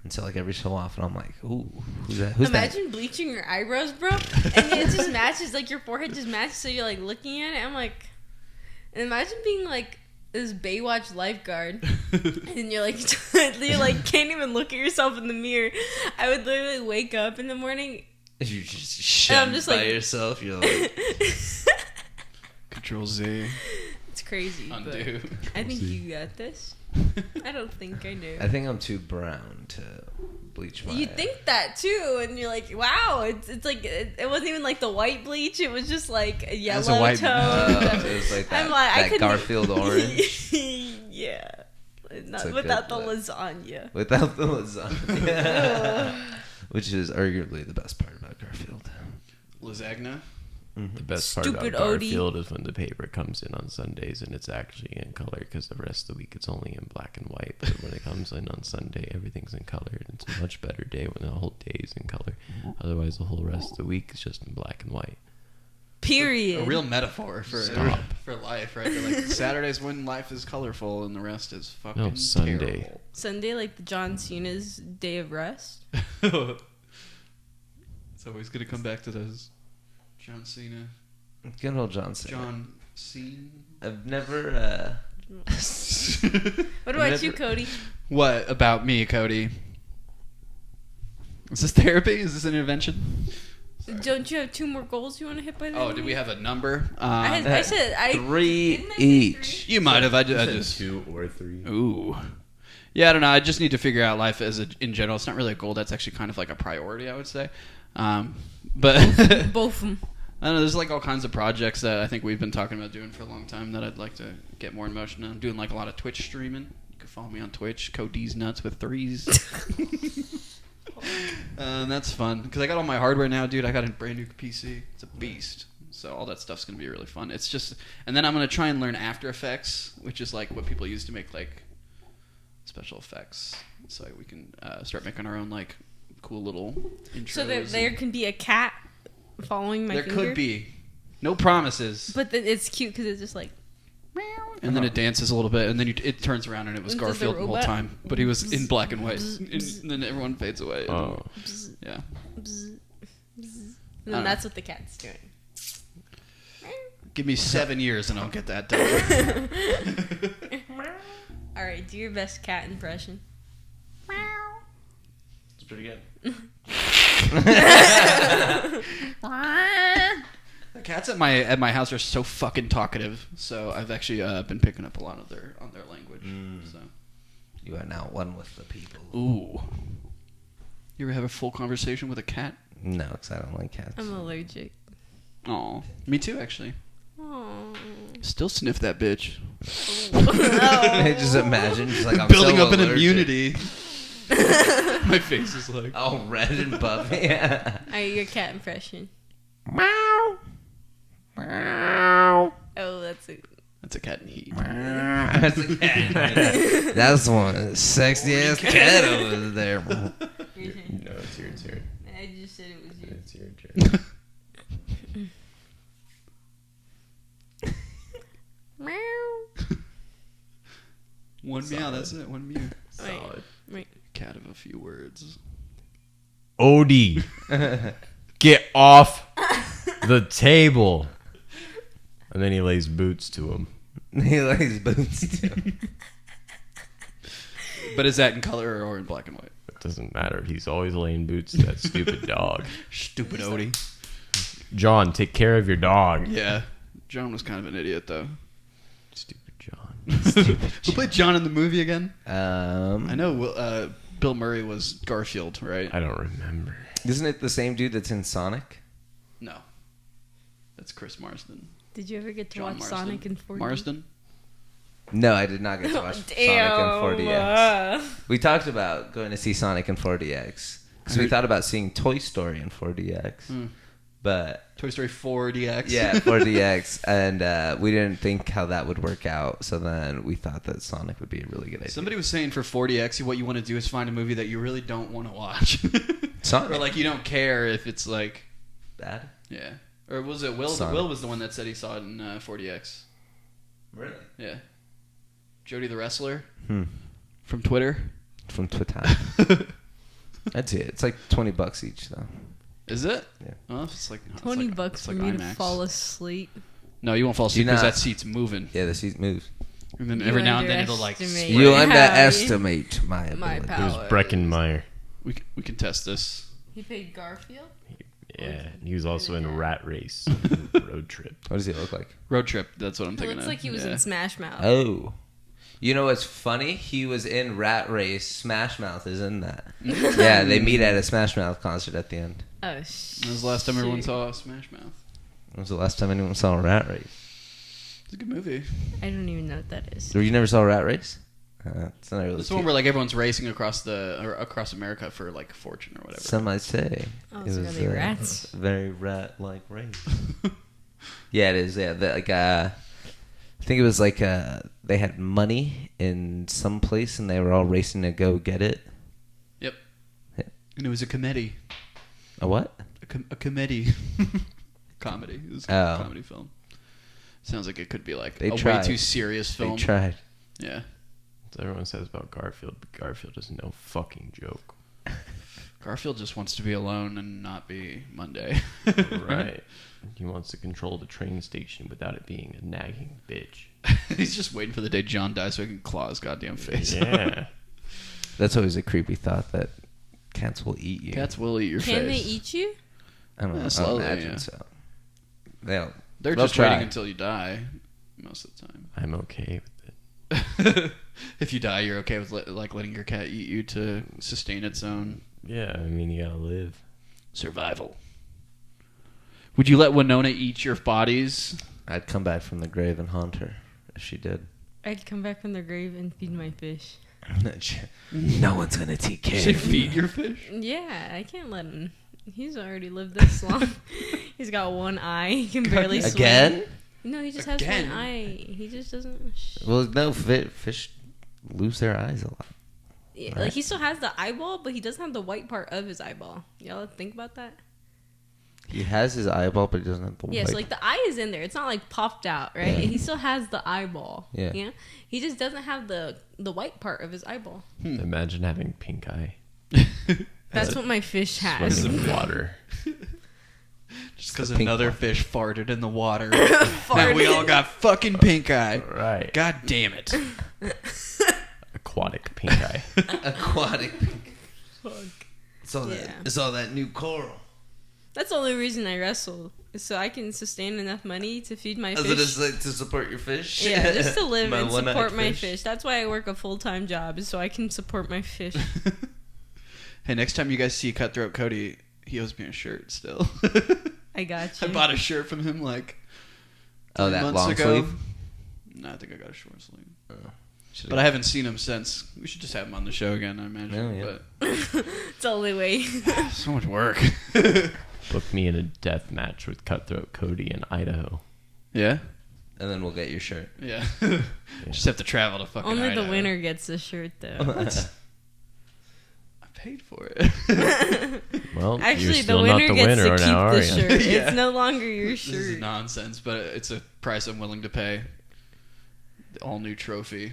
[SPEAKER 3] And so like every so often I'm like, ooh, who's that? Who's
[SPEAKER 2] Imagine bleaching your eyebrows, bro, and it just matches, like your forehead just matches, so you're like looking at it. I'm like, and imagine being like this Baywatch lifeguard, and you're like can't even look at yourself in the mirror. I would literally wake up in the morning.
[SPEAKER 3] If you just shut
[SPEAKER 2] I'm just
[SPEAKER 3] by
[SPEAKER 2] like-
[SPEAKER 3] yourself, you're like,
[SPEAKER 1] Control Z.
[SPEAKER 2] It's crazy.
[SPEAKER 1] Undo.
[SPEAKER 2] But I think you got this. I don't think I do.
[SPEAKER 3] I think I'm too brown to bleach my
[SPEAKER 2] You think that too, and you're like, wow, it's like it wasn't even like the white bleach. It was just like a yellow
[SPEAKER 1] That's a white-
[SPEAKER 2] tone.
[SPEAKER 3] it was like that,
[SPEAKER 2] I'm like, I
[SPEAKER 3] that
[SPEAKER 2] couldn't-
[SPEAKER 3] Garfield orange.
[SPEAKER 2] Yeah,
[SPEAKER 3] It's a
[SPEAKER 2] without the
[SPEAKER 3] good look.
[SPEAKER 2] lasagna.
[SPEAKER 3] Without the lasagna. Which is arguably the best part about Garfield.
[SPEAKER 1] Lasagna.
[SPEAKER 4] The best part
[SPEAKER 2] Stupid
[SPEAKER 4] about
[SPEAKER 2] Odie.
[SPEAKER 4] Garfield is when the paper comes in on Sundays and it's actually in color, because the rest of the week it's only in black and white. But when it comes in on Sunday, everything's in color, and it's a much better day when the whole day is in color. Otherwise, the whole rest of the week is just in black and white.
[SPEAKER 2] Period.
[SPEAKER 1] A real metaphor for life, right? They're like Saturday's when life is colorful and the rest is fucking
[SPEAKER 4] No, Sunday.
[SPEAKER 1] terrible.
[SPEAKER 2] Sunday, like the John Cena's day of rest.
[SPEAKER 1] It's always gonna come back to those John Cena.
[SPEAKER 3] Good old John Cena.
[SPEAKER 1] John Cena.
[SPEAKER 3] I've never.
[SPEAKER 2] What about you, Cody?
[SPEAKER 1] What about me, Cody? Is this therapy? Is this an intervention?
[SPEAKER 2] Don't you have 2 more goals you want to hit by the
[SPEAKER 1] Oh,
[SPEAKER 2] end
[SPEAKER 1] did
[SPEAKER 2] of
[SPEAKER 1] we
[SPEAKER 2] the
[SPEAKER 1] have a number?
[SPEAKER 2] I said
[SPEAKER 3] 3
[SPEAKER 2] didn't I say
[SPEAKER 3] each.
[SPEAKER 1] You might have. I just.
[SPEAKER 4] 2 or 3.
[SPEAKER 1] Ooh. Yeah, I don't know. I just need to figure out life in general. It's not really a goal. That's actually kind of like a priority, I would say. But
[SPEAKER 2] both of them.
[SPEAKER 1] I don't know. There's like all kinds of projects that I think we've been talking about doing for a long time that I'd like to get more in motion. I'm doing like a lot of Twitch streaming. You can follow me on Twitch. Cody's nuts with 3s. That's fun because I got all my hardware now, dude. I got a brand new PC. It's a beast. So all that stuff's gonna be really fun. It's just, and then I'm gonna try and learn After Effects, which is like what people use to make like special effects. So we can start making our own like cool little intros.
[SPEAKER 2] So there can be a cat following my
[SPEAKER 1] There
[SPEAKER 2] finger.
[SPEAKER 1] could be. No promises.
[SPEAKER 2] But it's cute because it's just like.
[SPEAKER 1] And then it dances a little bit, and then it turns around, and it was
[SPEAKER 2] And does the
[SPEAKER 1] Garfield the whole
[SPEAKER 2] robot-
[SPEAKER 1] time. But he was in black and white. And then everyone fades away.
[SPEAKER 4] Oh.
[SPEAKER 1] Yeah.
[SPEAKER 2] Bzz, bzz. And
[SPEAKER 1] I don't
[SPEAKER 2] then that's what the cat's doing.
[SPEAKER 1] Give me 7 years, and I'll get that done.
[SPEAKER 2] All right, do your best cat impression.
[SPEAKER 4] It's pretty good.
[SPEAKER 1] The cats at my house are so fucking talkative. So I've actually been picking up a lot of their language. So.
[SPEAKER 3] You are now one with the people.
[SPEAKER 1] Ooh. You ever have a full conversation with a cat?
[SPEAKER 3] No, because I don't like cats.
[SPEAKER 2] I'm allergic.
[SPEAKER 1] Aw. Me too, actually.
[SPEAKER 2] Oh.
[SPEAKER 1] Still sniff that bitch.
[SPEAKER 3] I just imagine, just like I'm
[SPEAKER 1] Building
[SPEAKER 3] so
[SPEAKER 1] up an
[SPEAKER 3] allergic.
[SPEAKER 1] immunity. My face is like...
[SPEAKER 3] All red and buffy.
[SPEAKER 2] All right, your cat impression.
[SPEAKER 3] Meow. Meow.
[SPEAKER 2] Oh, that's it.
[SPEAKER 1] That's a cat in heat.
[SPEAKER 3] That's a cat. That's one sexy ass cat over there.
[SPEAKER 2] Your turn.
[SPEAKER 4] No, it's your turn.
[SPEAKER 2] I just said it was you.
[SPEAKER 4] It's your turn.
[SPEAKER 2] Meow.
[SPEAKER 1] One meow, that's it. One mew.
[SPEAKER 4] Solid.
[SPEAKER 2] Wait.
[SPEAKER 1] Cat of a few words.
[SPEAKER 4] Odie, get off the table. And then he lays boots to him.
[SPEAKER 3] He lays boots too.
[SPEAKER 1] But is that in color or in black and white?
[SPEAKER 4] It doesn't matter. He's always laying boots to that stupid dog.
[SPEAKER 1] Stupid Odie.
[SPEAKER 4] John, take care of your dog.
[SPEAKER 1] Yeah. John was kind of an idiot, though.
[SPEAKER 4] Stupid John.
[SPEAKER 1] Who played John in the movie again?
[SPEAKER 3] I
[SPEAKER 1] I know Bill Murray was Garfield, right?
[SPEAKER 4] I don't remember.
[SPEAKER 3] Isn't it the same dude that's in Sonic?
[SPEAKER 1] No. That's Chris Marsden.
[SPEAKER 2] Did you ever get to
[SPEAKER 1] John
[SPEAKER 2] watch
[SPEAKER 1] Marsden.
[SPEAKER 2] Sonic in 4D?
[SPEAKER 1] Marsden?
[SPEAKER 3] No, I did not get to watch Sonic in 4DX. We talked about going to see Sonic in 4DX. Because we thought about seeing Toy Story in 4DX. But
[SPEAKER 1] Toy Story 4 DX.
[SPEAKER 3] yeah, 4DX. And we didn't think how that would work out. So then we thought that Sonic would be a really good idea.
[SPEAKER 1] Somebody was saying for 4DX, what you want to do is find a movie that you really don't want to watch.
[SPEAKER 3] Sonic?
[SPEAKER 1] Or like you don't care if it's like...
[SPEAKER 3] Bad?
[SPEAKER 1] Yeah. Or was it Will?
[SPEAKER 3] Sonic.
[SPEAKER 1] Will was the one that said he saw it in 4DX.
[SPEAKER 3] Really?
[SPEAKER 1] Yeah. Jody the Wrestler
[SPEAKER 3] Hmm.
[SPEAKER 1] from Twitter.
[SPEAKER 3] From Twitter. That's it. It's like $20 each, though.
[SPEAKER 1] Is it?
[SPEAKER 3] Yeah.
[SPEAKER 1] Oh, it's like it's
[SPEAKER 2] $20
[SPEAKER 1] like,
[SPEAKER 2] for me to fall asleep.
[SPEAKER 1] No, you won't fall asleep
[SPEAKER 3] Do
[SPEAKER 1] because
[SPEAKER 3] not-
[SPEAKER 1] that seat's moving.
[SPEAKER 3] Yeah, the seat moves.
[SPEAKER 1] And then
[SPEAKER 2] You
[SPEAKER 1] every now and then it'll like
[SPEAKER 2] underestimate
[SPEAKER 1] split.
[SPEAKER 3] You
[SPEAKER 2] How
[SPEAKER 3] underestimate my
[SPEAKER 2] my
[SPEAKER 3] ability.
[SPEAKER 2] power.
[SPEAKER 4] It was Breckenmeyer.
[SPEAKER 1] We can test this.
[SPEAKER 2] He played Garfield?
[SPEAKER 4] Yeah, he was also in Rat Race, and Road Trip.
[SPEAKER 3] What does he look like?
[SPEAKER 1] Road Trip. That's what I'm
[SPEAKER 2] It
[SPEAKER 1] thinking
[SPEAKER 2] looks
[SPEAKER 1] of.
[SPEAKER 2] like he was in Smash Mouth.
[SPEAKER 3] Oh. You know what's funny? He was in Rat Race. Smash Mouth is in that. Yeah, they meet at a Smash Mouth concert at the end.
[SPEAKER 2] Oh, shit.
[SPEAKER 1] That was the last time everyone saw Smash Mouth.
[SPEAKER 3] When was the last time anyone saw Rat Race?
[SPEAKER 1] It's a good movie.
[SPEAKER 2] I don't even know what that is.
[SPEAKER 3] You never saw Rat Race? It's not really
[SPEAKER 1] It's the one where like everyone's racing across America for like fortune or whatever.
[SPEAKER 3] Some might say.
[SPEAKER 2] Oh, it's really rats.
[SPEAKER 3] A very rat-like race. Yeah, it is. Yeah, I think it was like they had money in some place and they were all racing to go get it.
[SPEAKER 1] Yep.
[SPEAKER 3] Yeah.
[SPEAKER 1] And it was a comedy.
[SPEAKER 3] A what?
[SPEAKER 1] A comedy. Comedy. It was a comedy film. Sounds like it could be like
[SPEAKER 3] They
[SPEAKER 1] a
[SPEAKER 3] tried.
[SPEAKER 1] way too serious film.
[SPEAKER 3] They tried.
[SPEAKER 1] Yeah.
[SPEAKER 4] That's what everyone says about Garfield, but Garfield is no fucking joke.
[SPEAKER 1] Garfield just wants to be alone and not be Monday.
[SPEAKER 4] Right. He wants to control the train station without it being a nagging bitch.
[SPEAKER 1] He's just waiting for the day John dies so he can claw his goddamn face.
[SPEAKER 4] Yeah.
[SPEAKER 3] That's always a creepy thought that cats will eat you.
[SPEAKER 1] Cats will eat your face.
[SPEAKER 2] Can they eat you?
[SPEAKER 3] I don't know.
[SPEAKER 1] Yeah, slowly,
[SPEAKER 3] I imagine
[SPEAKER 1] yeah.
[SPEAKER 3] so.
[SPEAKER 1] They're
[SPEAKER 3] they'll
[SPEAKER 1] just
[SPEAKER 3] try.
[SPEAKER 1] waiting until you die most of the time.
[SPEAKER 4] I'm okay with it.
[SPEAKER 1] If you die, you're okay with letting your cat eat you to sustain its own
[SPEAKER 4] Yeah, I mean, you gotta live.
[SPEAKER 1] survival. Would you let Winona eat your bodies?
[SPEAKER 3] I'd come back from the grave and haunt her if she did.
[SPEAKER 2] I'd come back from the grave and feed my fish.
[SPEAKER 3] No one's gonna take care
[SPEAKER 1] Should
[SPEAKER 3] of you.
[SPEAKER 1] feed your fish?
[SPEAKER 2] Yeah, I can't let him. He's already lived this long. He's got one eye. He can barely swim.
[SPEAKER 3] Again?
[SPEAKER 2] No, he just
[SPEAKER 1] Again?
[SPEAKER 2] has one eye. He just doesn't.
[SPEAKER 3] Well, no, fish lose their eyes a lot.
[SPEAKER 2] Yeah,
[SPEAKER 3] Right.
[SPEAKER 2] like he still has the eyeball, but he doesn't have the white part of his eyeball. Y'all think about that?
[SPEAKER 3] He has his eyeball, but he doesn't have the
[SPEAKER 2] Yeah,
[SPEAKER 3] white.
[SPEAKER 2] so like the eye is in there. It's not like popped out, right?
[SPEAKER 3] Yeah.
[SPEAKER 2] He still has the eyeball.
[SPEAKER 3] Yeah.
[SPEAKER 2] He just doesn't have the white part of his eyeball.
[SPEAKER 4] Imagine having pink eye.
[SPEAKER 2] That's what my fish has.
[SPEAKER 4] Swimming in water.
[SPEAKER 1] Just because
[SPEAKER 3] The pink
[SPEAKER 1] another
[SPEAKER 3] one.
[SPEAKER 1] fish farted in the water. Now we all got fucking pink eye.
[SPEAKER 4] Right.
[SPEAKER 1] God damn it.
[SPEAKER 4] Aquatic pink eye.
[SPEAKER 3] Aquatic.
[SPEAKER 2] Fuck.
[SPEAKER 3] It's all
[SPEAKER 2] Yeah.
[SPEAKER 3] It's all that new coral.
[SPEAKER 2] That's the only reason I wrestle, is so I can sustain enough money to feed my
[SPEAKER 3] Is
[SPEAKER 2] fish.
[SPEAKER 3] it just like to support your fish?
[SPEAKER 2] Yeah, just to live
[SPEAKER 3] My
[SPEAKER 2] and
[SPEAKER 3] one-eyed
[SPEAKER 2] support my fish. That's why I work a full-time job, is so I can support my fish.
[SPEAKER 1] Hey, next time you guys see Cutthroat Cody, he owes me a shirt still.
[SPEAKER 2] I got you.
[SPEAKER 1] I bought a shirt from him like 3
[SPEAKER 3] that
[SPEAKER 1] months
[SPEAKER 3] long
[SPEAKER 1] ago.
[SPEAKER 3] sleeve?
[SPEAKER 1] No, I think I got a short sleeve.
[SPEAKER 3] Should've-
[SPEAKER 1] But I haven't seen him since. We should just have him on the show again, I imagine.
[SPEAKER 3] Yeah.
[SPEAKER 2] It's the only way.
[SPEAKER 1] But so much work.
[SPEAKER 4] Book me in a death match with Cutthroat Cody in Idaho.
[SPEAKER 1] Yeah?
[SPEAKER 3] And then we'll get your shirt.
[SPEAKER 1] Yeah. Just have to travel to fucking
[SPEAKER 2] Only the
[SPEAKER 1] Idaho.
[SPEAKER 2] winner gets the shirt, though.
[SPEAKER 1] I paid for it.
[SPEAKER 4] Well, you're
[SPEAKER 2] Actually, the
[SPEAKER 4] still
[SPEAKER 2] winner
[SPEAKER 4] not the
[SPEAKER 2] gets
[SPEAKER 4] winner
[SPEAKER 2] to keep
[SPEAKER 4] now, are
[SPEAKER 2] the
[SPEAKER 4] you?
[SPEAKER 2] shirt.
[SPEAKER 1] Yeah.
[SPEAKER 2] It's no longer your
[SPEAKER 1] This is
[SPEAKER 2] shirt.
[SPEAKER 1] nonsense, but it's a price I'm willing to pay. The all new trophy.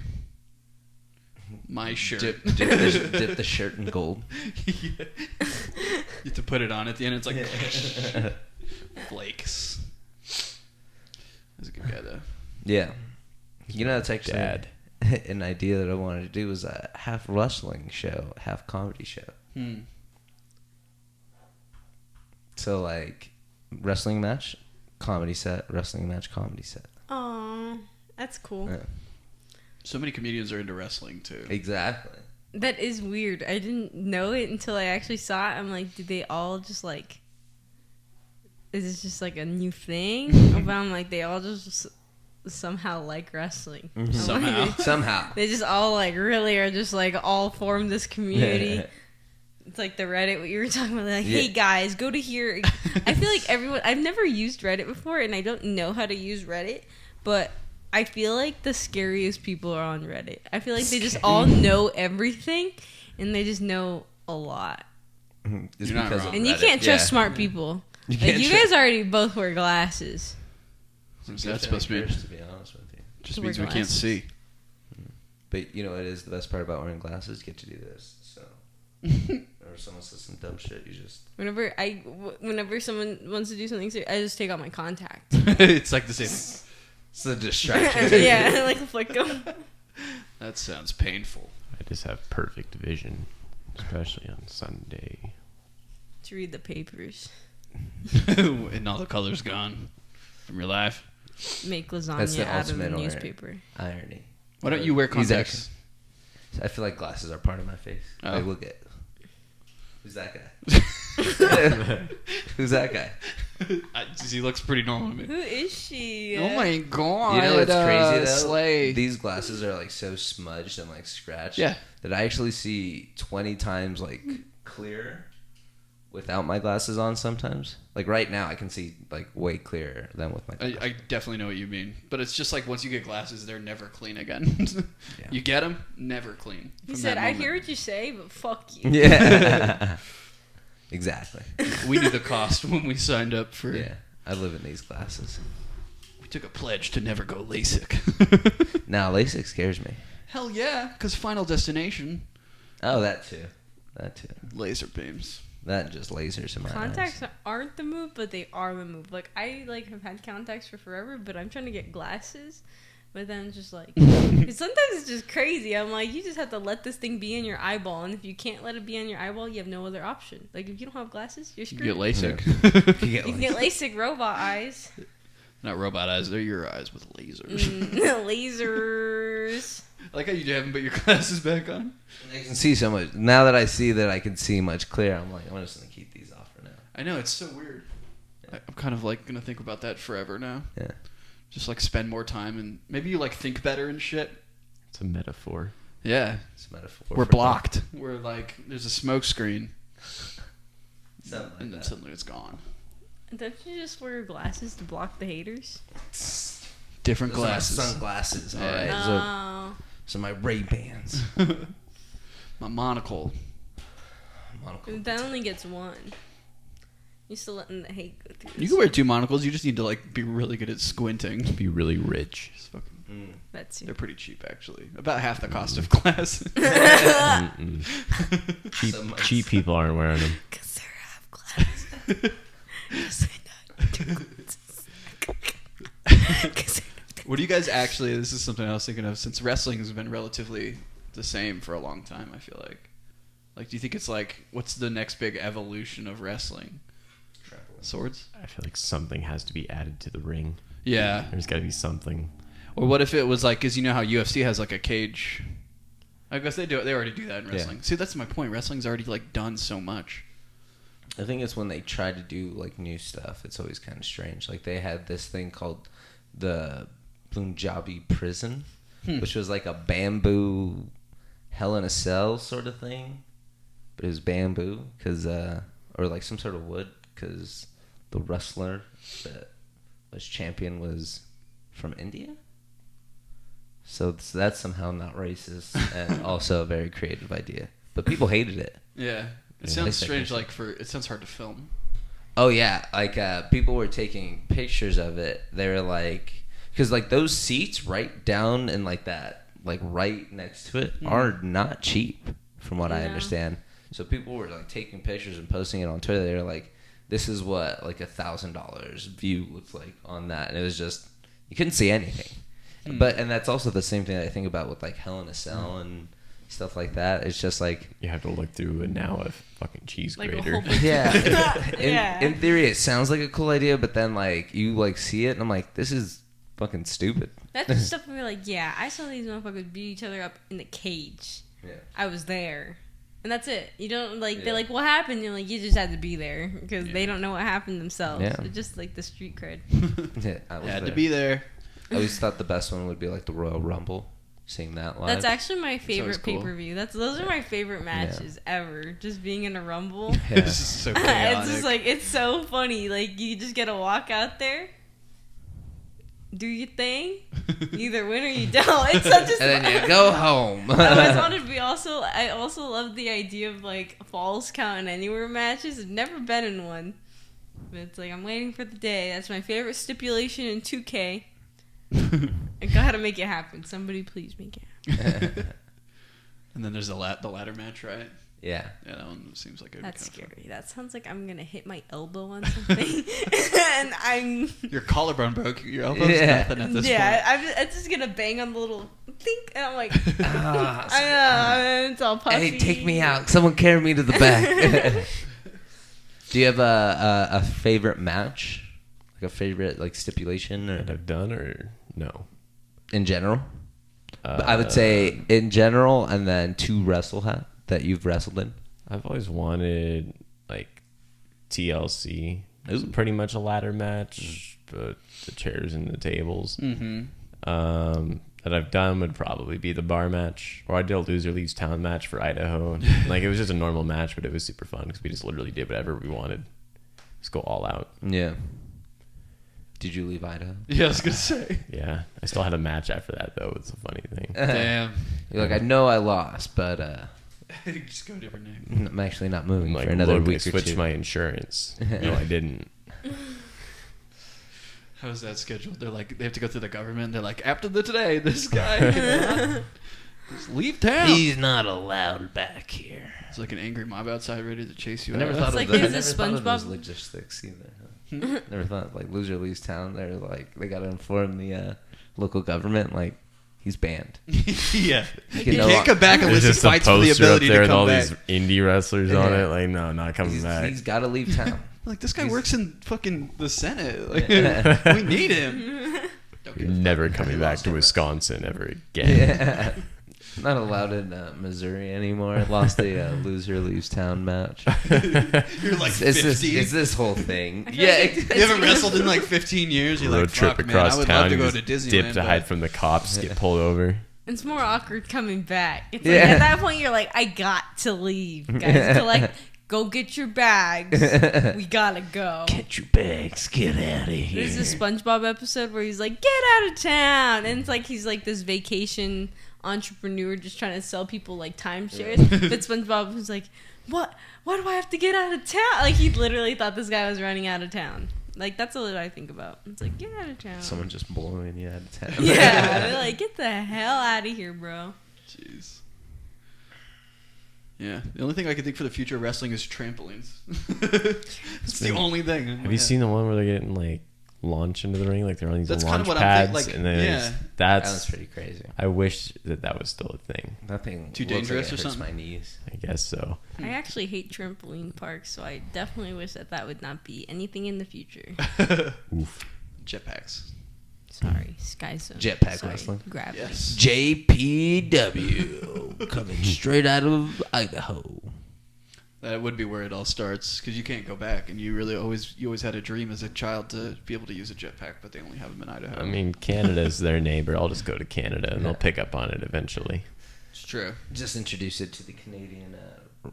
[SPEAKER 1] My shirt.
[SPEAKER 3] Dip the shirt in gold.
[SPEAKER 1] Yeah. You have to put it on at the end. It's like flakes. That's a good guy, though.
[SPEAKER 3] Yeah. You know, that's actually
[SPEAKER 4] Dad.
[SPEAKER 3] an idea that I wanted to do was a half wrestling show, half comedy show. So like wrestling match, comedy set, wrestling match, comedy set.
[SPEAKER 2] Aw, that's cool.
[SPEAKER 3] Yeah.
[SPEAKER 1] So many comedians are into wrestling, too.
[SPEAKER 3] Exactly.
[SPEAKER 2] That is weird. I didn't know it until I actually saw it. I'm like, did they all just like... Is this just like a new thing? But I'm like, they all just somehow like wrestling. I'm like,
[SPEAKER 1] Somehow.
[SPEAKER 3] Somehow.
[SPEAKER 2] They just all like really are just like all form this community. It's like the Reddit, what you were talking about. Like, hey
[SPEAKER 3] Yeah.
[SPEAKER 2] guys, go to here. I feel like everyone... I've never used Reddit before, and I don't know how to use Reddit, but... I feel like the scariest people are on Reddit. I feel like they just all know everything, and they just know a lot.
[SPEAKER 3] It's
[SPEAKER 1] You're not
[SPEAKER 3] because
[SPEAKER 1] wrong.
[SPEAKER 3] of
[SPEAKER 2] And you
[SPEAKER 3] Reddit.
[SPEAKER 2] can't trust
[SPEAKER 3] Yeah.
[SPEAKER 2] smart people.
[SPEAKER 3] You
[SPEAKER 2] Like,
[SPEAKER 3] can't
[SPEAKER 2] you
[SPEAKER 3] trust-
[SPEAKER 2] guys already both wear glasses.
[SPEAKER 1] What's that supposed to mean?
[SPEAKER 3] To be honest with you.
[SPEAKER 1] Just
[SPEAKER 2] To
[SPEAKER 1] means we
[SPEAKER 2] wear
[SPEAKER 1] can't
[SPEAKER 2] glasses.
[SPEAKER 1] see.
[SPEAKER 3] But you know what is the best part about wearing glasses? You get to do this. So, or someone says some dumb shit, you just
[SPEAKER 2] Whenever someone wants to do something, I just take out my contact.
[SPEAKER 1] It's like the same.
[SPEAKER 3] it's a distraction.
[SPEAKER 2] Yeah, like flick them.
[SPEAKER 1] That sounds painful.
[SPEAKER 4] I just have perfect vision, especially on Sunday.
[SPEAKER 2] To read the papers.
[SPEAKER 1] And all the color's gone from your life.
[SPEAKER 2] Make
[SPEAKER 3] That's
[SPEAKER 2] lasagna
[SPEAKER 3] the
[SPEAKER 2] out of the
[SPEAKER 3] ultimate
[SPEAKER 2] newspaper.
[SPEAKER 3] irony.
[SPEAKER 1] Why don't you wear contacts?
[SPEAKER 3] I feel like glasses are part of my face.
[SPEAKER 1] Oh.
[SPEAKER 3] Like, look at. Who's that guy? Who's that guy?
[SPEAKER 1] He looks pretty normal to me.
[SPEAKER 2] Who is she?
[SPEAKER 1] Oh my god!
[SPEAKER 3] You know what's crazy though?
[SPEAKER 1] Slay.
[SPEAKER 3] These glasses are like so smudged and like scratched.
[SPEAKER 1] Yeah.
[SPEAKER 3] That I actually see 20 times like clearer without my glasses on sometimes. Like right now, I can see like way clearer than with my glasses.
[SPEAKER 1] I definitely know what you mean, but it's just like once you get glasses, they're never clean again.
[SPEAKER 3] Yeah.
[SPEAKER 1] You get them, never clean.
[SPEAKER 2] He
[SPEAKER 1] from
[SPEAKER 2] said,
[SPEAKER 1] that
[SPEAKER 2] "I
[SPEAKER 1] moment.
[SPEAKER 2] hear what you say, but fuck you."
[SPEAKER 3] Yeah. Exactly.
[SPEAKER 1] We knew the cost when we signed up for.
[SPEAKER 3] Yeah. I live in these glasses.
[SPEAKER 1] We took a pledge to never go LASIK.
[SPEAKER 3] Now LASIK scares me.
[SPEAKER 1] Hell yeah, because Final Destination,
[SPEAKER 3] Oh, that too. That too.
[SPEAKER 1] laser beams.
[SPEAKER 3] That and just lasers in my
[SPEAKER 2] Contacts
[SPEAKER 3] eyes.
[SPEAKER 2] aren't the move, but they are the move. Like I have had contacts for forever, but I'm trying to get glasses. But then it's just like, 'cause sometimes it's just crazy. I'm like, you just have to let this thing be in your eyeball, and if you can't let it be in your eyeball, you have no other option. Like if you don't have glasses, you're
[SPEAKER 1] You
[SPEAKER 2] screwed.
[SPEAKER 1] get LASIK.
[SPEAKER 3] You
[SPEAKER 2] You can get LASIK robot eyes.
[SPEAKER 1] Not robot eyes, they're your eyes with lasers.
[SPEAKER 2] Lasers.
[SPEAKER 1] I like how you haven't put your glasses back on.
[SPEAKER 3] I can see so much. Now that I see that I can see much clearer, I'm like, I'm just going to keep these off for now.
[SPEAKER 1] I know, it's so weird. I'm kind of like going to think about that forever now.
[SPEAKER 3] Yeah.
[SPEAKER 1] Just like spend more time and maybe you like think better and shit.
[SPEAKER 4] It's a metaphor.
[SPEAKER 1] Yeah.
[SPEAKER 3] It's a metaphor.
[SPEAKER 1] We're
[SPEAKER 3] for
[SPEAKER 1] blocked. We're like, there's a smoke screen.
[SPEAKER 3] Something like
[SPEAKER 1] And then
[SPEAKER 3] that.
[SPEAKER 1] suddenly it's gone.
[SPEAKER 2] Don't you just wear your glasses to block the haters?
[SPEAKER 1] Different
[SPEAKER 3] Those are my
[SPEAKER 1] glasses.
[SPEAKER 3] sunglasses. All
[SPEAKER 1] Yeah.
[SPEAKER 3] right.
[SPEAKER 2] Oh.
[SPEAKER 3] So my Ray-Bans.
[SPEAKER 1] My monocle.
[SPEAKER 3] Monocle.
[SPEAKER 2] That only gets one. You're still letting the hate go through.
[SPEAKER 1] You can wear two monocles. You just need to like be really good at squinting.
[SPEAKER 4] Be really rich.
[SPEAKER 1] Just fucking,
[SPEAKER 2] That's
[SPEAKER 1] they're
[SPEAKER 2] it.
[SPEAKER 1] pretty cheap actually. About half the cost of glasses.
[SPEAKER 4] Mm-mm. cheap,
[SPEAKER 3] So much.
[SPEAKER 4] cheap people aren't wearing them.
[SPEAKER 2] Because Sarah have glasses. Yes, I know.
[SPEAKER 1] What do you guys actually? This is something I was thinking of. Since wrestling has been relatively the same for a long time, I feel like. Like, do you think it's like what's the next big evolution of wrestling? Swords?
[SPEAKER 4] I feel like something has to be added to the ring.
[SPEAKER 1] Yeah.
[SPEAKER 4] There's got to be something.
[SPEAKER 1] Or what if it was like, because you know how UFC has like a cage. I guess they do it. They already do that in wrestling. See, that's my point. Wrestling's already like done so much.
[SPEAKER 3] I think it's when they try to do like new stuff. It's always kind of strange. Like they had this thing called the Punjabi prison, which was like a bamboo Hell in a Cell sort of thing, but it was bamboo because or like some sort of wood because the wrestler that was champion was from India. So that's somehow not racist and also a very creative idea. But people hated it.
[SPEAKER 1] Yeah. It
[SPEAKER 3] Yeah.
[SPEAKER 1] sounds strange. Like it sounds hard to film.
[SPEAKER 3] Oh yeah, like people were taking pictures of it. They were like, because like those seats right down and like that, like right next to it, are not cheap, from what I
[SPEAKER 2] No.
[SPEAKER 3] understand. So people were like taking pictures and posting it on Twitter. They were like, "This is what like $1,000 view looks like on that," and it was just you couldn't see anything. But and that's also the same thing that I think about with like Hell in a Cell and stuff like that. It's just like
[SPEAKER 4] You have to look through a now a fucking cheese
[SPEAKER 2] Like a
[SPEAKER 4] grater.
[SPEAKER 2] whole bunch
[SPEAKER 3] yeah.
[SPEAKER 2] Yeah.
[SPEAKER 3] In theory, it sounds like a cool idea, but then like you like see it, and I'm like, this is fucking stupid.
[SPEAKER 2] That's the stuff where you're like, yeah, I saw these motherfuckers beat each other up in the cage.
[SPEAKER 3] Yeah.
[SPEAKER 2] I was there. And that's it. You don't like,
[SPEAKER 3] Yeah.
[SPEAKER 2] they're like, what happened? You're like, you just had to be there because they don't know what happened themselves.
[SPEAKER 3] Yeah.
[SPEAKER 2] It's just like the street cred.
[SPEAKER 3] Yeah, I was
[SPEAKER 1] Had to
[SPEAKER 3] there.
[SPEAKER 1] be there.
[SPEAKER 3] I always thought the best one would be like the Royal Rumble, seeing that live.
[SPEAKER 2] That's actually my
[SPEAKER 1] always
[SPEAKER 2] favorite
[SPEAKER 1] cool.
[SPEAKER 2] pay-per-view. Those are my favorite matches ever. Just being in a rumble.
[SPEAKER 3] Yeah.
[SPEAKER 1] It's just so chaotic.
[SPEAKER 2] It's just like, it's so funny. Like, you just get to walk out there, do your thing, you either win or you don't. It's such a
[SPEAKER 3] and then you go home.
[SPEAKER 2] I always wanted to be I also love the idea of like falls count in anywhere matches. I've never been in one. But it's like I'm waiting for the day. That's my favorite stipulation in 2K. I gotta make it happen. Somebody please make it happen.
[SPEAKER 1] And then there's the ladder match, right?
[SPEAKER 3] Yeah.
[SPEAKER 1] Yeah, that one seems like it would be
[SPEAKER 2] That's
[SPEAKER 1] kind of
[SPEAKER 2] scary. That sounds like I'm gonna hit my elbow on something, and I'm
[SPEAKER 1] fun. Your collarbone broke. Your elbow's
[SPEAKER 3] Yeah.
[SPEAKER 1] nothing at this
[SPEAKER 2] I'm just gonna bang on the little think, and I'm like,
[SPEAKER 3] Ah,
[SPEAKER 2] I know, and it's all puffy.
[SPEAKER 3] hey, take me out. Someone carry me to the back. Do you have a favorite match? Like a favorite like stipulation
[SPEAKER 4] That
[SPEAKER 3] or
[SPEAKER 4] I've done or no?
[SPEAKER 3] in general? I would say in general, and then 2 that you've wrestled in.
[SPEAKER 4] I've always wanted like TLC. It was pretty much a ladder match, but the chairs and the tables. That I've done would probably be the bar match, or I did a loser leaves town match for Idaho. Like it was just a normal match, but it was super fun because we just literally did whatever we wanted. Just go all out.
[SPEAKER 3] Yeah. Did you leave Idaho?
[SPEAKER 1] Yeah, I was gonna say.
[SPEAKER 4] Yeah, I still had a match after that though. It's a funny thing.
[SPEAKER 1] Damn.
[SPEAKER 3] You're like, I know I lost, but
[SPEAKER 1] Just go a different name.
[SPEAKER 3] I'm actually not moving
[SPEAKER 4] Like,
[SPEAKER 3] for another
[SPEAKER 4] look, I
[SPEAKER 3] week or
[SPEAKER 4] switched
[SPEAKER 3] 2.
[SPEAKER 4] my insurance. No, I didn't.
[SPEAKER 1] How's that scheduled? They're like, they have to go through the government. They're like, after today, this guy cannot just leave town.
[SPEAKER 3] He's not allowed back here.
[SPEAKER 1] It's like an angry mob outside ready to chase you
[SPEAKER 3] I never
[SPEAKER 1] out.
[SPEAKER 3] thought
[SPEAKER 2] It's
[SPEAKER 3] of
[SPEAKER 2] like
[SPEAKER 3] the, I
[SPEAKER 2] there's
[SPEAKER 3] never
[SPEAKER 2] a
[SPEAKER 3] thought of those
[SPEAKER 2] SpongeBob-
[SPEAKER 3] logistics either. Huh? Never thought like loser leaves town. They're like they got to inform the local government like he's banned.
[SPEAKER 1] Yeah.
[SPEAKER 3] He
[SPEAKER 1] He
[SPEAKER 3] no
[SPEAKER 1] can't
[SPEAKER 3] lo-
[SPEAKER 1] come back unless he
[SPEAKER 4] There's just a
[SPEAKER 1] fights for the
[SPEAKER 4] poster up
[SPEAKER 1] ability
[SPEAKER 4] there
[SPEAKER 1] to
[SPEAKER 4] with all
[SPEAKER 1] come
[SPEAKER 4] these
[SPEAKER 1] back.
[SPEAKER 4] indie wrestlers on
[SPEAKER 3] Yeah.
[SPEAKER 4] it. Like, no, not coming back.
[SPEAKER 3] He's got to leave town.
[SPEAKER 1] Like, this guy
[SPEAKER 3] He's-
[SPEAKER 1] works in fucking the Senate. Like, we need him. Don't give a
[SPEAKER 4] Never
[SPEAKER 1] fuck.
[SPEAKER 4] coming
[SPEAKER 1] He
[SPEAKER 4] back
[SPEAKER 1] lost
[SPEAKER 4] to
[SPEAKER 1] it.
[SPEAKER 4] Wisconsin ever again.
[SPEAKER 3] Yeah. Not allowed in Missouri anymore. Lost a loser leaves town match.
[SPEAKER 1] You're like 50.
[SPEAKER 3] It's this whole thing.
[SPEAKER 2] I feel
[SPEAKER 3] Yeah.
[SPEAKER 2] like
[SPEAKER 1] You haven't wrestled in like 15 years. You're
[SPEAKER 4] Road
[SPEAKER 1] like,
[SPEAKER 4] trip
[SPEAKER 1] fuck, man,
[SPEAKER 4] across
[SPEAKER 1] I would
[SPEAKER 4] town.
[SPEAKER 1] love to
[SPEAKER 4] you
[SPEAKER 1] go
[SPEAKER 4] just
[SPEAKER 1] to Disneyland.
[SPEAKER 4] dip to
[SPEAKER 1] but-
[SPEAKER 4] hide from the cops. Get pulled over.
[SPEAKER 2] It's more awkward coming back. It's like
[SPEAKER 3] Yeah.
[SPEAKER 2] at that point you're like, I got to leave, guys. Collect, go get your bags. We gotta go.
[SPEAKER 3] Get your bags. Get out of here.
[SPEAKER 2] There's this SpongeBob episode where he's like, get out of town, and it's like he's like this vacation entrepreneur just trying to sell people like timeshares. But SpongeBob was like, what? Why do I have to get out of town? Like he literally thought this guy was running out of town. Like that's all that I think about. It's like, get out of town.
[SPEAKER 3] Someone just blowing you out of town.
[SPEAKER 2] Yeah, they're like, get the hell out of here, bro.
[SPEAKER 1] Jeez. Yeah, the only thing I can think for the future of wrestling is trampolines. It's the only thing.
[SPEAKER 4] Have you seen the one where they're getting like launched into the ring? Like they're on these
[SPEAKER 1] That's kinda
[SPEAKER 4] launch
[SPEAKER 1] what I'm
[SPEAKER 4] pads,
[SPEAKER 1] like,
[SPEAKER 4] and then
[SPEAKER 1] yeah.
[SPEAKER 3] That was
[SPEAKER 4] that's.
[SPEAKER 3] pretty crazy.
[SPEAKER 4] I wish that was still a thing.
[SPEAKER 3] Nothing
[SPEAKER 1] Too
[SPEAKER 3] looks like
[SPEAKER 1] dangerous
[SPEAKER 3] it
[SPEAKER 1] or
[SPEAKER 3] hurts
[SPEAKER 1] something?
[SPEAKER 3] my knees.
[SPEAKER 4] I guess so.
[SPEAKER 2] I actually hate trampoline parks, so I definitely wish that would not be anything in the future.
[SPEAKER 4] Oof.
[SPEAKER 1] Jetpacks.
[SPEAKER 2] Sorry, Sky Zone.
[SPEAKER 3] Jetpack
[SPEAKER 2] Sorry,
[SPEAKER 3] wrestling.
[SPEAKER 2] Gravity.
[SPEAKER 1] Yes.
[SPEAKER 3] JPW coming straight out of Idaho.
[SPEAKER 1] That would be where it all starts because you can't go back, and you always had a dream as a child to be able to use a jetpack, but they only have them in Idaho.
[SPEAKER 4] I mean, Canada's their neighbor. I'll just go to Canada and they'll pick up on it eventually.
[SPEAKER 1] it's true.
[SPEAKER 3] Just introduce it to the Canadian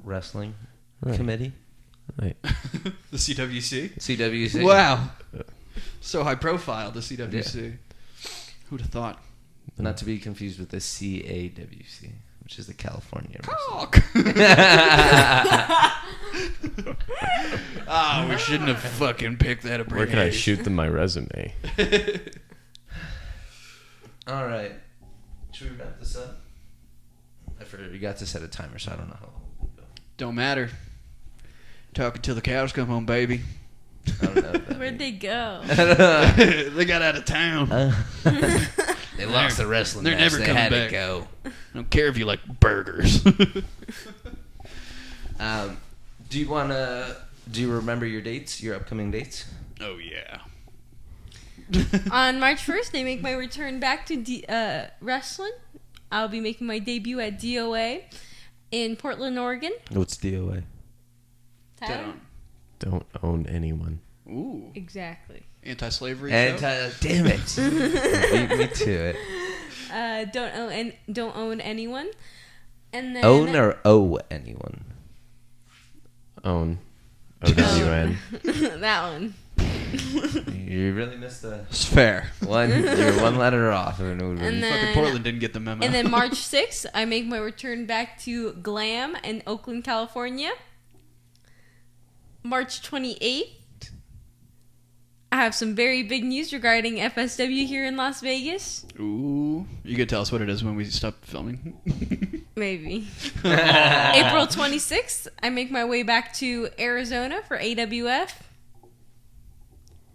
[SPEAKER 3] Wrestling
[SPEAKER 4] Right.
[SPEAKER 3] Committee.
[SPEAKER 4] Right.
[SPEAKER 1] The CWC.
[SPEAKER 3] CWC.
[SPEAKER 1] Wow. So high profile, the CWC. Who'd have thought?
[SPEAKER 3] Not to be confused with the CAWC, which is the California.
[SPEAKER 1] Cock. Ah, we shouldn't have fucking picked that
[SPEAKER 4] Where can I
[SPEAKER 1] abbreviation.
[SPEAKER 4] shoot them my resume?
[SPEAKER 3] All right. Should we wrap this up? I forgot you got to set a timer, so I don't know how long we'll go.
[SPEAKER 1] Don't matter. Talking till the cows come home, baby.
[SPEAKER 3] I don't know. If that
[SPEAKER 2] Where'd they go?
[SPEAKER 1] They got out of town.
[SPEAKER 3] They lost the wrestling
[SPEAKER 1] They're
[SPEAKER 3] match.
[SPEAKER 1] never
[SPEAKER 3] They
[SPEAKER 1] coming
[SPEAKER 3] had
[SPEAKER 1] back.
[SPEAKER 3] to go.
[SPEAKER 1] I don't care if you like burgers.
[SPEAKER 3] Do you remember your dates, your upcoming dates?
[SPEAKER 1] Oh yeah.
[SPEAKER 2] On March 1st, I make my return back to wrestling. I'll be making my debut at DOA in Portland, Oregon.
[SPEAKER 3] What's DOA?
[SPEAKER 2] Tyler?
[SPEAKER 4] Don't own anyone.
[SPEAKER 1] Ooh.
[SPEAKER 2] Exactly.
[SPEAKER 1] Anti-slavery show?
[SPEAKER 3] Damn it. Beat me to it.
[SPEAKER 2] Don't own anyone. And then
[SPEAKER 3] Own or owe anyone?
[SPEAKER 4] Own. OWN.
[SPEAKER 2] that one.
[SPEAKER 3] You really missed the
[SPEAKER 1] It's fair.
[SPEAKER 3] one. You're one letter off.
[SPEAKER 2] And
[SPEAKER 1] Fucking
[SPEAKER 2] then
[SPEAKER 1] Portland didn't get the memo.
[SPEAKER 2] And then March 6th, I make my return back to Glam in Oakland, California. March 28th, I have some very big news regarding FSW here in Las Vegas.
[SPEAKER 1] Ooh. You could tell us what it is when we stop filming.
[SPEAKER 2] Maybe. April 26th, I make my way back to Arizona for AWF.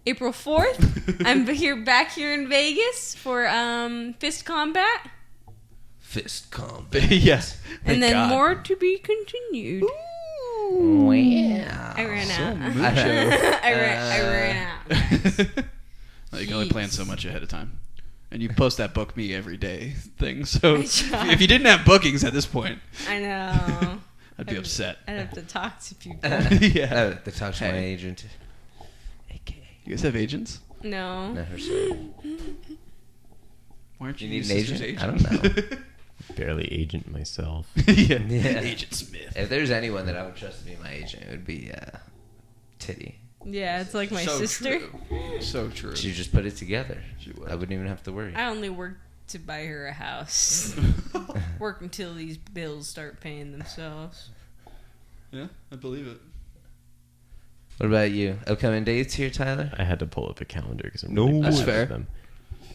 [SPEAKER 2] April 4th, I'm back here in Vegas for Fist Combat.
[SPEAKER 3] Fist combat.
[SPEAKER 1] Yes.
[SPEAKER 2] And then more to be continued.
[SPEAKER 1] Ooh.
[SPEAKER 3] Wow.
[SPEAKER 2] I ran
[SPEAKER 1] So
[SPEAKER 2] out.
[SPEAKER 1] mucho.
[SPEAKER 2] I ran out. guys.
[SPEAKER 1] Well, you can only plan so much ahead of time. And you post that book me every day thing. So
[SPEAKER 2] I try.
[SPEAKER 1] if you didn't have bookings at this point,
[SPEAKER 2] I know.
[SPEAKER 1] I'd be upset.
[SPEAKER 2] I'd have to talk to people.
[SPEAKER 1] Yeah.
[SPEAKER 3] They talk to my
[SPEAKER 1] Hey.
[SPEAKER 3] agent. AKA.
[SPEAKER 1] You guys have agents?
[SPEAKER 2] No.
[SPEAKER 3] Never sure.
[SPEAKER 1] Why aren't
[SPEAKER 3] You
[SPEAKER 1] you
[SPEAKER 3] need
[SPEAKER 1] your
[SPEAKER 3] an
[SPEAKER 1] sister's
[SPEAKER 3] agent? I don't know.
[SPEAKER 4] Barely agent myself.
[SPEAKER 1] yeah.
[SPEAKER 3] Yeah.
[SPEAKER 1] Agent Smith.
[SPEAKER 3] If there's anyone that I would trust to be my agent, it would be Titty.
[SPEAKER 2] Yeah, it's like my
[SPEAKER 1] So
[SPEAKER 2] sister.
[SPEAKER 1] True. So true.
[SPEAKER 3] She just put it together.
[SPEAKER 1] She would.
[SPEAKER 3] I wouldn't even have to worry.
[SPEAKER 2] I only work to buy her a house. Work until these bills start paying themselves.
[SPEAKER 1] Yeah, I believe it.
[SPEAKER 3] What about you? Upcoming dates here, Tyler?
[SPEAKER 4] I had to pull up a calendar because I'm
[SPEAKER 3] No,
[SPEAKER 4] really
[SPEAKER 1] that's
[SPEAKER 4] bad
[SPEAKER 1] fair.
[SPEAKER 4] at them.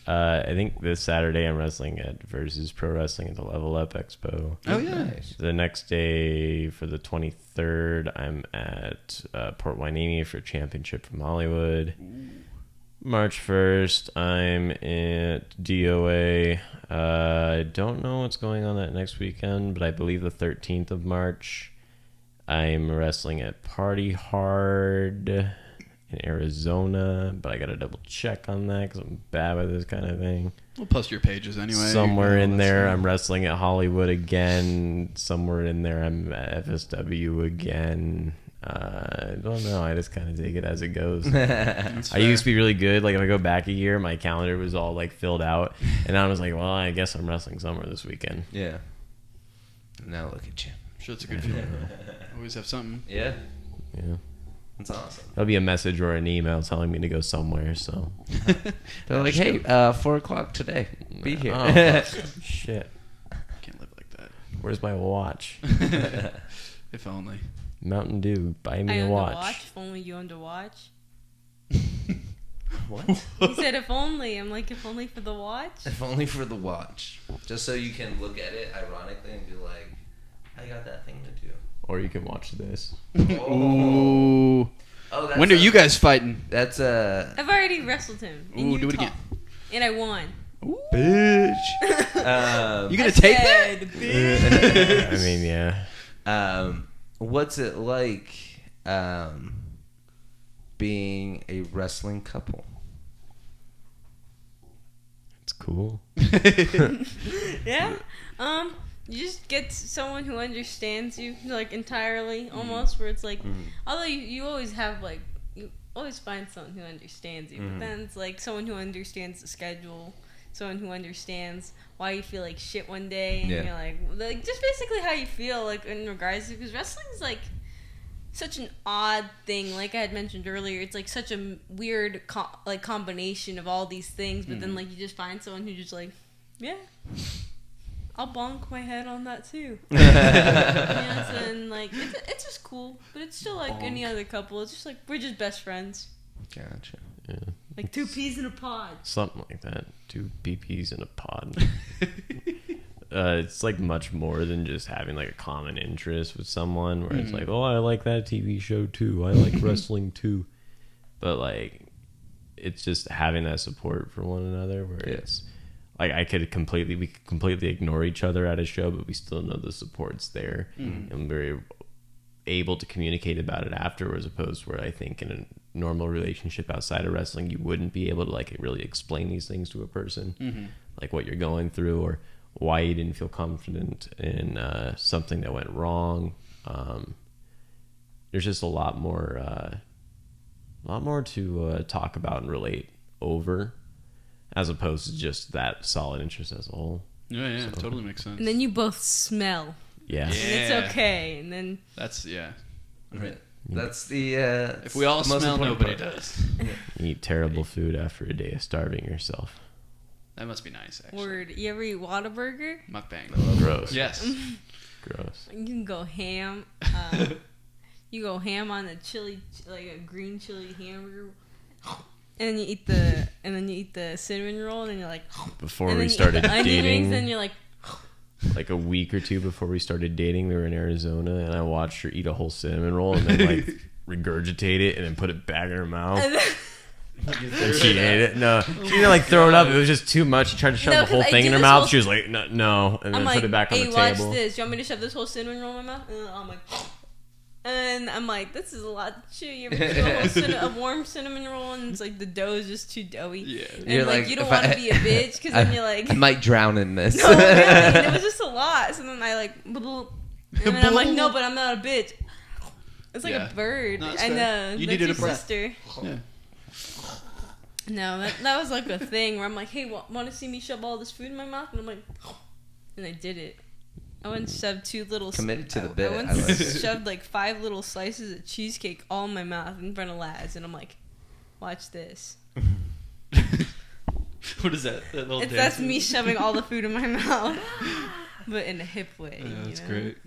[SPEAKER 4] I think this Saturday I'm wrestling at Versus Pro Wrestling at the Level Up Expo.
[SPEAKER 1] Oh, yeah.
[SPEAKER 3] Nice.
[SPEAKER 4] The next day, for the 23rd, I'm at Port Hueneme for Championship from Hollywood. March 1st, I'm at DOA. I don't know what's going on that next weekend, but I believe the 13th of March, I'm wrestling at Party Hard in Arizona, but I got to double check on that because I'm bad with this kind of thing.
[SPEAKER 1] We'll post your pages anyway.
[SPEAKER 4] Somewhere in there,
[SPEAKER 1] I'm
[SPEAKER 4] I'm wrestling at Hollywood again. Somewhere in there, I'm at FSW again. I don't know. I just kind of take it as it goes. I used to be really good. Like, if I go back a year, my calendar was all, like, filled out. And I was like, well, I guess I'm wrestling somewhere this weekend.
[SPEAKER 3] Yeah. Now look at you.
[SPEAKER 1] sure it's a good feeling. Always have something.
[SPEAKER 3] Yeah.
[SPEAKER 4] Yeah.
[SPEAKER 3] That's awesome.
[SPEAKER 4] There'll be a message or an email telling me to go somewhere, so.
[SPEAKER 3] They're like, hey, 4 o'clock today. Be here.
[SPEAKER 4] Oh, shit.
[SPEAKER 1] Can't live like that.
[SPEAKER 4] Where's my watch?
[SPEAKER 1] If only.
[SPEAKER 4] Mountain Dew, buy me
[SPEAKER 2] I
[SPEAKER 4] a
[SPEAKER 2] owned
[SPEAKER 4] watch.
[SPEAKER 2] a watch. If only you owned a watch.
[SPEAKER 3] What?
[SPEAKER 2] He said, if only. I'm like, if only for the watch?
[SPEAKER 3] If only for the watch. Just so you can look at it ironically and be like, I got that thing to do.
[SPEAKER 4] Or you can watch this.
[SPEAKER 1] Ooh.
[SPEAKER 3] Oh, that's
[SPEAKER 1] When are you guys fighting?
[SPEAKER 3] That's
[SPEAKER 2] I've already wrestled him. In
[SPEAKER 1] Ooh, do it
[SPEAKER 2] Utah.
[SPEAKER 1] again.
[SPEAKER 2] And I won.
[SPEAKER 3] bitch.
[SPEAKER 1] You gonna take that?
[SPEAKER 4] I mean, yeah.
[SPEAKER 3] What's it like being a wrestling couple?
[SPEAKER 4] It's cool.
[SPEAKER 2] Yeah. You just get someone who understands you, like, entirely, almost, where it's like, although you always have, like, you always find someone who understands you, but then it's like someone who understands the schedule, someone who understands why you feel like shit one day, and you're like just basically how you feel, like, in regards to, because wrestling's like such an odd thing. Like I had mentioned earlier, it's like such a weird combination of all these things, but then, like, you just find someone who just like, yeah, I'll bonk my head on that too. And like it's just cool, but it's still like any other couple. It's just like we're just best friends,
[SPEAKER 3] Gotcha.
[SPEAKER 4] Yeah.
[SPEAKER 2] like two peas in a pod.
[SPEAKER 4] Something like that. 2 BPs in a pod. It's like much more than just having like a common interest with someone where it's like, oh, I like that TV show too. I like wrestling too. But like, it's just having that support for one another where it's like we could completely ignore each other at a show, but we still know the support's there, and we're able to communicate about it afterwards, opposed to where I think in a normal relationship outside of wrestling, you wouldn't be able to like really explain these things to a person, like what you're going through or why you didn't feel confident in something that went wrong. There's just a lot more to talk about and relate over, as opposed to just that solid interest as a whole.
[SPEAKER 1] Yeah, totally makes sense.
[SPEAKER 2] And then you both smell,
[SPEAKER 4] Yeah.
[SPEAKER 2] and it's okay. And then
[SPEAKER 1] That's
[SPEAKER 3] Right. That's the
[SPEAKER 1] if we all
[SPEAKER 3] the most
[SPEAKER 1] smell,
[SPEAKER 3] important
[SPEAKER 1] nobody
[SPEAKER 3] part.
[SPEAKER 1] does.
[SPEAKER 4] You eat terrible food after a day of starving yourself.
[SPEAKER 1] That must be nice, actually.
[SPEAKER 2] word. You ever eat Whataburger?
[SPEAKER 1] Mukbang.
[SPEAKER 4] Gross.
[SPEAKER 1] Yes.
[SPEAKER 4] Gross.
[SPEAKER 2] You can go ham. You go ham on a chili, like a green chili hamburger, and then you eat the cinnamon roll, and then you're like.
[SPEAKER 4] Before
[SPEAKER 2] and
[SPEAKER 4] we
[SPEAKER 2] then you eat
[SPEAKER 4] started
[SPEAKER 2] the onion rings,
[SPEAKER 4] dating,
[SPEAKER 2] then you're like.
[SPEAKER 4] like a week or two before we started dating, we were in Arizona, and I watched her eat a whole cinnamon roll and then like regurgitate it and then put it back in her mouth. And she ate it. No, she didn't like throw it up. It was just too much. She tried to shove
[SPEAKER 2] No,
[SPEAKER 4] the whole
[SPEAKER 2] 'cause I
[SPEAKER 4] thing
[SPEAKER 2] do
[SPEAKER 4] in her
[SPEAKER 2] this
[SPEAKER 4] mouth.
[SPEAKER 2] whole-
[SPEAKER 4] She was like, no, and then
[SPEAKER 2] I'm
[SPEAKER 4] put
[SPEAKER 2] like,
[SPEAKER 4] it back on
[SPEAKER 2] hey,
[SPEAKER 4] the
[SPEAKER 2] watch
[SPEAKER 4] table.
[SPEAKER 2] this. You want me to shove this whole cinnamon roll in my mouth? And I'm like, And I'm like, this is a lot to chew. You ever do a warm cinnamon roll and it's like the dough is just too doughy?
[SPEAKER 1] Yeah.
[SPEAKER 2] And
[SPEAKER 3] You're
[SPEAKER 2] like, you don't want to be a bitch because then you're like...
[SPEAKER 3] I might drown in this.
[SPEAKER 2] No, really. And it was just a lot. So then I like... And then I'm like, no, but I'm not a bitch. It's like a bird.
[SPEAKER 1] No,
[SPEAKER 2] I know.
[SPEAKER 1] You
[SPEAKER 2] That's
[SPEAKER 1] needed
[SPEAKER 2] your
[SPEAKER 1] a breath.
[SPEAKER 2] sister.
[SPEAKER 1] Yeah.
[SPEAKER 2] No, that was like a thing where I'm like, hey, want to see me shove all this food in my mouth? And I'm like... And I did it. I went and shoved 2 little...
[SPEAKER 3] Committed to the bit.
[SPEAKER 2] I went and shoved like 5 little slices of cheesecake all in my mouth in front of Laz. And I'm like, watch this.
[SPEAKER 1] What is that? That little
[SPEAKER 2] That's me shoving all the food in my mouth. But in a hip way.
[SPEAKER 1] Yeah, that's
[SPEAKER 2] you know?
[SPEAKER 1] great.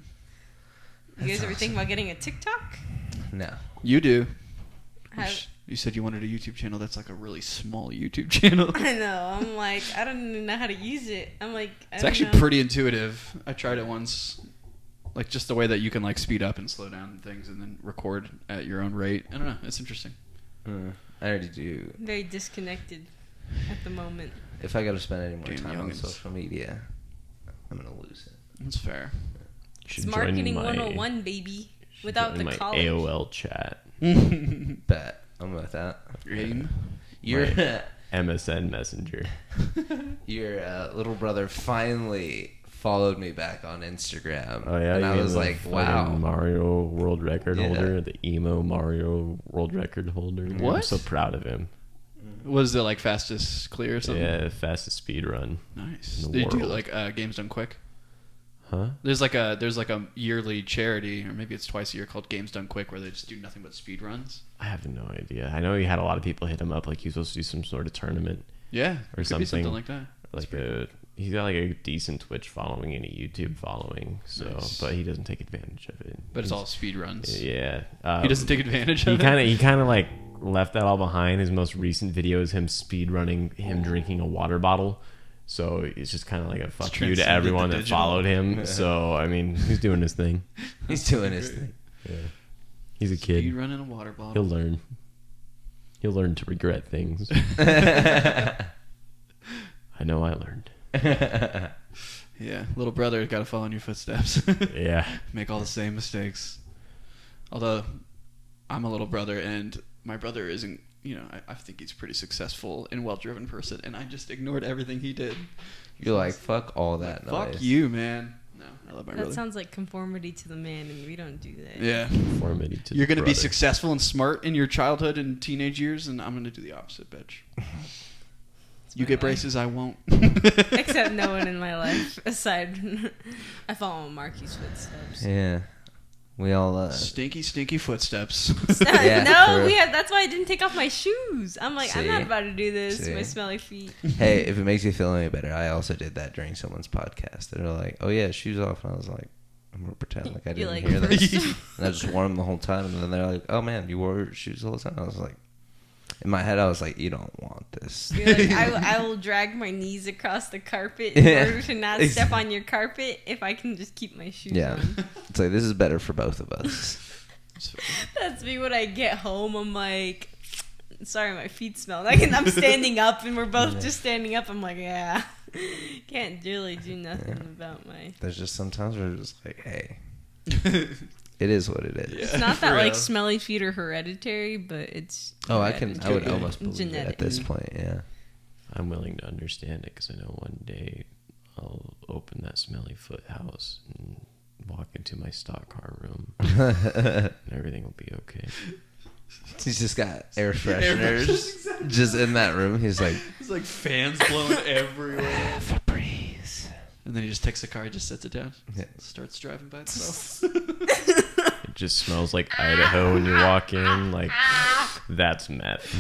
[SPEAKER 2] You guys ever think about getting a TikTok?
[SPEAKER 3] No.
[SPEAKER 1] You do.
[SPEAKER 2] Have-
[SPEAKER 1] You said you wanted a YouTube channel. That's like a really small YouTube channel.
[SPEAKER 2] I know. I'm like, I don't even know how to use it. I'm like,
[SPEAKER 1] It's actually pretty intuitive. I tried it once. Like just the way that you can like speed up and slow down things and then record at your own rate. I don't know. It's interesting.
[SPEAKER 3] I already do.
[SPEAKER 2] very disconnected at the moment.
[SPEAKER 3] If I got to spend any more
[SPEAKER 1] Damn
[SPEAKER 3] time on
[SPEAKER 1] youngins.
[SPEAKER 3] social media, I'm going to lose it.
[SPEAKER 1] That's fair.
[SPEAKER 4] You should
[SPEAKER 2] It's
[SPEAKER 4] join
[SPEAKER 2] marketing
[SPEAKER 4] my-
[SPEAKER 2] 101, baby. Without
[SPEAKER 4] join
[SPEAKER 2] the
[SPEAKER 4] my
[SPEAKER 2] college.
[SPEAKER 4] AOL chat.
[SPEAKER 3] Bet. I'm with that.
[SPEAKER 1] Game.
[SPEAKER 3] Your
[SPEAKER 4] MSN Messenger.
[SPEAKER 3] your little brother finally followed me back on Instagram.
[SPEAKER 4] Oh yeah,
[SPEAKER 3] and I
[SPEAKER 4] you
[SPEAKER 3] was
[SPEAKER 4] the
[SPEAKER 3] like,
[SPEAKER 4] fucking
[SPEAKER 3] wow.
[SPEAKER 4] Mario world record
[SPEAKER 3] Yeah.
[SPEAKER 4] holder, the emo Mario world record holder.
[SPEAKER 1] What?
[SPEAKER 4] I'm so proud of him.
[SPEAKER 1] Was it like fastest clear or something?
[SPEAKER 4] Yeah, fastest speed run.
[SPEAKER 1] Nice.
[SPEAKER 4] In the
[SPEAKER 1] Did you do
[SPEAKER 4] world.
[SPEAKER 1] like Games Done Quick?
[SPEAKER 4] Huh?
[SPEAKER 1] There's like a yearly charity, or maybe it's twice a year, called Games Done Quick, where they just do nothing but speed runs.
[SPEAKER 4] I have no idea. I know he had a lot of people hit him up, like he was supposed to do some sort of tournament.
[SPEAKER 1] Yeah,
[SPEAKER 4] Or
[SPEAKER 1] it could be
[SPEAKER 4] something.
[SPEAKER 1] something like that.
[SPEAKER 4] He's got like a decent Twitch following and a YouTube following, so
[SPEAKER 1] Nice.
[SPEAKER 4] but he doesn't take advantage of it.
[SPEAKER 1] But it's all speed runs.
[SPEAKER 4] Yeah.
[SPEAKER 1] He doesn't take advantage
[SPEAKER 4] He
[SPEAKER 1] of
[SPEAKER 4] kind
[SPEAKER 1] it.
[SPEAKER 4] of like left that all behind. His most recent video is him speed running him drinking a water bottle. So it's just kind of like a fuck you to
[SPEAKER 1] transcended
[SPEAKER 4] everyone
[SPEAKER 1] the
[SPEAKER 4] that
[SPEAKER 1] digital.
[SPEAKER 4] followed him.
[SPEAKER 3] Yeah.
[SPEAKER 4] So I mean, he's doing his thing.
[SPEAKER 3] He's doing his thing.
[SPEAKER 4] Yeah. He's a kid.
[SPEAKER 1] Speed running a water bottle.
[SPEAKER 4] He'll learn. He'll learn to regret things. I know I learned.
[SPEAKER 1] Yeah, little brother, got to follow in your footsteps.
[SPEAKER 4] Yeah.
[SPEAKER 1] Make all the same mistakes. Although, I'm a little brother, and my brother isn't, I think he's a pretty successful and well-driven person, and I just ignored everything he did.
[SPEAKER 3] You're like, fuck all that noise.
[SPEAKER 1] Fuck you, man. No, I love my
[SPEAKER 2] That
[SPEAKER 1] brother.
[SPEAKER 2] sounds like conformity to the man, and we don't do that.
[SPEAKER 1] Yeah.
[SPEAKER 4] Conformity to
[SPEAKER 1] You're
[SPEAKER 4] the
[SPEAKER 1] going to be
[SPEAKER 4] brother.
[SPEAKER 1] successful and smart in your childhood and teenage years, and I'm going to do the opposite, bitch. You get braces, I won't.
[SPEAKER 2] Except no one in my life aside. I follow Marky's footsteps.
[SPEAKER 3] Yeah. We all,
[SPEAKER 1] Stinky, stinky footsteps.
[SPEAKER 3] Yeah,
[SPEAKER 2] No,
[SPEAKER 3] true.
[SPEAKER 2] that's why I didn't take off my shoes. I'm like, I'm
[SPEAKER 3] See?
[SPEAKER 2] not about to do this to
[SPEAKER 3] See?
[SPEAKER 2] my smelly feet.
[SPEAKER 3] Hey, if it makes you feel any better, I also did that during someone's podcast. They're like, oh yeah, shoes off. And I was like, I'm going to pretend like I
[SPEAKER 2] You're
[SPEAKER 3] didn't
[SPEAKER 2] like,
[SPEAKER 3] hear this.
[SPEAKER 2] first-
[SPEAKER 3] And I just wore them the whole time. And then they're like, oh man, you wore shoes the whole time? I was like, in my head, I was like, you don't want this.
[SPEAKER 2] You're like, I will drag my knees across the carpet in
[SPEAKER 3] Yeah.
[SPEAKER 2] order to not step on your carpet if I can just keep my shoes
[SPEAKER 3] Yeah.
[SPEAKER 2] on.
[SPEAKER 3] It's like, this is better for both of us.
[SPEAKER 2] That's me when I get home. I'm like, sorry, my feet smell. I'm standing up, and we're both just standing up. I'm like, yeah, can't really do nothing about my.
[SPEAKER 3] There's just sometimes where it's just like, hey, it is what it is.
[SPEAKER 1] Yeah.
[SPEAKER 2] It's not that
[SPEAKER 1] For
[SPEAKER 2] like
[SPEAKER 1] real.
[SPEAKER 2] smelly feet are hereditary, but it's.
[SPEAKER 3] Oh, I would
[SPEAKER 2] hereditary.
[SPEAKER 3] almost believe it
[SPEAKER 2] Genetic.
[SPEAKER 3] at this point, yeah.
[SPEAKER 4] I'm willing to understand it because I know one day I'll open that smelly foot house and walk into my stock car room and everything will be okay.
[SPEAKER 3] He's just got air fresheners just in that room. He's like,
[SPEAKER 1] It's like fans blowing everywhere.
[SPEAKER 3] Febreze.
[SPEAKER 1] And then he just takes the car, he just sets it down,
[SPEAKER 3] Yeah.
[SPEAKER 1] starts driving by itself.
[SPEAKER 4] It just smells like Idaho when you walk in. Like, that's meth.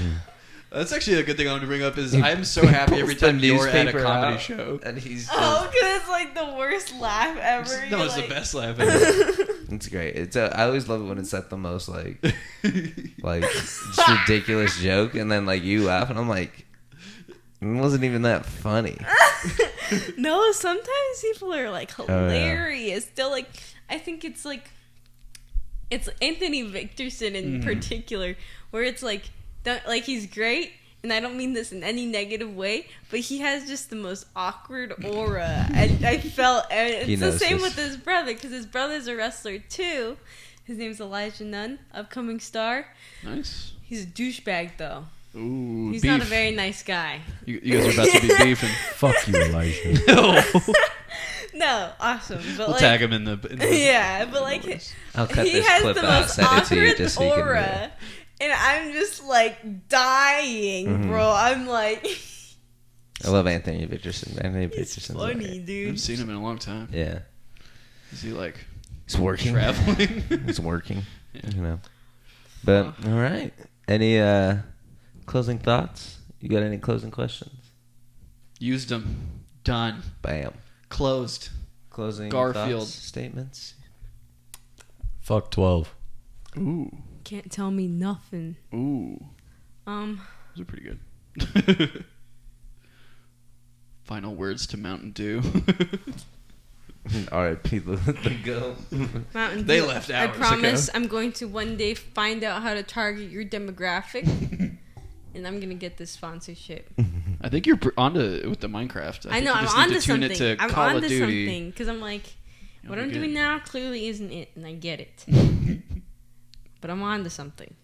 [SPEAKER 1] That's actually a good thing I want to bring up is
[SPEAKER 3] He
[SPEAKER 1] I'm so happy every
[SPEAKER 3] pulls the
[SPEAKER 1] time you're at a
[SPEAKER 3] newspaper
[SPEAKER 1] comedy
[SPEAKER 3] out,
[SPEAKER 1] show.
[SPEAKER 3] and he's just,
[SPEAKER 2] Oh, because it's like the worst laugh ever.
[SPEAKER 1] No,
[SPEAKER 2] You're
[SPEAKER 1] it's
[SPEAKER 2] like,
[SPEAKER 1] the best laugh ever.
[SPEAKER 3] it's great. It's I always love it when it's like the most like just ridiculous joke, and then like you laugh, and I'm like, it wasn't even that funny.
[SPEAKER 2] No, sometimes people are like
[SPEAKER 3] yeah.
[SPEAKER 2] hilarious. Still, like, I think it's like, it's Anthony Victorson in particular, where it's like, he's great, and I don't mean this in any negative way, but he has just the most awkward aura. I felt, and
[SPEAKER 3] He
[SPEAKER 2] it's the
[SPEAKER 3] knows
[SPEAKER 2] same
[SPEAKER 3] this.
[SPEAKER 2] with his brother, because his brother's a wrestler too. His name's Elijah Nunn, upcoming star.
[SPEAKER 1] Nice.
[SPEAKER 2] He's a douchebag, though.
[SPEAKER 1] Ooh,
[SPEAKER 2] He's
[SPEAKER 1] beef.
[SPEAKER 2] not a very nice guy.
[SPEAKER 1] You guys are about to be beefing.
[SPEAKER 4] Fuck you, Elijah.
[SPEAKER 2] No, awesome. But
[SPEAKER 1] We'll
[SPEAKER 2] like,
[SPEAKER 1] tag him in the
[SPEAKER 2] yeah, but like,
[SPEAKER 3] I'll cut
[SPEAKER 2] he
[SPEAKER 3] this
[SPEAKER 2] has
[SPEAKER 3] clip
[SPEAKER 2] the
[SPEAKER 3] out,
[SPEAKER 2] most
[SPEAKER 3] send it to you
[SPEAKER 2] awkward
[SPEAKER 3] just so you can
[SPEAKER 2] aura.
[SPEAKER 3] read it.
[SPEAKER 2] And I'm just like dying, bro. I'm like,
[SPEAKER 3] I love Anthony Richardson. Anthony
[SPEAKER 2] he's
[SPEAKER 3] Richardson's
[SPEAKER 2] funny,
[SPEAKER 3] great.
[SPEAKER 1] I
[SPEAKER 2] dude.
[SPEAKER 1] haven't seen him in a long time.
[SPEAKER 3] Yeah.
[SPEAKER 1] Is he like
[SPEAKER 3] He's working.
[SPEAKER 1] traveling?
[SPEAKER 3] He's working.
[SPEAKER 1] Yeah.
[SPEAKER 3] You know. But all right. Any closing thoughts? You got any closing questions?
[SPEAKER 1] Used them. Done.
[SPEAKER 3] Bam.
[SPEAKER 1] Closed.
[SPEAKER 3] Closing
[SPEAKER 1] Garfield.
[SPEAKER 3] thoughts, statements.
[SPEAKER 4] Fuck 12.
[SPEAKER 1] Ooh.
[SPEAKER 2] Can't tell me nothing.
[SPEAKER 1] Ooh. Those are pretty good. Final words to Mountain Dew.
[SPEAKER 3] All right, people, let them go.
[SPEAKER 2] Mountain
[SPEAKER 1] They
[SPEAKER 2] Dew,
[SPEAKER 1] left
[SPEAKER 2] I
[SPEAKER 1] hours
[SPEAKER 2] promise
[SPEAKER 1] ago.
[SPEAKER 2] I'm going to one day find out how to target your demographic, and I'm gonna get this sponsorship.
[SPEAKER 1] I think you're onto with the Minecraft.
[SPEAKER 2] I know
[SPEAKER 1] think
[SPEAKER 2] I'm
[SPEAKER 1] you just need
[SPEAKER 2] onto
[SPEAKER 1] to tune
[SPEAKER 2] something.
[SPEAKER 1] it to
[SPEAKER 2] I'm
[SPEAKER 1] Call of
[SPEAKER 2] onto
[SPEAKER 1] Duty.
[SPEAKER 2] something because I'm like, what
[SPEAKER 1] You'll
[SPEAKER 2] I'm
[SPEAKER 1] be
[SPEAKER 2] doing
[SPEAKER 1] good.
[SPEAKER 2] now clearly isn't it, and I get it. But I'm onto something.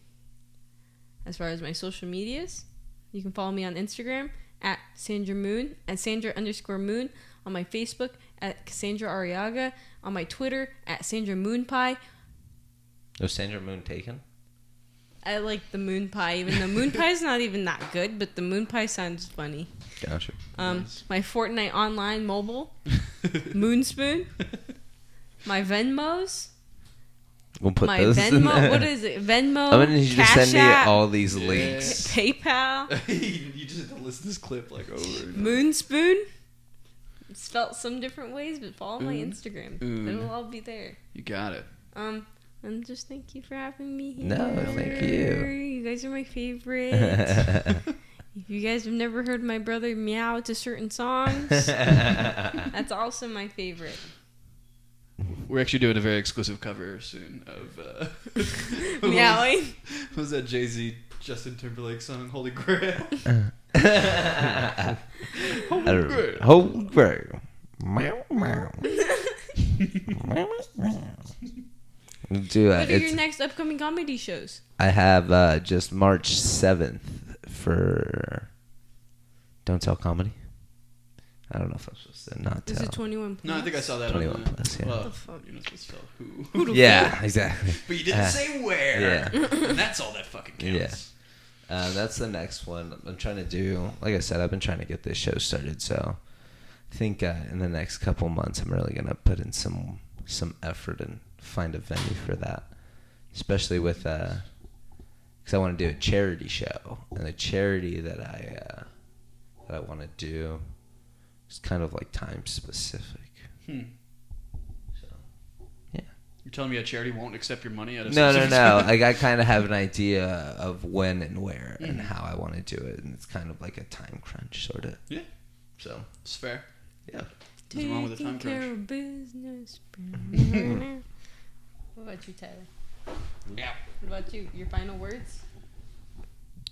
[SPEAKER 2] As far as my social medias, you can follow me on Instagram at Sandra Moone, at Sandra_Moon, on my Facebook at Cassandra Arriaga, on my Twitter at Sandra Moon Pie.
[SPEAKER 3] Was Sandra Moone taken?
[SPEAKER 2] I like the moon pie, even though moon pie is not even that good, but the moon pie sounds funny.
[SPEAKER 3] Gotcha.
[SPEAKER 1] Nice.
[SPEAKER 2] My Fortnite online mobile, Moonspoon, my Venmos,
[SPEAKER 3] We'll put
[SPEAKER 2] my
[SPEAKER 3] those in
[SPEAKER 2] Venmo.
[SPEAKER 3] there.
[SPEAKER 2] What is it? Venmo.
[SPEAKER 3] I'm gonna need you to
[SPEAKER 2] Cash
[SPEAKER 3] send me
[SPEAKER 2] App,
[SPEAKER 3] all these
[SPEAKER 1] Yeah.
[SPEAKER 3] links.
[SPEAKER 2] PayPal,
[SPEAKER 1] You just have to listen to this clip like over and over.
[SPEAKER 2] Moonspoon. It's spelled some different ways, but follow my
[SPEAKER 1] Oon.
[SPEAKER 2] Instagram.
[SPEAKER 1] Oon.
[SPEAKER 2] It'll all be there.
[SPEAKER 1] You got it.
[SPEAKER 2] And just thank you for having me here.
[SPEAKER 3] No, thank you.
[SPEAKER 2] You guys are my favorite. If you guys have never heard my brother meow to certain songs, that's also my favorite.
[SPEAKER 1] We're actually doing a very exclusive cover soon of
[SPEAKER 2] Meowing.
[SPEAKER 1] What was that Jay-Z Justin Timberlake song, Holy Grail?
[SPEAKER 3] Holy Grail. Meow, meow. Do
[SPEAKER 2] What are your next upcoming comedy shows?
[SPEAKER 3] I have just March 7th for Don't Tell Comedy. I don't know if I'm supposed to not
[SPEAKER 2] Is
[SPEAKER 3] tell.
[SPEAKER 2] it 21 plus?
[SPEAKER 1] No, I think I saw that
[SPEAKER 3] 21
[SPEAKER 1] on the...
[SPEAKER 3] plus, yeah.
[SPEAKER 1] Well,
[SPEAKER 2] What the fuck?
[SPEAKER 1] you're not supposed to tell who.
[SPEAKER 2] Who the
[SPEAKER 3] Yeah, exactly.
[SPEAKER 1] But you didn't say where.
[SPEAKER 3] Yeah.
[SPEAKER 1] And that's all that fucking counts.
[SPEAKER 3] That's the next one I'm trying to do. Like I said, I've been trying to get this show started, so I think in the next couple months I'm really gonna put in some effort and find a venue for that, especially with because I want to do a charity show, and the charity that I want to do is kind of like time specific. So yeah.
[SPEAKER 1] You're telling me a charity won't accept your money at a
[SPEAKER 3] No.
[SPEAKER 1] specific time?
[SPEAKER 3] Like I kind of have an idea of when and where and how I want to do it, and it's kind of like a time crunch, sort of.
[SPEAKER 1] Yeah.
[SPEAKER 3] So
[SPEAKER 1] It's fair.
[SPEAKER 3] yeah.
[SPEAKER 1] Nothing wrong with a time
[SPEAKER 2] Taking care
[SPEAKER 1] crunch.
[SPEAKER 2] of business. What about you, Tyler?
[SPEAKER 1] Yeah.
[SPEAKER 2] What about you? Your final words?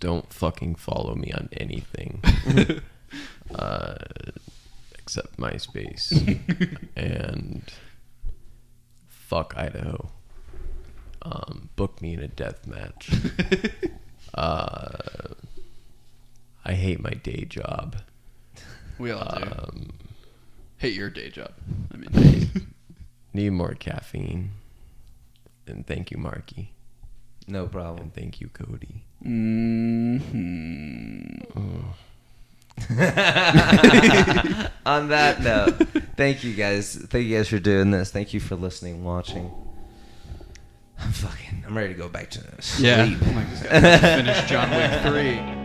[SPEAKER 4] Don't fucking follow me on anything. Except MySpace. And fuck Idaho. Book me in a death match. I hate my day job.
[SPEAKER 1] We all do. Hate your day job. I mean,
[SPEAKER 4] Need more caffeine. And thank you, Marky.
[SPEAKER 3] No problem.
[SPEAKER 4] And thank you, Cody.
[SPEAKER 3] On that note, thank you guys. Thank you guys for doing this. Thank you for listening, watching. I'm ready to go back to this.
[SPEAKER 1] yeah. Oh my God, finish John Wick 3.